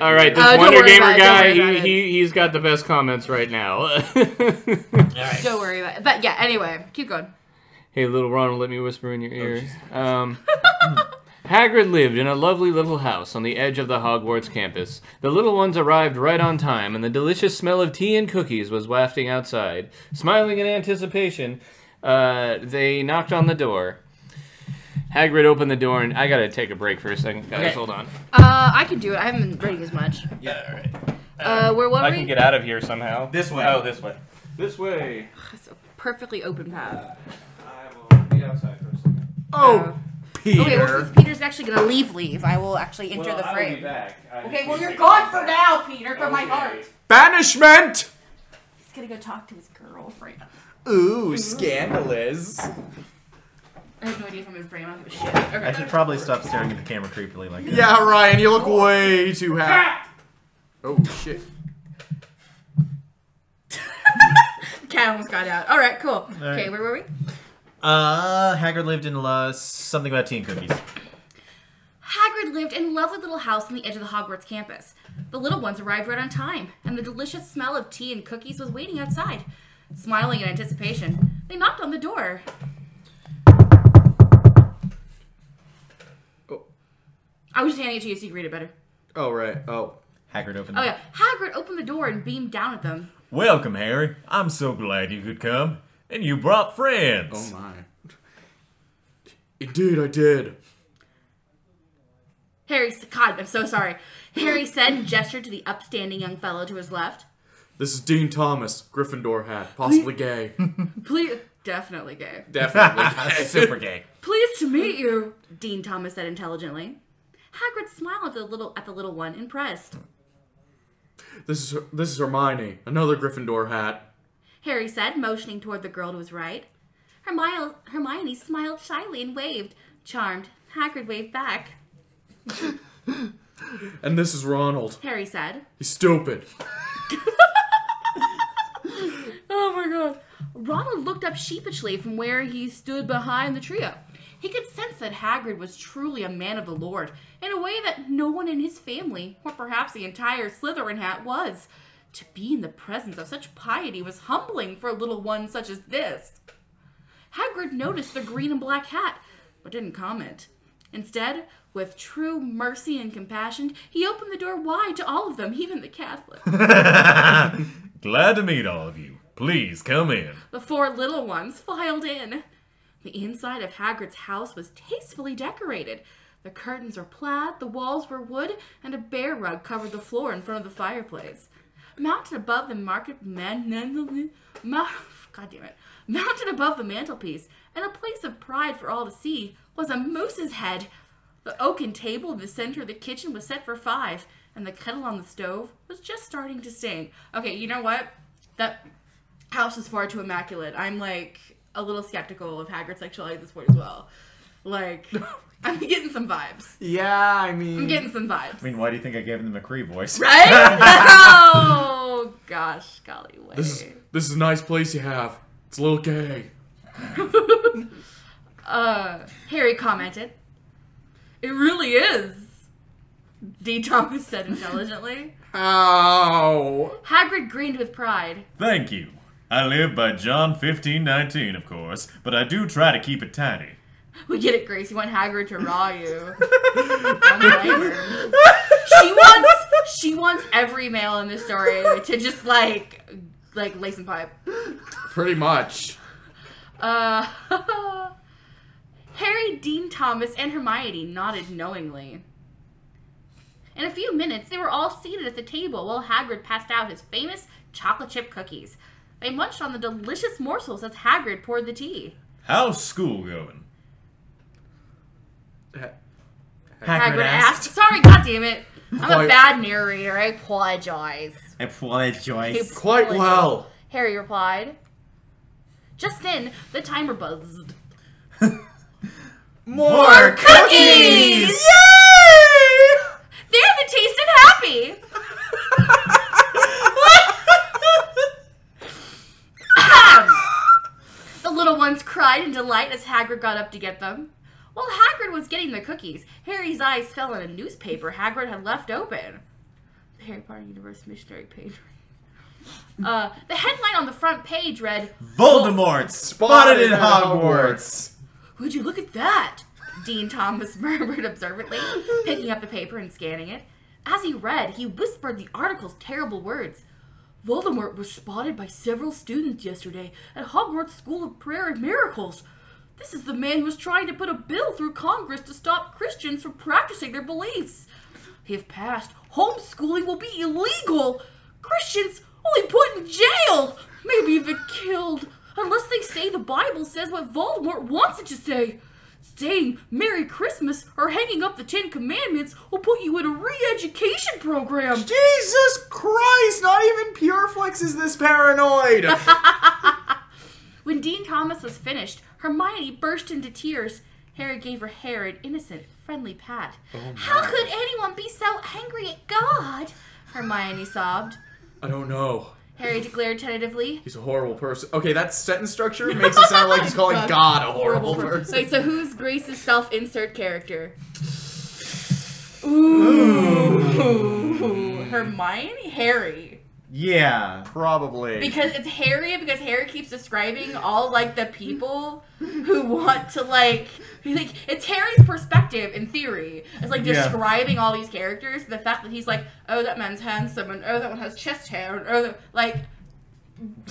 All right, this don't Wonder worry Gamer about it, guy, don't worry about it. he's got the best comments right now. Alright. Don't worry about it. But yeah, anyway, keep going. Hey, little Ronald, let me whisper in your ear. Hagrid lived in a lovely little house on the edge of the Hogwarts campus. The little ones arrived right on time, and the delicious smell of tea and cookies was wafting outside. Smiling in anticipation, they knocked on the door. Hagrid opened the door, and I gotta take a break for a second, guys. Okay. Hold on. I can do it. I haven't been reading as much. Yeah, alright. Where were I we? can get out of here somehow. This way. Oh, this way. This way. It's a perfectly open path. I will be outside for a second. Oh, Peter. Okay, well, since Peter's actually gonna leave, I will actually enter the I will frame. be back. Okay, well, you're gone for now, Peter, from my heart. Banishment! He's gonna go talk to his girlfriend. Ooh, scandalous. I have no idea if I'm in frame. I don't give a shit. Okay. I should probably stop staring at the camera creepily like that. Yeah, Ryan, you look way too happy. Oh, shit. Cat almost got out. All right, cool. Okay, where were we? Hagrid lived in something about tea and cookies. Hagrid lived in a lovely little house on the edge of the Hogwarts campus. The little ones arrived right on time, and the delicious smell of tea and cookies was waiting outside. Smiling in anticipation, they knocked on the door. Oh. I was just handing it to you so you could read it better. Oh, right. Oh. Hagrid opened Oh, yeah. Hagrid opened the door and beamed down at them. Welcome, Harry. I'm so glad you could come. And you brought friends. Oh, my. Indeed, I did. God, I'm so sorry. Harry said and gestured to the upstanding young fellow to his left. This is Dean Thomas, Gryffindor hat, possibly gay. Please, definitely gay. Definitely gay. Super gay. Pleased to meet you, Dean Thomas said intelligently. Hagrid smiled at the little one, impressed. This is Hermione, another Gryffindor hat. Harry said, motioning toward the girl to his right. Hermione smiled shyly and waved. Charmed, Hagrid waved back. And this is Ronald. Harry said. He's stupid. Oh my god. Ronald looked up sheepishly from where he stood behind the trio. He could sense that Hagrid was truly a man of the Lord, in a way that no one in his family, or perhaps the entire Slytherin hat, was. To be in the presence of such piety was humbling for a little one such as this. Hagrid noticed the green and black hat, but didn't comment. Instead, with true mercy and compassion, he opened the door wide to all of them, even the Catholic. Glad to meet all of you. Please come in. The four little ones filed in. The inside of Hagrid's house was tastefully decorated. The curtains were plaid, the walls were wood, and a bear rug covered the floor in front of the fireplace. Mounted above the mantelpiece, and a place of pride for all to see, was a moose's head. The oaken table in the center of the kitchen was set for 5, and the kettle on the stove was just starting to sing. Okay, you know what? That house is far too immaculate. I'm, like, a little skeptical of Hagrid's sexuality at this point as well. Like, I'm getting some vibes. Yeah, I mean... I'm getting some vibes. I mean, why do you think I gave him the McCree voice? Right? Oh, gosh, golly way. This is a nice place you have. It's a little gay. Harry commented. It really is, D. Thomas said intelligently. Ow! Hagrid grinned with pride. Thank you. I live by John 15:19, of course, but I do try to keep it tiny. We get it, Grace. You want Hagrid to raw you. Don't blame her. She wants every male in this story to just like lace and pipe. Pretty much. Harry, Dean Thomas, and Hermione nodded knowingly. In a few minutes, they were all seated at the table while Hagrid passed out his famous chocolate chip cookies. They munched on the delicious morsels as Hagrid poured the tea. How's school going? Hagrid asked. Sorry, goddammit. I'm a bad narrator. I apologize. Quite well. Harry replied. Just then, the timer buzzed. More cookies! Yay! There they tasted happy. The little ones cried in delight as Hagrid got up to get them. While Hagrid was getting the cookies, Harry's eyes fell on a newspaper Hagrid had left open. The Harry Potter Universe Missionary page. The headline on the front page read, Voldemort spotted in Hogwarts! Would you look at that? Dean Thomas murmured observantly, picking up the paper and scanning it. As he read, he whispered the article's terrible words. Voldemort was spotted by several students yesterday at Hogwarts School of Prayer and Miracles. This is the man who was trying to put a bill through Congress to stop Christians from practicing their beliefs. If passed, homeschooling will be illegal. Christians will be put in jail, maybe even killed, unless they say the Bible says what Voldemort wants it to say. Saying Merry Christmas or hanging up the 10 Commandments will put you in a re-education program. Jesus Christ, not even Pureflex is this paranoid. When Dean Thomas was finished, Hermione burst into tears. Harry gave her hair an innocent, friendly pat. How could anyone be so angry at God? Hermione sobbed. I don't know. Harry declared tentatively. He's a horrible person. Okay, that sentence structure makes it sound like he's calling God a horrible person. Wait, so who's Grace's self-insert character? Ooh. Hermione? Harry. Yeah. Probably. Because it's Harry, because Harry keeps describing all, like, the people who want to, like, it's Harry's perspective, in theory. It's, like, describing all these characters. The fact that he's like, oh, that man's handsome, and oh, that one has chest hair, and oh, like,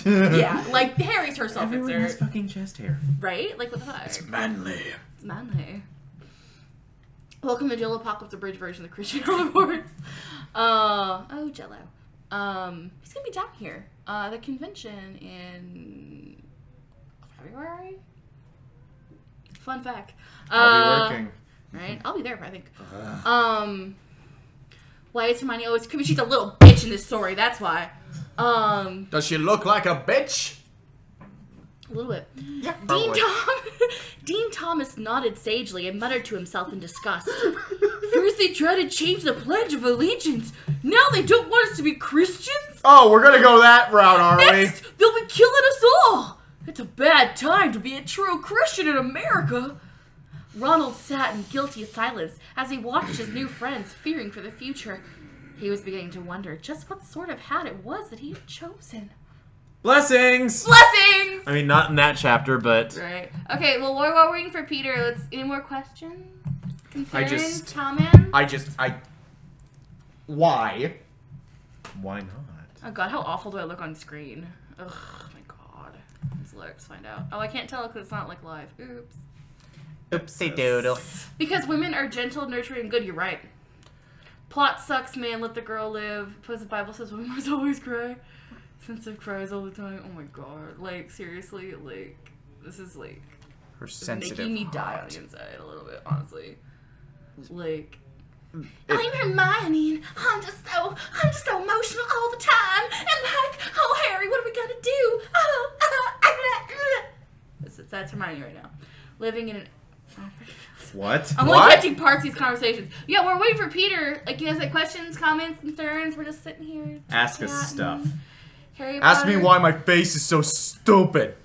yeah, like, Harry's her self-insert. Everyone has fucking chest hair. Right? Like, what the fuck? It's manly. It's manly. Welcome to Jill Apocalypse Abridged version of the Christian Awards. Oh, Jello. He's gonna be down here. The convention in February? Fun fact. I'll be working. Right? I'll be there, I think. Why is Hermione always coming? She's a little bitch in this story, that's why. Does she look like a bitch? A little bit. Yeah, Dean Thomas nodded sagely and muttered to himself in disgust. First they tried to change the Pledge of Allegiance. Now they don't want us to be Christians? Oh, we're gonna go that route, are Next, they'll be killing us all. It's a bad time to be a true Christian in America. Ronald sat in guilty silence as he watched his new friends, fearing for the future. He was beginning to wonder just what sort of hat it was that he had chosen. Blessings! Blessings! I mean, not in that chapter, but... Right. Okay, well, we're waiting for Peter. Any more questions? Concerns? Comments? Why? Why not? Oh god, how awful do I look on screen? Ugh, my god. Let's find out. Oh, I can't tell because it's not, like, live. Oops. Oopsie doodle. Because women are gentle, nurturing, and good, you're right. Plot sucks, man, let the girl live. Because the Bible says women must always cry. Sensitive cries all the time. Oh my god. Like, seriously, like, this is, like, Her sensitive making me die heart. on the inside a little bit, honestly. Like, I'm Hermione, and I'm just so emotional all the time. And like, oh, Harry, what are we gonna do? That's Hermione right now. Living in an... What? I'm only catching parts of these conversations. Yeah, we're waiting for Peter. Like, you guys have questions, comments, concerns? We're just sitting here. Ask us chatting. stuff. Harry Ask me Potter. why my face is so stupid.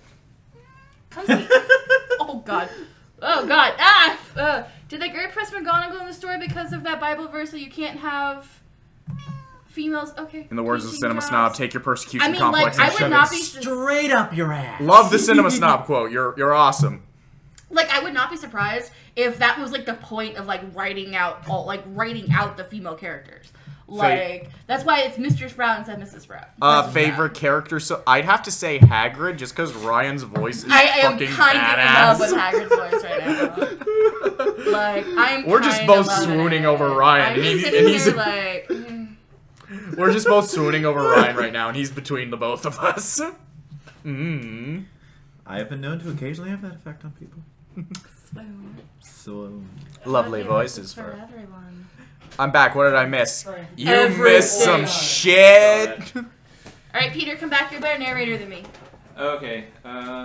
Oh god. Oh god. Ah! Did they grade Press McGonagall in the story because of that Bible verse that you can't have females? Okay. In the words of the Cinema jobs. Snob, take your persecution I mean, complex like, and I shove would not it be Straight up your ass. Love the Cinema Snob quote. You're awesome. Like, I would not be surprised if that was like the point of like writing out the female characters. Like, that's why it's Mr. Sprout instead of Mrs. Sprout. Favorite character? So I'd have to say Hagrid, just because Ryan's voice is fucking badass. Of in love with Hagrid's voice right now. Like, We're just both swooning over Ryan. I'm and sitting he's here like... We're just both swooning over Ryan right now, and he's between the both of us. I have been known to occasionally have that effect on people. Swoon. Lovely voices for everyone. I'm back. What did I miss? You Everything. missed some shit. Alright, Peter, come back. You're a better narrator than me. Okay.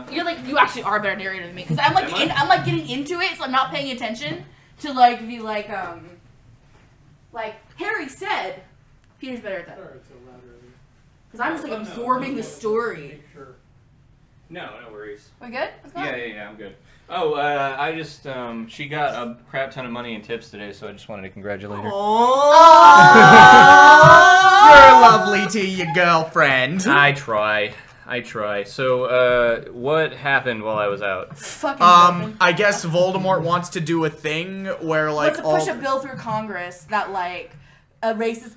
You actually are a better narrator than me. Because I'm like getting into it, so I'm not paying attention to like be like Harry said. Peter's better at that. Because I'm just like absorbing the story. No worries. We good? Let's go. Yeah, I'm good. Oh, I just, she got a crap ton of money in tips today, so I just wanted to congratulate her. You're lovely to your girlfriend. I try. So, what happened while I was out? Fucking nothing. I guess Voldemort wants to do a thing where, like, Let's push a bill through Congress that, like, erases...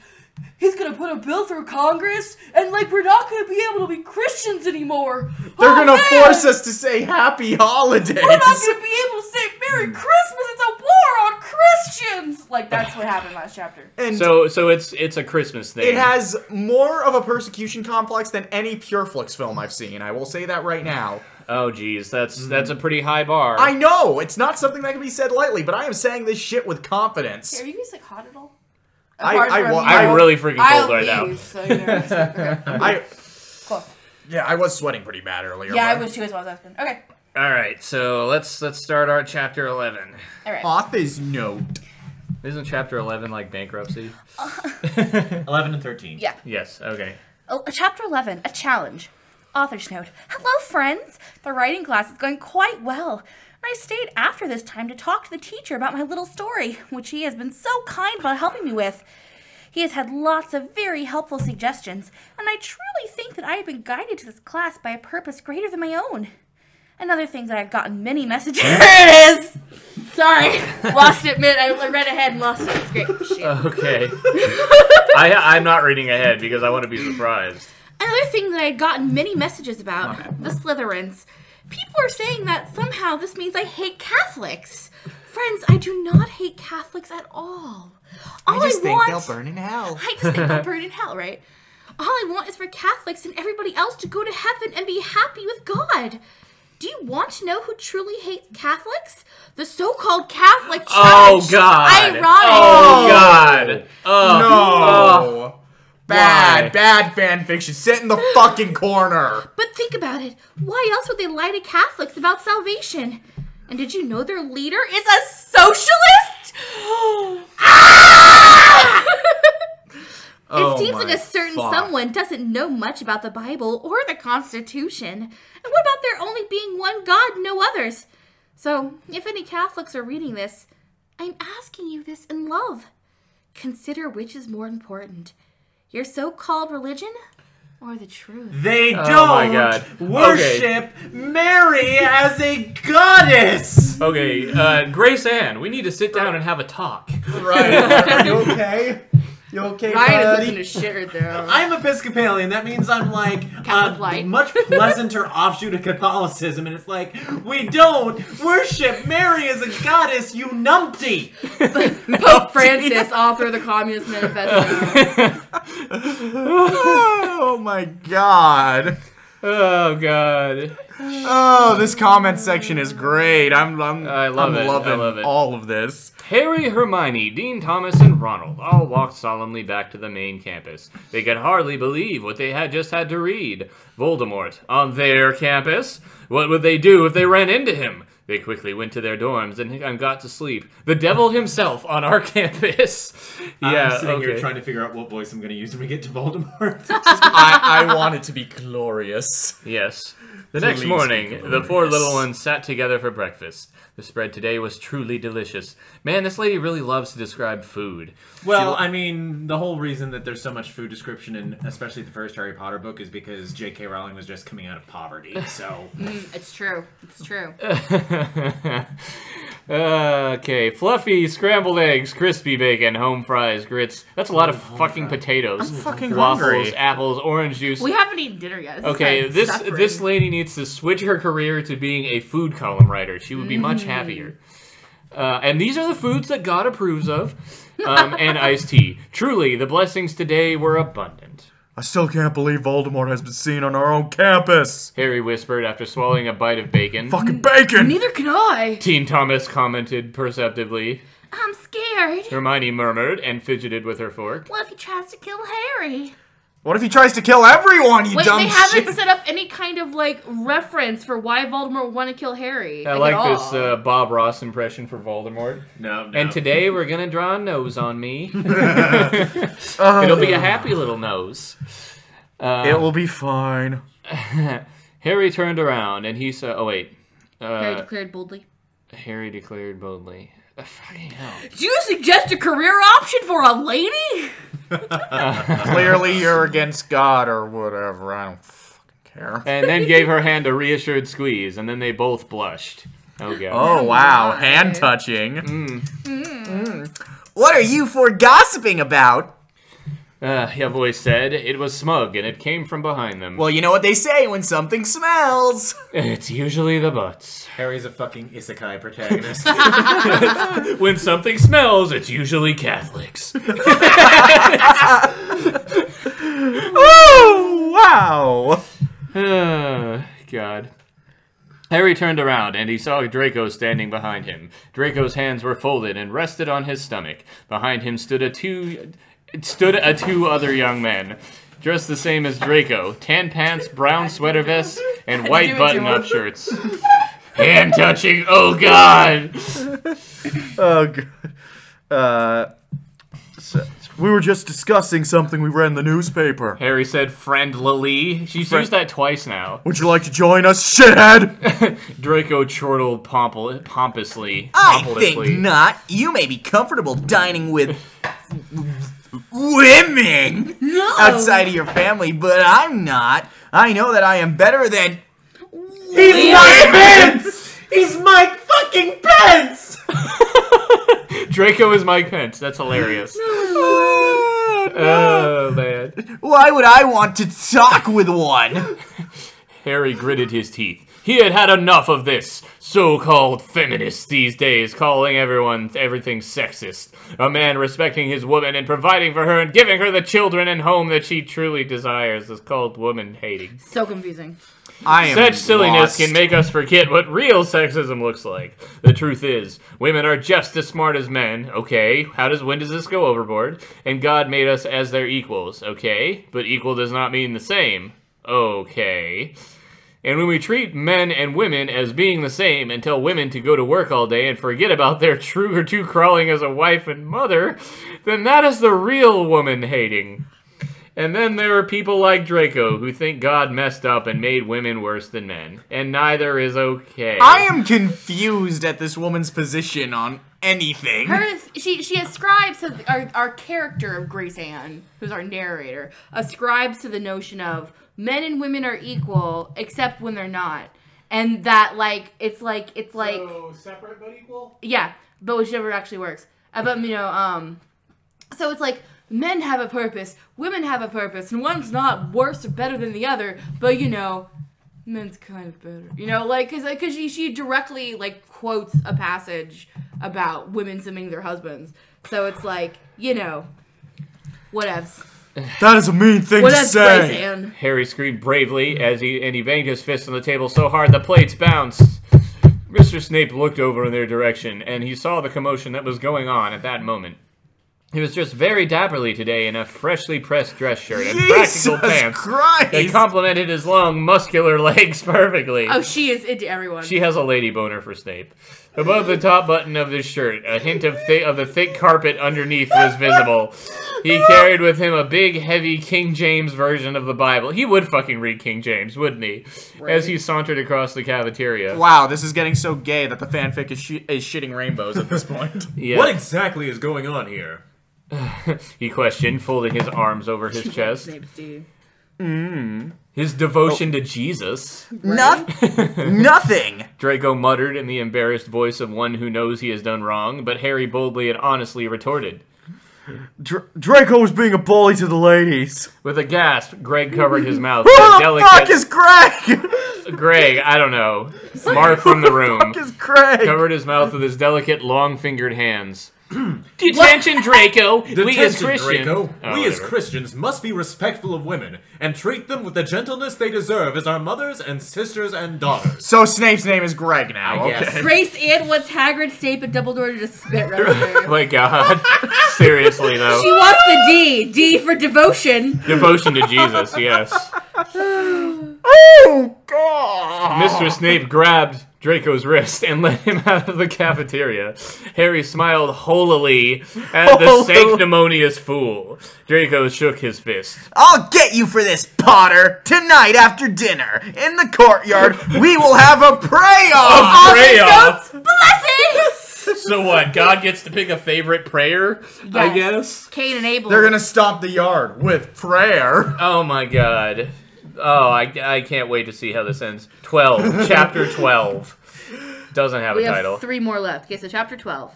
He's gonna put a bill through Congress, and, like, we're not gonna be able to be Christians anymore. They're gonna force us to say Happy Holidays. We're not gonna be able to say Merry Christmas. It's a war on Christians. Like, that's what happened last chapter. And so it's a Christmas thing. it has more of a persecution complex than any Pureflix film I've seen. I will say that right now. Oh, geez, that's a pretty high bar. I know it's not something that can be said lightly, but I am saying this shit with confidence. Hey, are you guys, like, hot at all? I'm really freaking cold right now. So, you know, okay. Cool. Yeah, I was sweating pretty bad earlier. Yeah, I but... was too as well as asking. Okay. All right, so let's start our chapter 11. All right. Author's note. Isn't chapter 11 like bankruptcy? 11 and 13. Yeah. Yes. Okay. Chapter 11, a challenge. Author's note. Hello, friends. The writing class is going quite well. I stayed after this time to talk to the teacher about my little story, which he has been so kind about helping me with. He has had lots of very helpful suggestions, and I truly think that I have been guided to this class by a purpose greater than my own. Another thing that I've gotten many messages. Here it is! Sorry, lost it mid. I read ahead and lost it. It's great. Shit. Okay. I'm not reading ahead because I want to be surprised. Another thing that I had gotten many messages about, the Slytherins. People are saying that somehow this means I hate Catholics. Friends, I do not hate Catholics at all. I just think they'll burn in hell. I just think they'll burn in hell, right? All I want is for Catholics and everybody else to go to heaven and be happy with God. Do you want to know who truly hates Catholics? The so-called Catholic Church. Oh, God. Ironic. Oh, God. No. Bad fanfiction. Sit in the fucking corner. But think about it. Why else would they lie to Catholics about salvation? And did you know their leader is a socialist? Ah! It seems like a certain someone doesn't know much about the Bible or the Constitution. And what about there only being one God, no others? So, if any Catholics are reading this, I'm asking you this in love. Consider which is more important. Your so-called religion or the truth? They don't worship Mary as a goddess! Okay, Grace Ann, we need to sit down and have a talk. Right. Are you okay? You okay, Ryan is buddy? looking to shit right there. I'm Episcopalian. That means I'm like a much pleasanter offshoot of Catholicism, and it's like, we don't worship Mary as a goddess, you numpty! Pope Francis, author of the Communist Manifesto. Oh my god. Oh, God. Oh, this comment section is great. I'm loving all of this. Harry, Hermione, Dean Thomas, and Ronald all walked solemnly back to the main campus. They could hardly believe what they had just had to read. Voldemort on their campus? What would they do if they ran into him? They quickly went to their dorms and got to sleep. The devil himself on our campus. I'm sitting here trying to figure out what voice I'm going to use when we get to Voldemort. I want it to be glorious. Yes. The next morning, the four little ones sat together for breakfast. The spread today was truly delicious. Man, this lady really loves to describe food. Well, I mean, the whole reason that there's so much food description in especially the first Harry Potter book is because J.K. Rowling was just coming out of poverty, so... It's true. It's true. Okay, fluffy scrambled eggs, crispy bacon, home fries, grits. That's a lot of fucking potatoes. I'm fucking waffles, hungry. Apples, orange juice. We haven't eaten dinner yet. Okay, this lady needs to switch her career to being a food column writer. She would be much happier. And these are the foods that God approves of. And iced tea. Truly, the blessings today were abundant. I still can't believe Voldemort has been seen on our own campus. Harry whispered after swallowing a bite of bacon. Fucking bacon! Neither can I. Teen Thomas commented perceptively. I'm scared. Hermione murmured and fidgeted with her fork. What if he tries to kill Harry? What if he tries to kill everyone, you Wait, dumb they shit? haven't set up any kind of, like, reference for why Voldemort would want to kill Harry. I like this Bob Ross impression for Voldemort. No. And today we're gonna draw a nose on me. It'll be a happy little nose. It will be fine. Harry turned around and he saw... Oh, wait. Harry declared boldly. Harry declared boldly. Fucking hell. Do you suggest a career option for a lady? Clearly you're against God or whatever. I don't fucking care. And then gave her hand a reassured squeeze, and then they both blushed. Oh, God. Oh, wow. Hand touching. What are you four gossiping about? A voice said. It was smug, and it came from behind them. Well, you know what they say when something smells. It's usually the butts. Harry's a fucking isekai protagonist. When something smells, it's usually Catholics. Oh, wow. God. Harry turned around, and he saw Draco standing behind him. Draco's hands were folded and rested on his stomach. Behind him stood two other young men, dressed the same as Draco. Tan pants, brown sweater vests, and white button-up shirts. Hand touching, oh God! Oh, God. We were just discussing something we read in the newspaper. Harry said friendlily. She's used that twice now. Would you like to join us, shithead? Draco chortled pompously. I think not. You may be comfortable dining with women outside of your family, but I'm not. I know that I am better than... He's Mike Pence! He's Mike fucking Pence! Draco is Mike Pence. That's hilarious. Oh, man. Why would I want to talk with one? Harry gritted his teeth. He had had enough of this so-called feminists these days, calling everything sexist. A man respecting his woman and providing for her and giving her the children and home that she truly desires is called woman-hating. So confusing. Such silliness can make us forget what real sexism looks like. The truth is, women are just as smart as men, okay? When does this go overboard? And God made us as their equals, okay? But equal does not mean the same, okay? And when we treat men and women as being the same and tell women to go to work all day and forget about their true crawling as a wife and mother, then that is the real woman-hating. And then there are people like Draco who think God messed up and made women worse than men. And neither is okay. I am confused at this woman's position on anything. She ascribes to our character of Grace Ann, who's our narrator, ascribes to the notion of men and women are equal except when they're not. And that, like, it's like... So, separate but equal? Yeah, but whichever actually works. So it's like... Men have a purpose, women have a purpose, and one's not worse or better than the other, but, men's kind of better. Because she directly, quotes a passage about women submitting their husbands. So it's like, whatevs. That is a mean thing to say. Harry screamed bravely he banged his fist on the table so hard the plates bounced. Mr. Snape looked over in their direction, and he saw the commotion that was going on at that moment. He was dressed very dapperly today in a freshly pressed dress shirt and practical pants. Christ! They complemented his long, muscular legs perfectly. Oh, she is into everyone. She has a lady boner for Snape. Above the top button of his shirt, a hint of the thick carpet underneath was visible. He carried with him a big, heavy King James version of the Bible. He would fucking read King James, wouldn't he? Right. As he sauntered across the cafeteria. Wow, this is getting so gay that the fanfic is shitting rainbows at this point. Yeah. What exactly is going on here? He questioned, folding his arms over his chest. His devotion to Jesus. Nothing! Draco muttered in the embarrassed voice of one who knows he has done wrong, but Harry boldly and honestly retorted. Draco was being a bully to the ladies. With a gasp, Greg covered his mouth. Who the fuck is Greg? Greg, I don't know. Mark from the room. Who the fuck is Greg? Covered his mouth with his delicate, long-fingered hands. Detention, Draco! We as Christians must be respectful of women and treat them with the gentleness they deserve as our mothers and sisters and daughters. So Snape's name is Greg now, I guess. Grace Ann wants Hagrid, Snape, and Dumbledore to just spit right there. My god. Seriously, though. She wants the D. D for devotion. Devotion to Jesus, yes. Oh, God! Mr. Snape grabbed Draco's wrist and led him out of the cafeteria. Harry smiled holily at the sanctimonious fool. Draco shook his fist. I'll get you for this, Potter! Tonight after dinner, in the courtyard, we will have a pray-off! A pray-off? Blessings! So what, God gets to pick a favorite prayer, yes. I guess? Cain and Abel. They're gonna stomp the yard with prayer. Oh my god. Oh, I can't wait to see how this ends. 12. Chapter 12. Doesn't have a title. We have 3 more left. Okay, so chapter 12.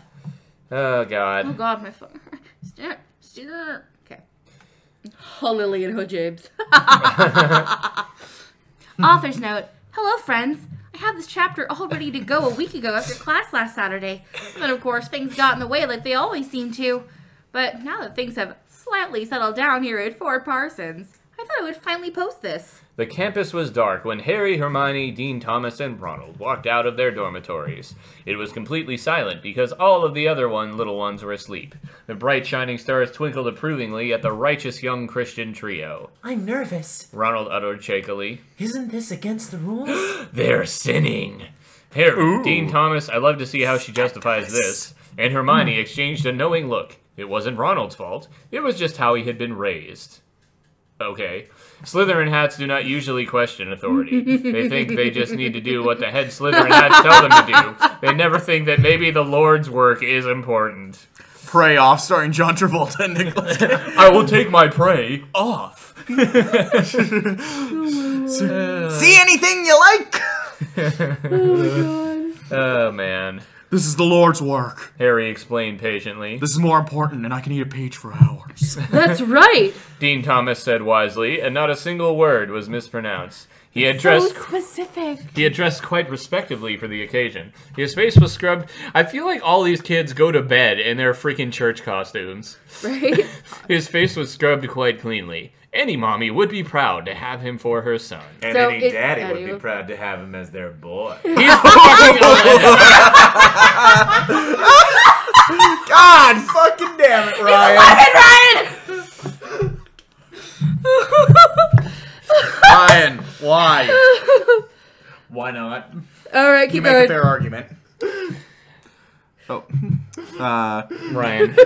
Oh, God. Oh, God, my phone. Stop. Okay. Oh, Lily and her James. Author's note. Hello, friends. I had this chapter all ready to go a week ago after class last Saturday. But, of course, things got in the way like they always seem to. But now that things have slightly settled down here at Fort Parsons, I thought I would finally post this. The campus was dark when Harry, Hermione, Dean Thomas, and Ronald walked out of their dormitories. It was completely silent because all of the other little ones were asleep. The bright shining stars twinkled approvingly at the righteous young Christian trio. I'm nervous. Ronald uttered shakily. Isn't this against the rules? They're sinning. Harry, Dean Thomas, I'd love to see how she justifies this. and Hermione exchanged a knowing look. It wasn't Ronald's fault. It was just how he had been raised. Okay. Slytherin hats do not usually question authority. They think they just need to do what the head Slytherin hats tell them to do. They never think that maybe the Lord's work is important. Prey Off, starring John Travolta and Nicholas Cage. I will take my prey off. See anything you like? Oh, man. This is the Lord's work. Harry explained patiently. This is more important, and I can eat a page for hours. That's right. Dean Thomas said wisely, and not a single word was mispronounced. He had dressed quite respectably for the occasion. His face was scrubbed. I feel like all these kids go to bed in their freaking church costumes. Right? His face was scrubbed quite cleanly. Any mommy would be proud to have him for her son. And So any it- daddy would be proud to have him as their boy. He's fucking God fucking damn it, Ryan. Ryan, why? Why not? All right, You keep make a going. fair argument. Oh. Ryan.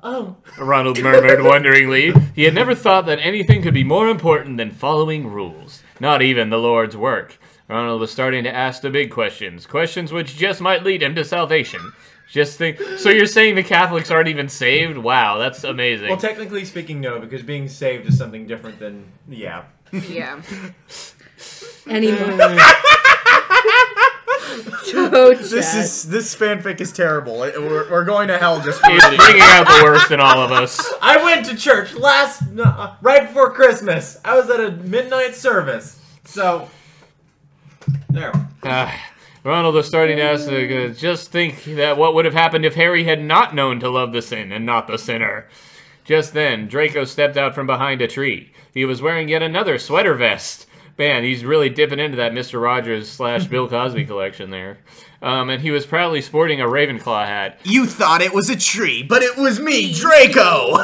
Oh. Ronald murmured wonderingly. He had never thought that anything could be more important than following rules. Not even the Lord's work. Ronald was starting to ask the big questions. Questions which just might lead him to salvation. Just think. So you're saying the Catholics aren't even saved? Wow, that's amazing. Well, technically speaking, no, because being saved is something different than, yeah. Yeah. Anyway. So This fanfic is terrible. We're going to hell just for He's bringing out the worst in all of us. I went to church right before Christmas. I was at a midnight service. So, there. Ronald was starting to ask, just think that what would have happened if Harry had not known to love the sin and not the sinner. Just then, Draco stepped out from behind a tree. He was wearing yet another sweater vest. Man, he's really dipping into that Mr. Rogers / Bill Cosby collection there. And he was proudly sporting a Ravenclaw hat. You thought it was a tree, but it was me, Draco!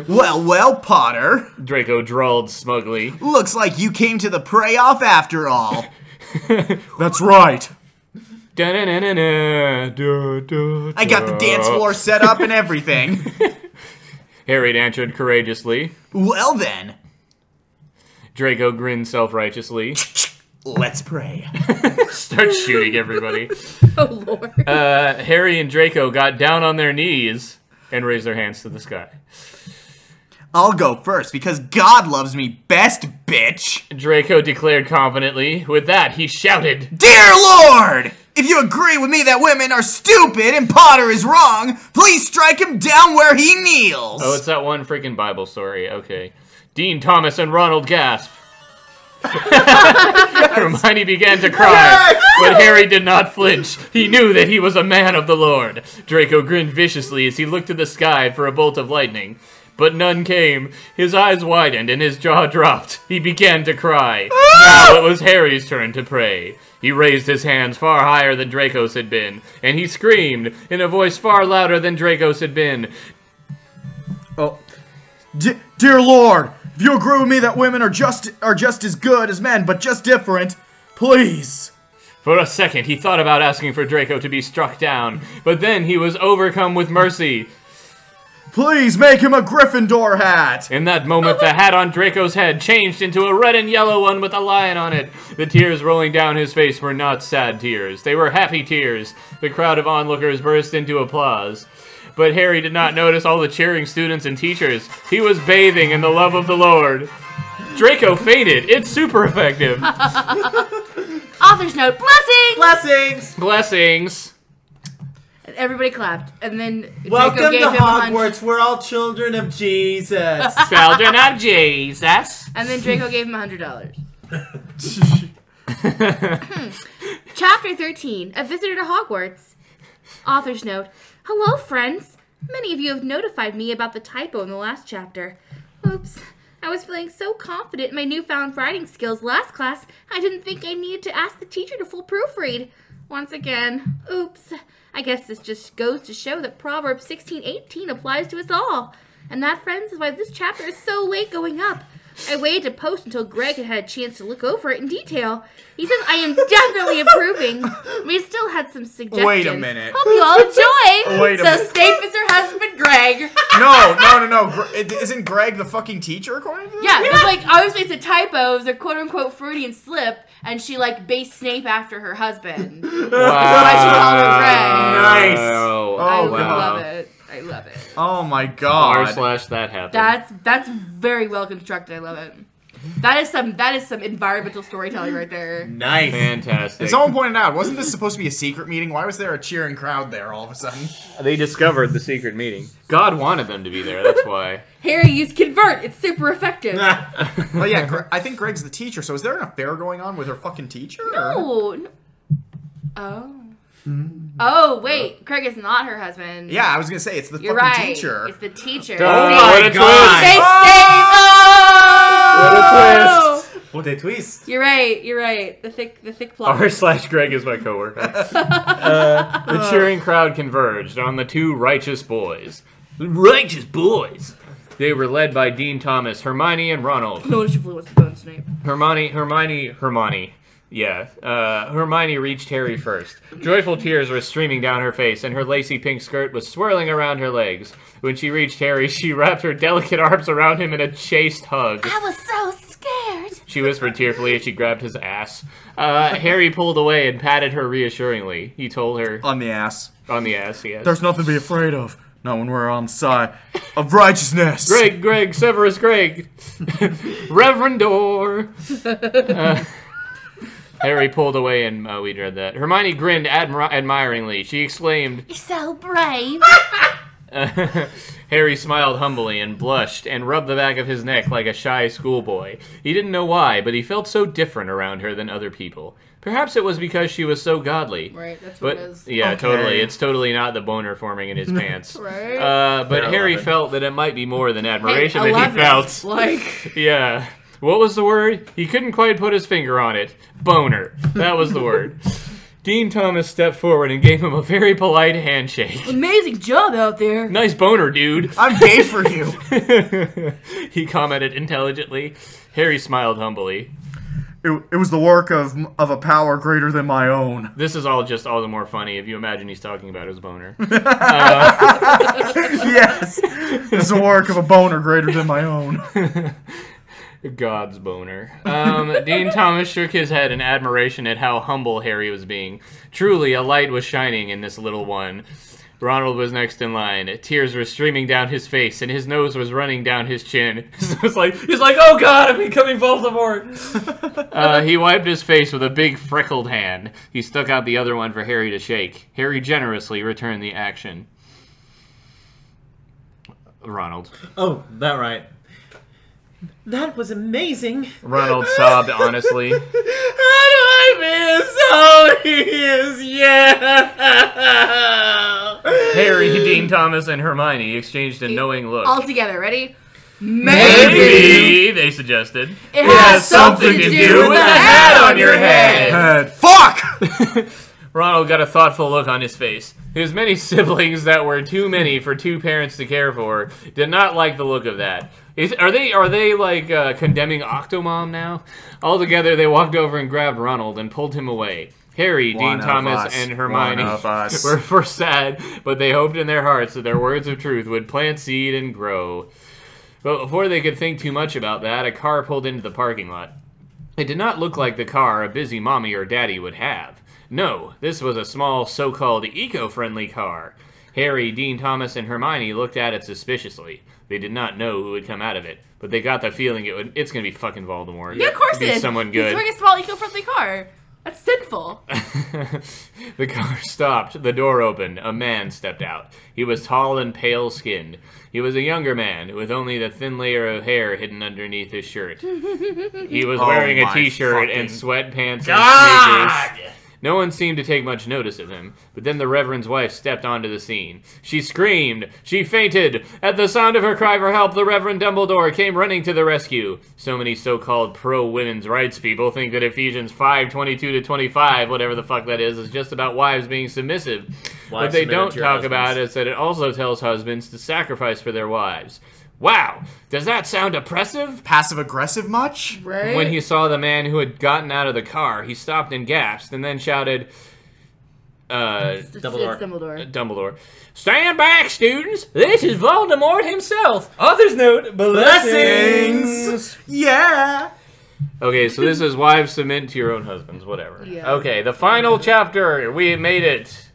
Well, Potter. Draco drawled smugly. Looks like you came to the Prey Off after all. That's right. I got the dance floor set up and everything. Harry answered courageously. Well then, Draco grinned self-righteously. let's pray. Start shooting everybody. Oh, Lord. Harry and Draco got down on their knees and raised their hands to the sky. I'll go first because God loves me best, bitch. Draco declared confidently. With that, he shouted, Dear Lord! If you agree with me that women are stupid and Potter is wrong, please strike him down where he kneels. Oh, it's that one freaking Bible story. Okay. Dean Thomas and Ronald gasped. Hermione began to cry, but Harry did not flinch. He knew that he was a man of the Lord. Draco grinned viciously as he looked to the sky for a bolt of lightning. But none came. His eyes widened and his jaw dropped. He began to cry. Now it was Harry's turn to pray. He raised his hands far higher than Draco's had been, and he screamed in a voice far louder than Draco's had been. Oh, dear Lord, if you agree with me that women are just as good as men, but just different, please. For a second, he thought about asking for Draco to be struck down, but then he was overcome with mercy. Please make him a Gryffindor hat! In that moment, the hat on Draco's head changed into a red and yellow one with a lion on it. The tears rolling down his face were not sad tears. They were happy tears. The crowd of onlookers burst into applause. But Harry did not notice all the cheering students and teachers. He was bathing in the love of the Lord. Draco fainted. It's super effective. Author's note. Blessings! Blessings! Blessings. And everybody clapped. And then Welcome Draco gave to him Hogwarts. We're all children of Jesus. Children of Jesus. And then Draco gave him $100. Chapter 13. A Visitor to Hogwarts. Author's note. Hello, friends. Many of you have notified me about the typo in the last chapter. Oops. I was feeling so confident in my newfound writing skills last class, I didn't think I needed to ask the teacher to full proofread. Once again, oops. I guess this just goes to show that Proverbs 16:18 applies to us all. And that, friends, is why this chapter is so late going up. I waited to post until Greg had had a chance to look over it in detail. He says I am definitely approving. We still had some suggestions. Wait a minute. Hope you all enjoy. Wait a So minute. Snape is her husband, Greg. No. Isn't Greg the fucking teacher according to this? Yeah, but like obviously it's a typo. It was a quote unquote Freudian slip, and she like based Snape after her husband. Wow. That's why she called her Greg. Nice. Oh, I wow. love it. I love it. Oh my god. /that happened. That's very well constructed. I love it. That is some environmental storytelling right there. Nice. Fantastic. And someone pointed out, wasn't this supposed to be a secret meeting? Why was there a cheering crowd there all of a sudden? They discovered the secret meeting. God wanted them to be there, that's why. Harry used convert. It's super effective. Well, yeah, I think Greg's the teacher, so is there an affair going on with her fucking teacher? or- No. Oh. Oh wait, Craig is not her husband. Yeah, I was gonna say, it's the You're fucking right. teacher. It's the teacher. Oh Snape. my what a God. twist! Snape. Oh! What a twist! You're right. You're right. The thick plot. R/Greg is my coworker. The cheering crowd converged on the two righteous boys. Righteous boys! They were led by Dean Thomas, Hermione, and Ronald. No one should flew with the bone, Snape. Hermione. Yeah, Hermione reached Harry first. Joyful tears were streaming down her face, and her lacy pink skirt was swirling around her legs. When she reached Harry, she wrapped her delicate arms around him in a chaste hug. I was so scared. She whispered tearfully as she grabbed his ass. Harry pulled away and patted her reassuringly. He told her... On the ass. On the ass, yes. There's nothing to be afraid of. Not when we're on the side of righteousness. Greg, Severus Greg. Reverend Door. Harry pulled away and we read that. Hermione grinned admiringly. She exclaimed, You're so brave. Harry smiled humbly and blushed and rubbed the back of his neck like a shy schoolboy. He didn't know why, but he felt so different around her than other people. Perhaps it was because she was so godly. Right, that's But, what it is. yeah, Okay. totally. It's totally not the boner forming in his pants. Right. But Yeah, Harry 11. felt that it might be more than Hey, admiration that he 11. felt. Like, Yeah. What was the word? He couldn't quite put his finger on it. Boner. That was the word. Dean Thomas stepped forward and gave him a very polite handshake. amazing job out there. Nice boner, dude. I'm gay for you. He commented intelligently. Harry smiled humbly. It was the work of a power greater than my own. This is all just all the more funny if you imagine he's talking about his boner. Yes. It's the work of a boner greater than my own. God's boner. Dean Thomas shook his head in admiration at how humble Harry was being. Truly, a light was shining in this little one. Ronald was next in line. Tears were streaming down his face, and his nose was running down his chin. He's like, oh god, I'm becoming Voldemort! He wiped his face with a big freckled hand. He stuck out the other one for Harry to shake. Harry generously returned the action. Ronald. Oh, that right. That was amazing. Ronald sobbed honestly. How do I miss all he is? Yeah. Harry, Dean Thomas, and Hermione exchanged a knowing look. All together, ready? Maybe, they suggested. It has something to do with the hat on your head. Fuck! Ronald got a thoughtful look on his face. His many siblings that were too many for two parents to care for did not like the look of that. Are they like condemning Octomom now? Altogether, they walked over and grabbed Ronald and pulled him away. Harry, One Dean of Thomas, us. and Hermione One of us. were sad, but they hoped in their hearts that their words of truth would plant seed and grow. But before they could think too much about that, a car pulled into the parking lot. It did not look like the car a busy mommy or daddy would have. No, this was a small, so-called eco-friendly car. Harry, Dean Thomas, and Hermione looked at it suspiciously. They did not know who would come out of it, but they got the feeling it's going to be fucking Voldemort. Yeah, of course It'd it be is. someone He's good. driving a small eco-friendly car. That's sinful. The car stopped. The door opened. A man stepped out. He was tall and pale-skinned. He was a younger man, with only the thin layer of hair hidden underneath his shirt. He was wearing a my t-shirt and fucking sweatpants and God! sneakers. No one seemed to take much notice of him, but then the Reverend's wife stepped onto the scene. She screamed. She fainted. At the sound of her cry for help, the Reverend Dumbledore came running to the rescue. So many so-called pro-women's rights people think that Ephesians 5:22-25, whatever the fuck that is just about wives being submissive. What they submitted don't to your talk about husbands. is that it also tells husbands to sacrifice for their wives. Wow, does that sound oppressive? Passive-aggressive much? Right? When he saw the man who had gotten out of the car, he stopped and gasped, and then shouted, Dumbledore. Stand back, students! This is Voldemort himself! Author's note, blessings! Yeah! Okay, so this is wives submit to your own husbands, whatever. Yeah. Okay, the final chapter. We made it.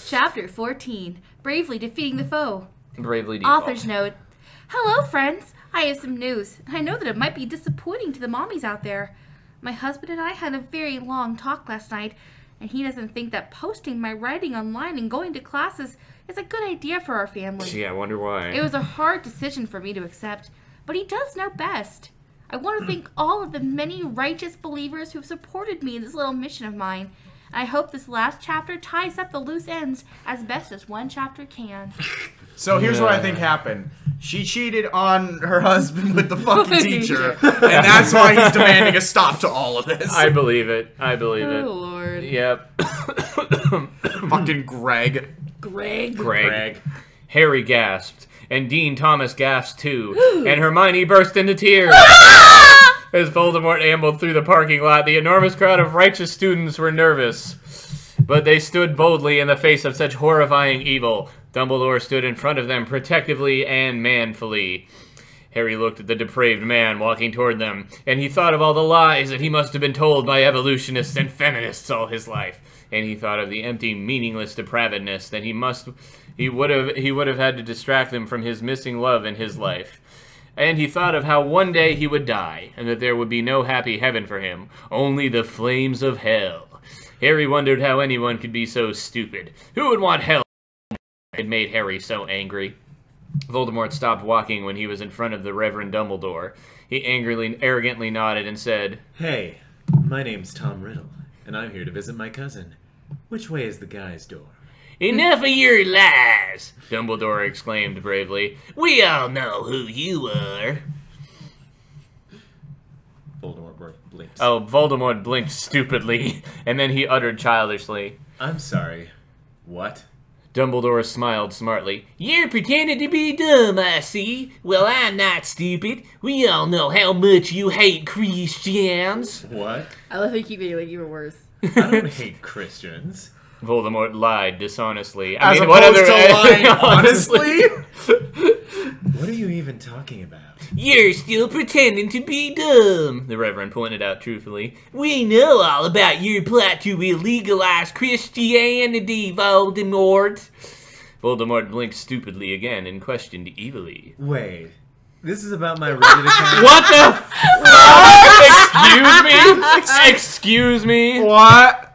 Chapter 14. Bravely defeating the foe. Bravely default. Author's note. Hello, friends. I have some news. I know that it might be disappointing to the mommies out there. My husband and I had a very long talk last night, and he doesn't think that posting my writing online and going to classes is a good idea for our family. Gee, I wonder why. It was a hard decision for me to accept, but he does know best. I want to thank all of the many righteous believers who have supported me in this little mission of mine. I hope this last chapter ties up the loose ends as best as one chapter can. So here's what I think happened. She cheated on her husband with the fucking teacher, and that's why he's demanding a stop to all of this. I believe it. I believe it. Oh, Lord. Yep. Fucking Greg. Greg. Harry gasped, and Dean Thomas gasped too, and Hermione burst into tears. As Voldemort ambled through the parking lot, the enormous crowd of righteous students were nervous. But they stood boldly in the face of such horrifying evil. Dumbledore stood in front of them protectively and manfully. Harry looked at the depraved man walking toward them, and he thought of all the lies that he must have been told by evolutionists and feminists all his life. And he thought of the empty, meaningless depravedness that he would have had to distract them from his missing love in his life. And he thought of how one day he would die, and that there would be no happy heaven for him, only the flames of hell. Harry wondered how anyone could be so stupid. Who would want hell? It made Harry so angry. Voldemort stopped walking when he was in front of the Reverend Dumbledore. He arrogantly nodded and said, Hey, my name's Tom Riddle, and I'm here to visit my cousin. Which way is the guy's door? Enough of your lies, Dumbledore exclaimed bravely. We all know who you are. Voldemort blinked. Oh, Voldemort blinked stupidly, and then he uttered childishly, I'm sorry. What? Dumbledore smiled smartly. You're pretending to be dumb, I see. Well, I'm not stupid. We all know how much you hate Christians. What? I love how you keep getting like even worse. I don't hate Christians. Voldemort lied dishonestly. As opposed to lying honestly? What are you even talking about? You're still pretending to be dumb, the Reverend pointed out truthfully. We know all about your plot to illegalize Christianity, Voldemort. Voldemort blinked stupidly again and questioned evilly. Wait, this is about my Reddit account? What the f- Excuse me? Excuse me? What?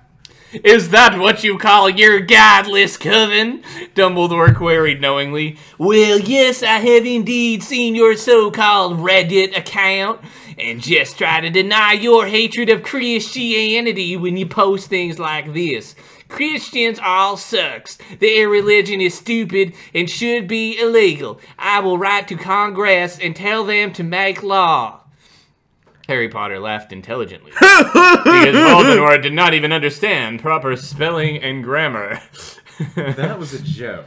Is that what you call your godless coven? Dumbledore queried knowingly. Well, yes, I have indeed seen your so-called Reddit account, and just try to deny your hatred of Christianity when you post things like this. Christians all sucks. Their religion is stupid and should be illegal. I will write to Congress and tell them to make law. Harry Potter laughed intelligently, because Voldemort did not even understand proper spelling and grammar. That was a joke.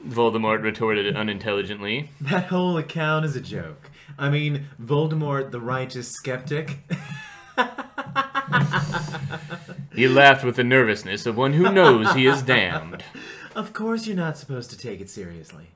Voldemort retorted unintelligently. That whole account is a joke. I mean, Voldemort, the righteous skeptic. He laughed with the nervousness of one who knows he is damned. Of course you're not supposed to take it seriously.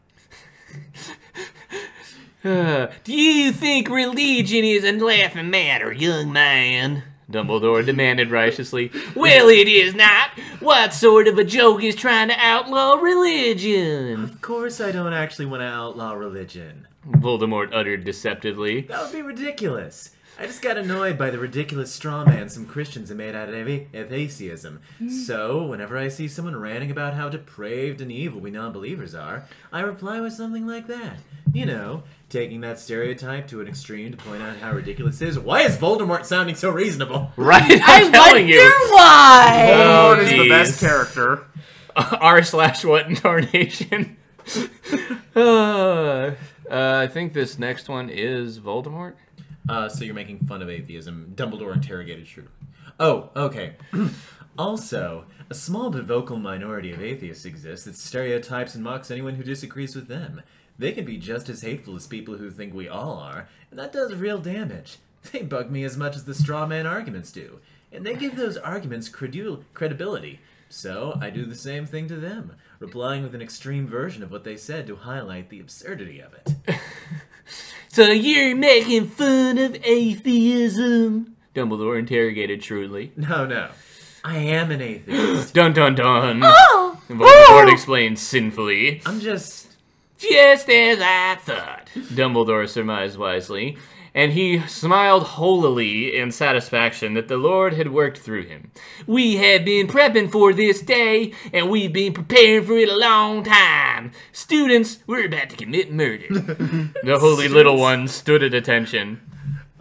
Do you think religion is a laughing matter, young man? Dumbledore demanded righteously. Well, it is not. What sort of a joke is trying to outlaw religion? Of course I don't actually want to outlaw religion. Voldemort uttered deceptively. That would be ridiculous. I just got annoyed by the ridiculous straw man some Christians have made out of atheism. So, whenever I see someone ranting about how depraved and evil we non-believers are, I reply with something like that. You know, taking that stereotype to an extreme to point out how ridiculous it is. Why is Voldemort sounding so reasonable? Right? I'm telling you. Why? Voldemort is the geez. best character. R/what incarnation? I think this next one is Voldemort. So you're making fun of atheism. Dumbledore interrogated Shrew. Oh, okay. Also, a small but vocal minority of atheists exists that stereotypes and mocks anyone who disagrees with them. They can be just as hateful as people who think we all are, and that does real damage. They bug me as much as the straw man arguments do, and they give those arguments credibility. So, I do the same thing to them, replying with an extreme version of what they said to highlight the absurdity of it. So you're making fun of atheism? Dumbledore interrogated shrewdly. No. I am an atheist. Dun dun dun. Oh! Voldemort explained sinfully. I'm just as I thought, Dumbledore surmised wisely, and he smiled holily in satisfaction that the Lord had worked through him. We have been prepping for this day, and we've been preparing for it a long time. Students, we're about to commit murder. The holy little one stood at attention.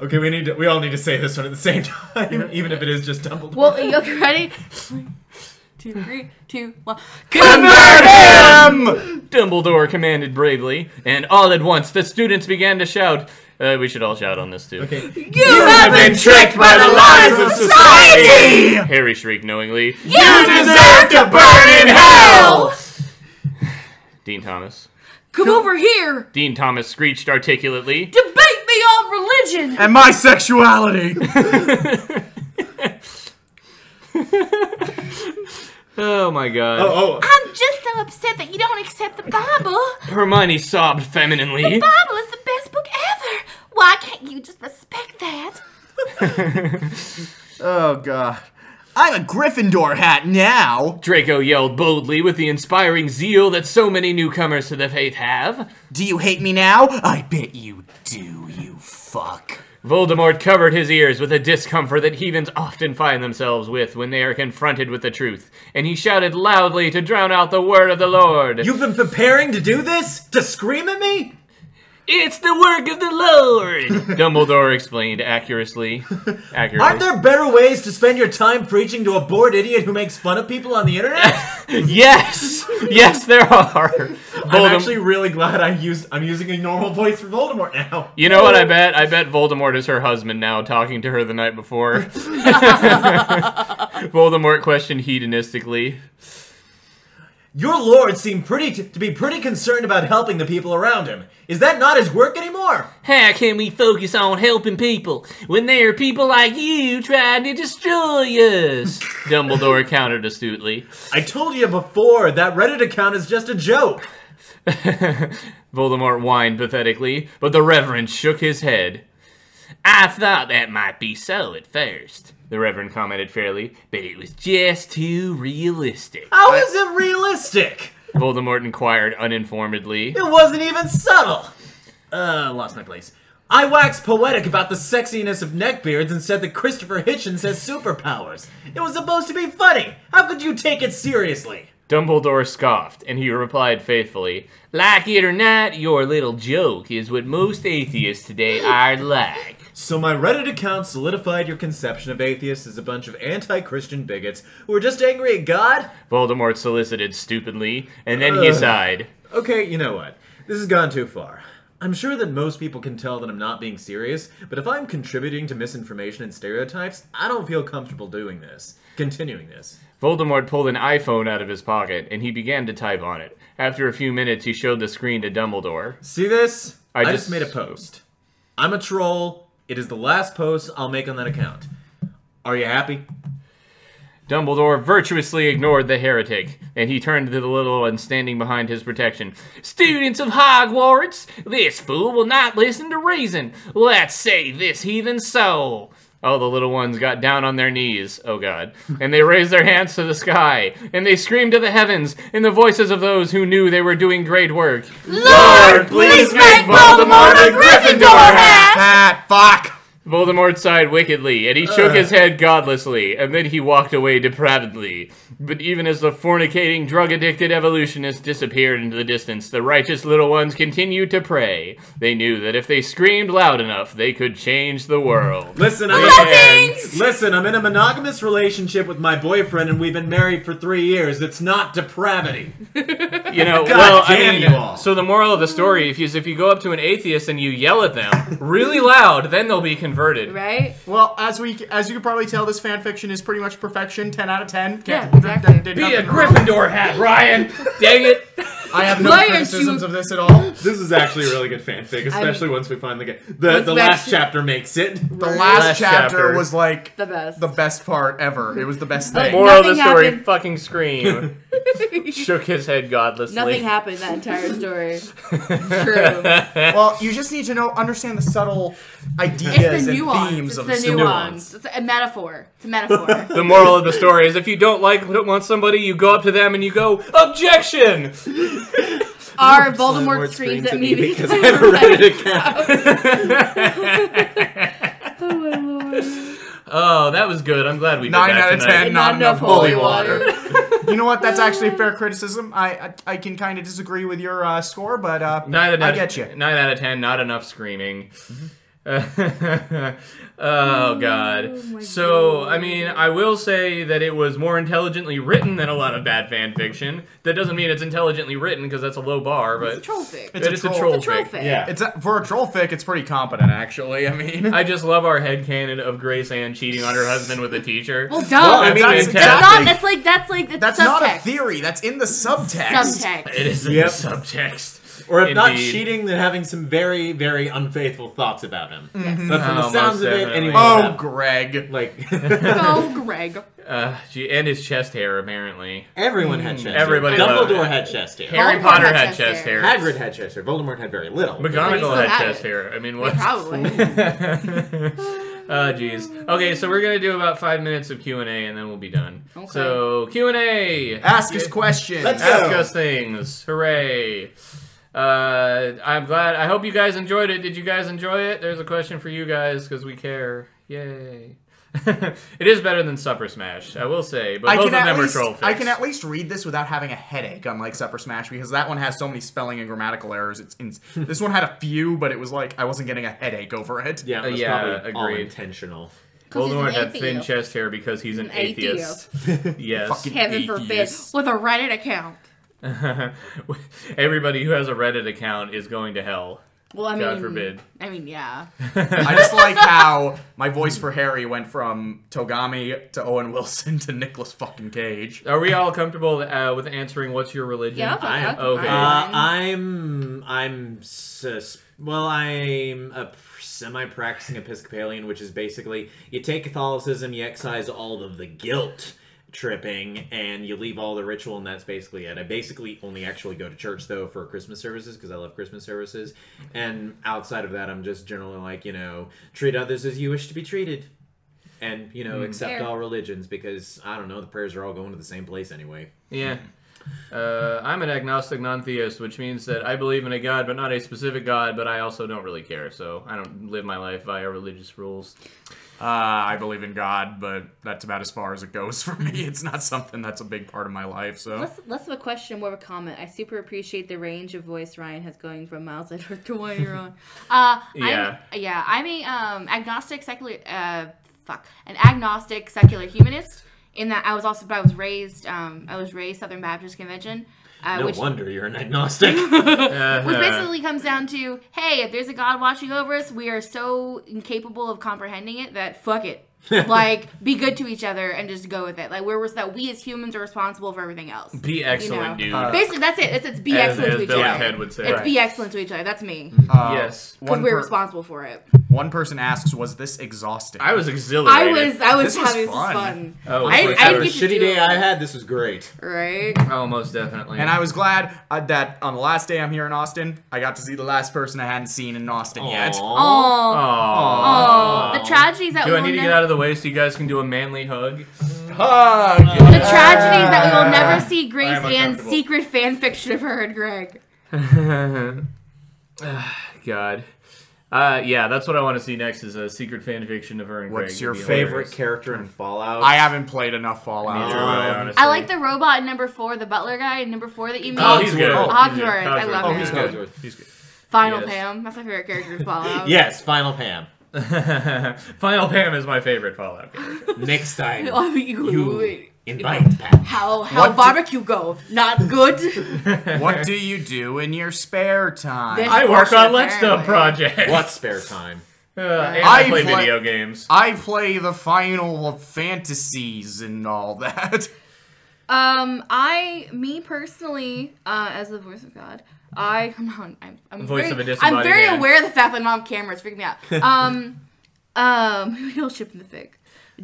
Okay, we all need to say this one at the same time, even if it is just Dumbledore. Well, are you ready? 1, 2, 3, 2, 1. Convert him! Dumbledore commanded bravely, and all at once the students began to shout. We should all shout on this too. Okay. You have been tricked by the lies of society! Harry shrieked knowingly. You deserve to burn in hell! Dean Thomas. Come over here. Dean Thomas screeched articulately. Debate me on religion. And my sexuality! Oh my god. I'm just so upset that you don't accept the Bible. Hermione sobbed femininely. The Bible is the best book ever. Why can't you just respect that? Oh, God. I'm a Gryffindor hat now! Draco yelled boldly with the inspiring zeal that so many newcomers to the faith have. Do you hate me now? I bet you do, you fuck. Voldemort covered his ears with a discomfort that heathens often find themselves with when they are confronted with the truth, and he shouted loudly to drown out the word of the Lord. You've been preparing to do this? To scream at me? It's the work of the Lord, Dumbledore explained accurately. Aren't there better ways to spend your time preaching to a bored idiot who makes fun of people on the internet? Yes! Yes, there are! I'm actually really glad I'm using a normal voice for Voldemort now. You know what I bet? I bet Voldemort is her husband now, talking to her the night before. Voldemort questioned hedonistically. Your lord seemed to be pretty concerned about helping the people around him. Is that not his work anymore? How can we focus on helping people when there are people like you trying to destroy us? Dumbledore countered astutely. I told you before, that Reddit account is just a joke. Voldemort whined pathetically, but the Reverend shook his head. I thought that might be so at first, the Reverend commented fairly, but it was just too realistic. How is it realistic? Voldemort inquired uninformedly. It wasn't even subtle. Lost my place. I waxed poetic about the sexiness of neckbeards and said that Christopher Hitchens has superpowers. It was supposed to be funny. How could you take it seriously? Dumbledore scoffed, and he replied faithfully, like it or not, your little joke is what most atheists today are like. So my Reddit account solidified your conception of atheists as a bunch of anti-Christian bigots who are just angry at God? Voldemort solicited stupidly, and then he sighed. Okay, you know what? This has gone too far. I'm sure that most people can tell that I'm not being serious, but if I'm contributing to misinformation and stereotypes, I don't feel comfortable doing this. Continuing this. Voldemort pulled an iPhone out of his pocket, and he began to type on it. After a few minutes, he showed the screen to Dumbledore. See this? I just just made a post. I'm a troll. It is the last post I'll make on that account. Are you happy? Dumbledore virtuously ignored the heretic, and he turned to the little one standing behind his protection. Students of Hogwarts, this fool will not listen to reason. Let's save this heathen soul. All the little ones got down on their knees, oh god, and they raised their hands to the sky, and they screamed to the heavens in the voices of those who knew they were doing great work. Lord, please make Voldemort a Gryffindor hat! Fuck! Voldemort sighed wickedly, and he shook his head godlessly, and then he walked away depravedly. But even as the fornicating, drug-addicted evolutionist disappeared into the distance, the righteous little ones continued to pray. They knew that if they screamed loud enough, they could change the world. Listen, I'm in a monogamous relationship with my boyfriend, and we've been married for 3 years. It's not depravity. You know, so the moral of the story, if you go up to an atheist and you yell at them really loud, then they'll be converted. Right? Well, as you can probably tell, this fan fiction is pretty much perfection. 10 out of 10. Yeah, exactly. Be a Gryffindor hat, Ryan. Dang it. I have no Why aren't criticisms you- of this at all. This is actually a really good fanfic, especially once we finally get the last chapter makes it. The last chapter was like the best part ever. It was the best thing. Moral of the Nothing story, happened. fucking scream. Shook his head godlessly. Nothing happened in that entire story. True. Well, you just need to understand the subtle It's ideas the and nuance. themes It's of the the nuance. It's a metaphor. It's a metaphor. The moral of the story is if you don't want somebody, you go up to them and you go, objection! Our Voldemort screams at me because I have a Reddit account. Oh my lord. Oh, that was good. I'm glad we did 9 that out of tonight. 10, not enough holy holy water. You know what? That's actually a fair criticism. I can kind of disagree with your score, but I get you. 9 out of 10, not enough screaming. Oh god. So, I mean, I will say that it was more intelligently written than a lot of bad fan fiction. That doesn't mean it's intelligently written because that's a low bar, but It's a troll fic. it's a troll fic. Yeah. For a troll fic, it's pretty competent, actually. I mean, I just love our headcanon of Grace Ann cheating on her husband with a teacher. Well, dumb. Well, I mean, that's fantastic. that's that's not a subtext. theory. That's in the subtext. Subtext. It is in Yep. the subtext. Or if not Indeed. cheating, then having some very, very unfaithful thoughts about him. But from Oh, the sounds most of it, definitely. anyway. Oh, Greg. Like Oh, Greg. And his chest hair, apparently. everyone had chest hair. Everybody Dumbledore loved it. had chest hair. Harry Voldemort Potter had had chest chest hair. hair. Hagrid had chest hair. Voldemort had very little. McGonagall still had had chest it. hair. I mean, what? Probably. Oh, jeez. Okay, so we're gonna do about 5 minutes of Q&A, and then we'll be done. Okay. So, Q&A! Ask us questions. Let's Ask go. us things. Hooray! I'm glad. I hope you guys enjoyed it. Did you guys enjoy it? There's a question for you guys, because we care. Yay. It is better than Supper Smash, I will say, but both of them are troll fics. I can at least read this without having a headache, unlike Supper Smash, because that one has so many spelling and grammatical errors. This one had a few, but it was like I wasn't getting a headache over it. Yeah, it was Yeah, probably all agreed. intentional. Voldemort had atheist. thin chest hair because he's an atheist. Yes. Fucking Heaven forbid. atheists. With a Reddit account. Everybody who has a Reddit account is going to hell. Well, I mean, God forbid. I mean, yeah. I just like how my voice for Harry went from Togami to Owen Wilson to Nicolas fucking Cage. Are we all comfortable with answering what's your religion? Yeah, I am. Okay. I'm a semi-practicing Episcopalian, which is basically you take Catholicism, you excise all of the guilt tripping, and you leave all the ritual, and that's basically it. I basically only actually go to church, though, for Christmas services, because I love Christmas services, and outside of that, I'm just generally like, treat others as you wish to be treated, and, accept Fair. all religions, because, I don't know, the prayers are all going to the same place anyway. Yeah. I'm an agnostic non-theist, which means that I believe in a god, but not a specific god, but I also don't really care, so I don't live my life via religious rules. I believe in God, but that's about as far as it goes for me. It's not something that's a big part of my life, so. Less of a question, more of a comment. I super appreciate the range of voice Ryan has going from Miles Edgeworth to one you're on. Yeah. I'm a agnostic secular an agnostic secular humanist. In that I was raised Southern Baptist Convention. No wonder you're an agnostic. Which basically comes down to, hey, if there's a God watching over us, we are so incapable of comprehending it that fuck it. Like, be good to each other and just go with it. Like, that we as humans are responsible for everything else. Be excellent, dude. Basically, that's it. It's be excellent to each Bill other. Ted would say. It's be excellent to each other. That's me. Yes. Because we're responsible for it. One person asks, was this exhausting? I was exhilarated. I was This was having this fun. fun. Oh, I for didn't sure. get to Shitty do day it. I had, this was great. Right? Oh, most definitely. And I was glad that on the last day I'm here in Austin, I got to see the last person I hadn't seen in Austin yet. Oh, Aww. the tragedies that Do we I will need to get out of the way so you guys can do a manly hug? Hug! the tragedies that we will never see Grace am Ann's uncomfortable. secret fan fiction of her and Greg. God. Yeah, that's what I want to see next is a secret fan fiction of her and Greg. What's your It'd be Favorite hilarious. character in Fallout? I haven't played enough Fallout. Neither would I, honestly. I like the robot in number 4, the butler guy in number 4 that you meet. Oh, he's good. Hogsworth. I love Oh, him. he's good. He's good. Final Yes. Pam. That's my favorite character in Fallout. Yes, Final Pam. Final Pam is my favorite Fallout character. Next time, I mean, you Invite Pat. How What barbecue go? Not good. What do you do in your spare time? This- I work on Let's Apparently. Dub projects. What spare time? And I I play play- video games. I play the Final Fantasies and all that. Me personally, as the voice of God, I'm Voice very, of a disembodied I'm very man. aware of the fact that I'm on camera. It's freaking me out. We all ship in the fic.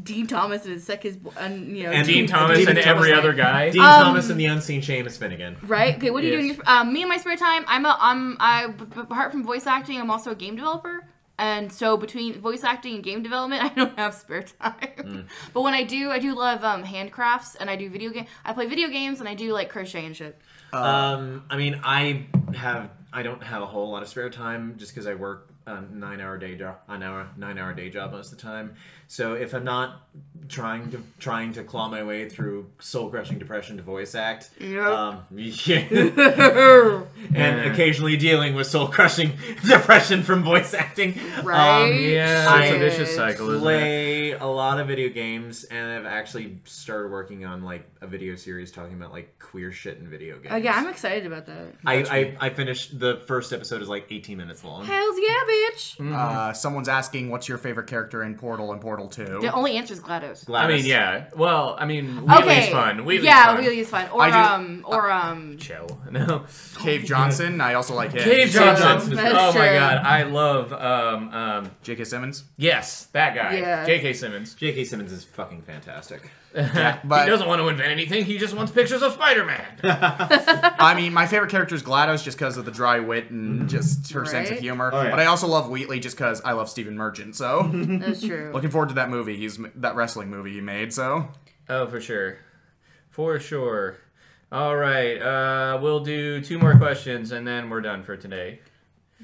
Dean Thomas and his And Dean Thomas and every other guy. Dean Thomas and the unseen Seamus Finnegan. Right? Okay, what are you Yes. doing? Me in my spare time, apart from voice acting, I'm also a game developer. And so between voice acting and game development, I don't have spare time. But when I do a lot of handcrafts, and I do I play video games, and I do like crochet and shit. I mean, I don't have a whole lot of spare time just because I work a 9-hour day job most of the time. So if I'm not trying to claw my way through soul-crushing depression to voice act, and occasionally dealing with soul-crushing depression from voice acting, Right? Yeah, it's a vicious cycle, isn't it? play a lot of video games, and I've actually started working on like a video series talking about like queer shit in video games. Oh yeah, I'm excited about that. I finished the first episode is like 18 minutes long. Hells yeah, bitch! Someone's asking, what's your favorite character in Portal and Portal 2? The only answer is GLaDOS. I mean, yeah. Well, I mean, Wheatley's fun. Wheatley's yeah, fun. Wheatley's fun. Chill. No. Cave Johnson, I also like him. Cave Johnson. That's Oh my true. god, I love J.K. Simmons. yes, that guy. Yeah. J.K. Simmons. J.K. Simmons is fucking fantastic. Yeah, He but doesn't want to invent anything. He just wants pictures of Spider-Man. I mean, my favorite character is GLaDOS just because of the dry wit and just her sense of Right? humor. Oh, yeah. But I also love Wheatley just because I love Stephen Merchant. So That's true. looking forward to that movie. That wrestling movie he made. So Oh, for sure. For sure. All right, we'll do 2 more questions and then we're done for today.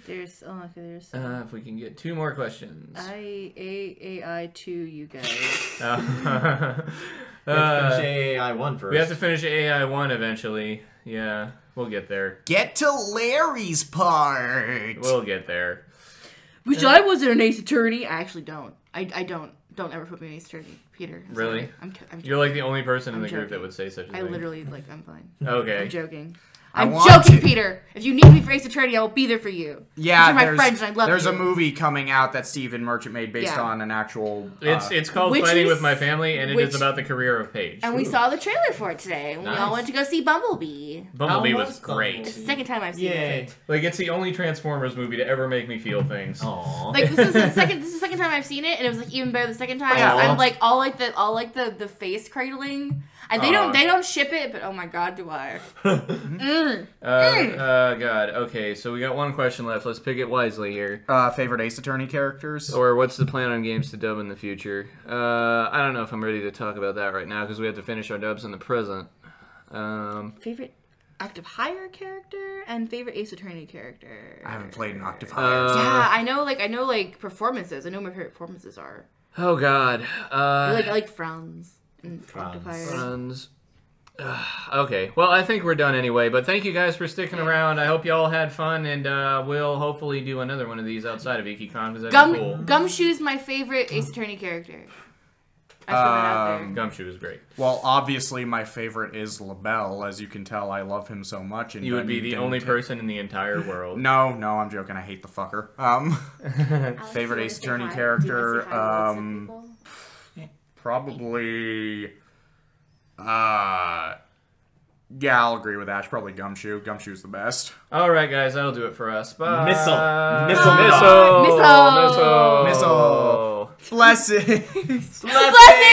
There's If we can get 2 more questions. I to you guys. Finish AI 1 first. We have to finish AI 1 eventually. Yeah, we'll get there. get to Larry's part. We'll get there. Wish I wasn't an ace attorney. I actually don't. I don't. Don't ever put me in ace attorney, Peter. I'm Really? sorry. I'm You're like the only person in I'm the group joking. that would say such a I thing. literally I'm fine. Okay. I'm joking. I I'm want joking, to- Peter. If you need me for ace attorney, I will be there for you. Yeah, You're my there's, friends and I love there's you. a movie coming out that Stephen Merchant made based Yeah. on an actual. It's called Which Fighting is- with My Family, and it which- is about the career of Paige. And we saw the trailer for it today. And we all Nice. went to go see Bumblebee. Bumblebee How was was great. Bumblebee? It's the second time I've seen Yay. it. Like, it's the only Transformers movie to ever make me feel things. Aww. Like this is the second time I've seen it, and it was like even better the second time. Yeah. I'm like all the face cradling, and they don't ship it, but oh my god, do I? God. Okay, so we got 1 question left. Let's pick it wisely here. Favorite Ace Attorney characters? Or what's the plan on games to dub in the future? I don't know if I'm ready to talk about that right now because we have to finish our dubs in the present. Favorite active hire character and favorite Ace Attorney character. I haven't played an Octave Hire. Yeah, I know like performances. I know what my favorite performances are. Oh God. I like Franz and active hire. Franz. Okay, well, I think we're done anyway, but thank you guys for sticking around. I hope you all had fun, and we'll hopefully do another one of these outside of IkiCon, because that'd be cool. Gumshoe's my favorite Ace Attorney character. I throw that out there. Gumshoe is great. Well, obviously my favorite is LaBelle. As you can tell, I love him so much. And You would be the didn't only take- person in the entire world. No, I'm joking. I hate the fucker. Favorite Ace Attorney character, probably. Yeah, I'll agree with Ash. Probably Gumshoe. Gumshoe's the best. All right, guys, that'll do it for us. Bye. Missile. Missile. Missile. Missile. Blessing. Blessing!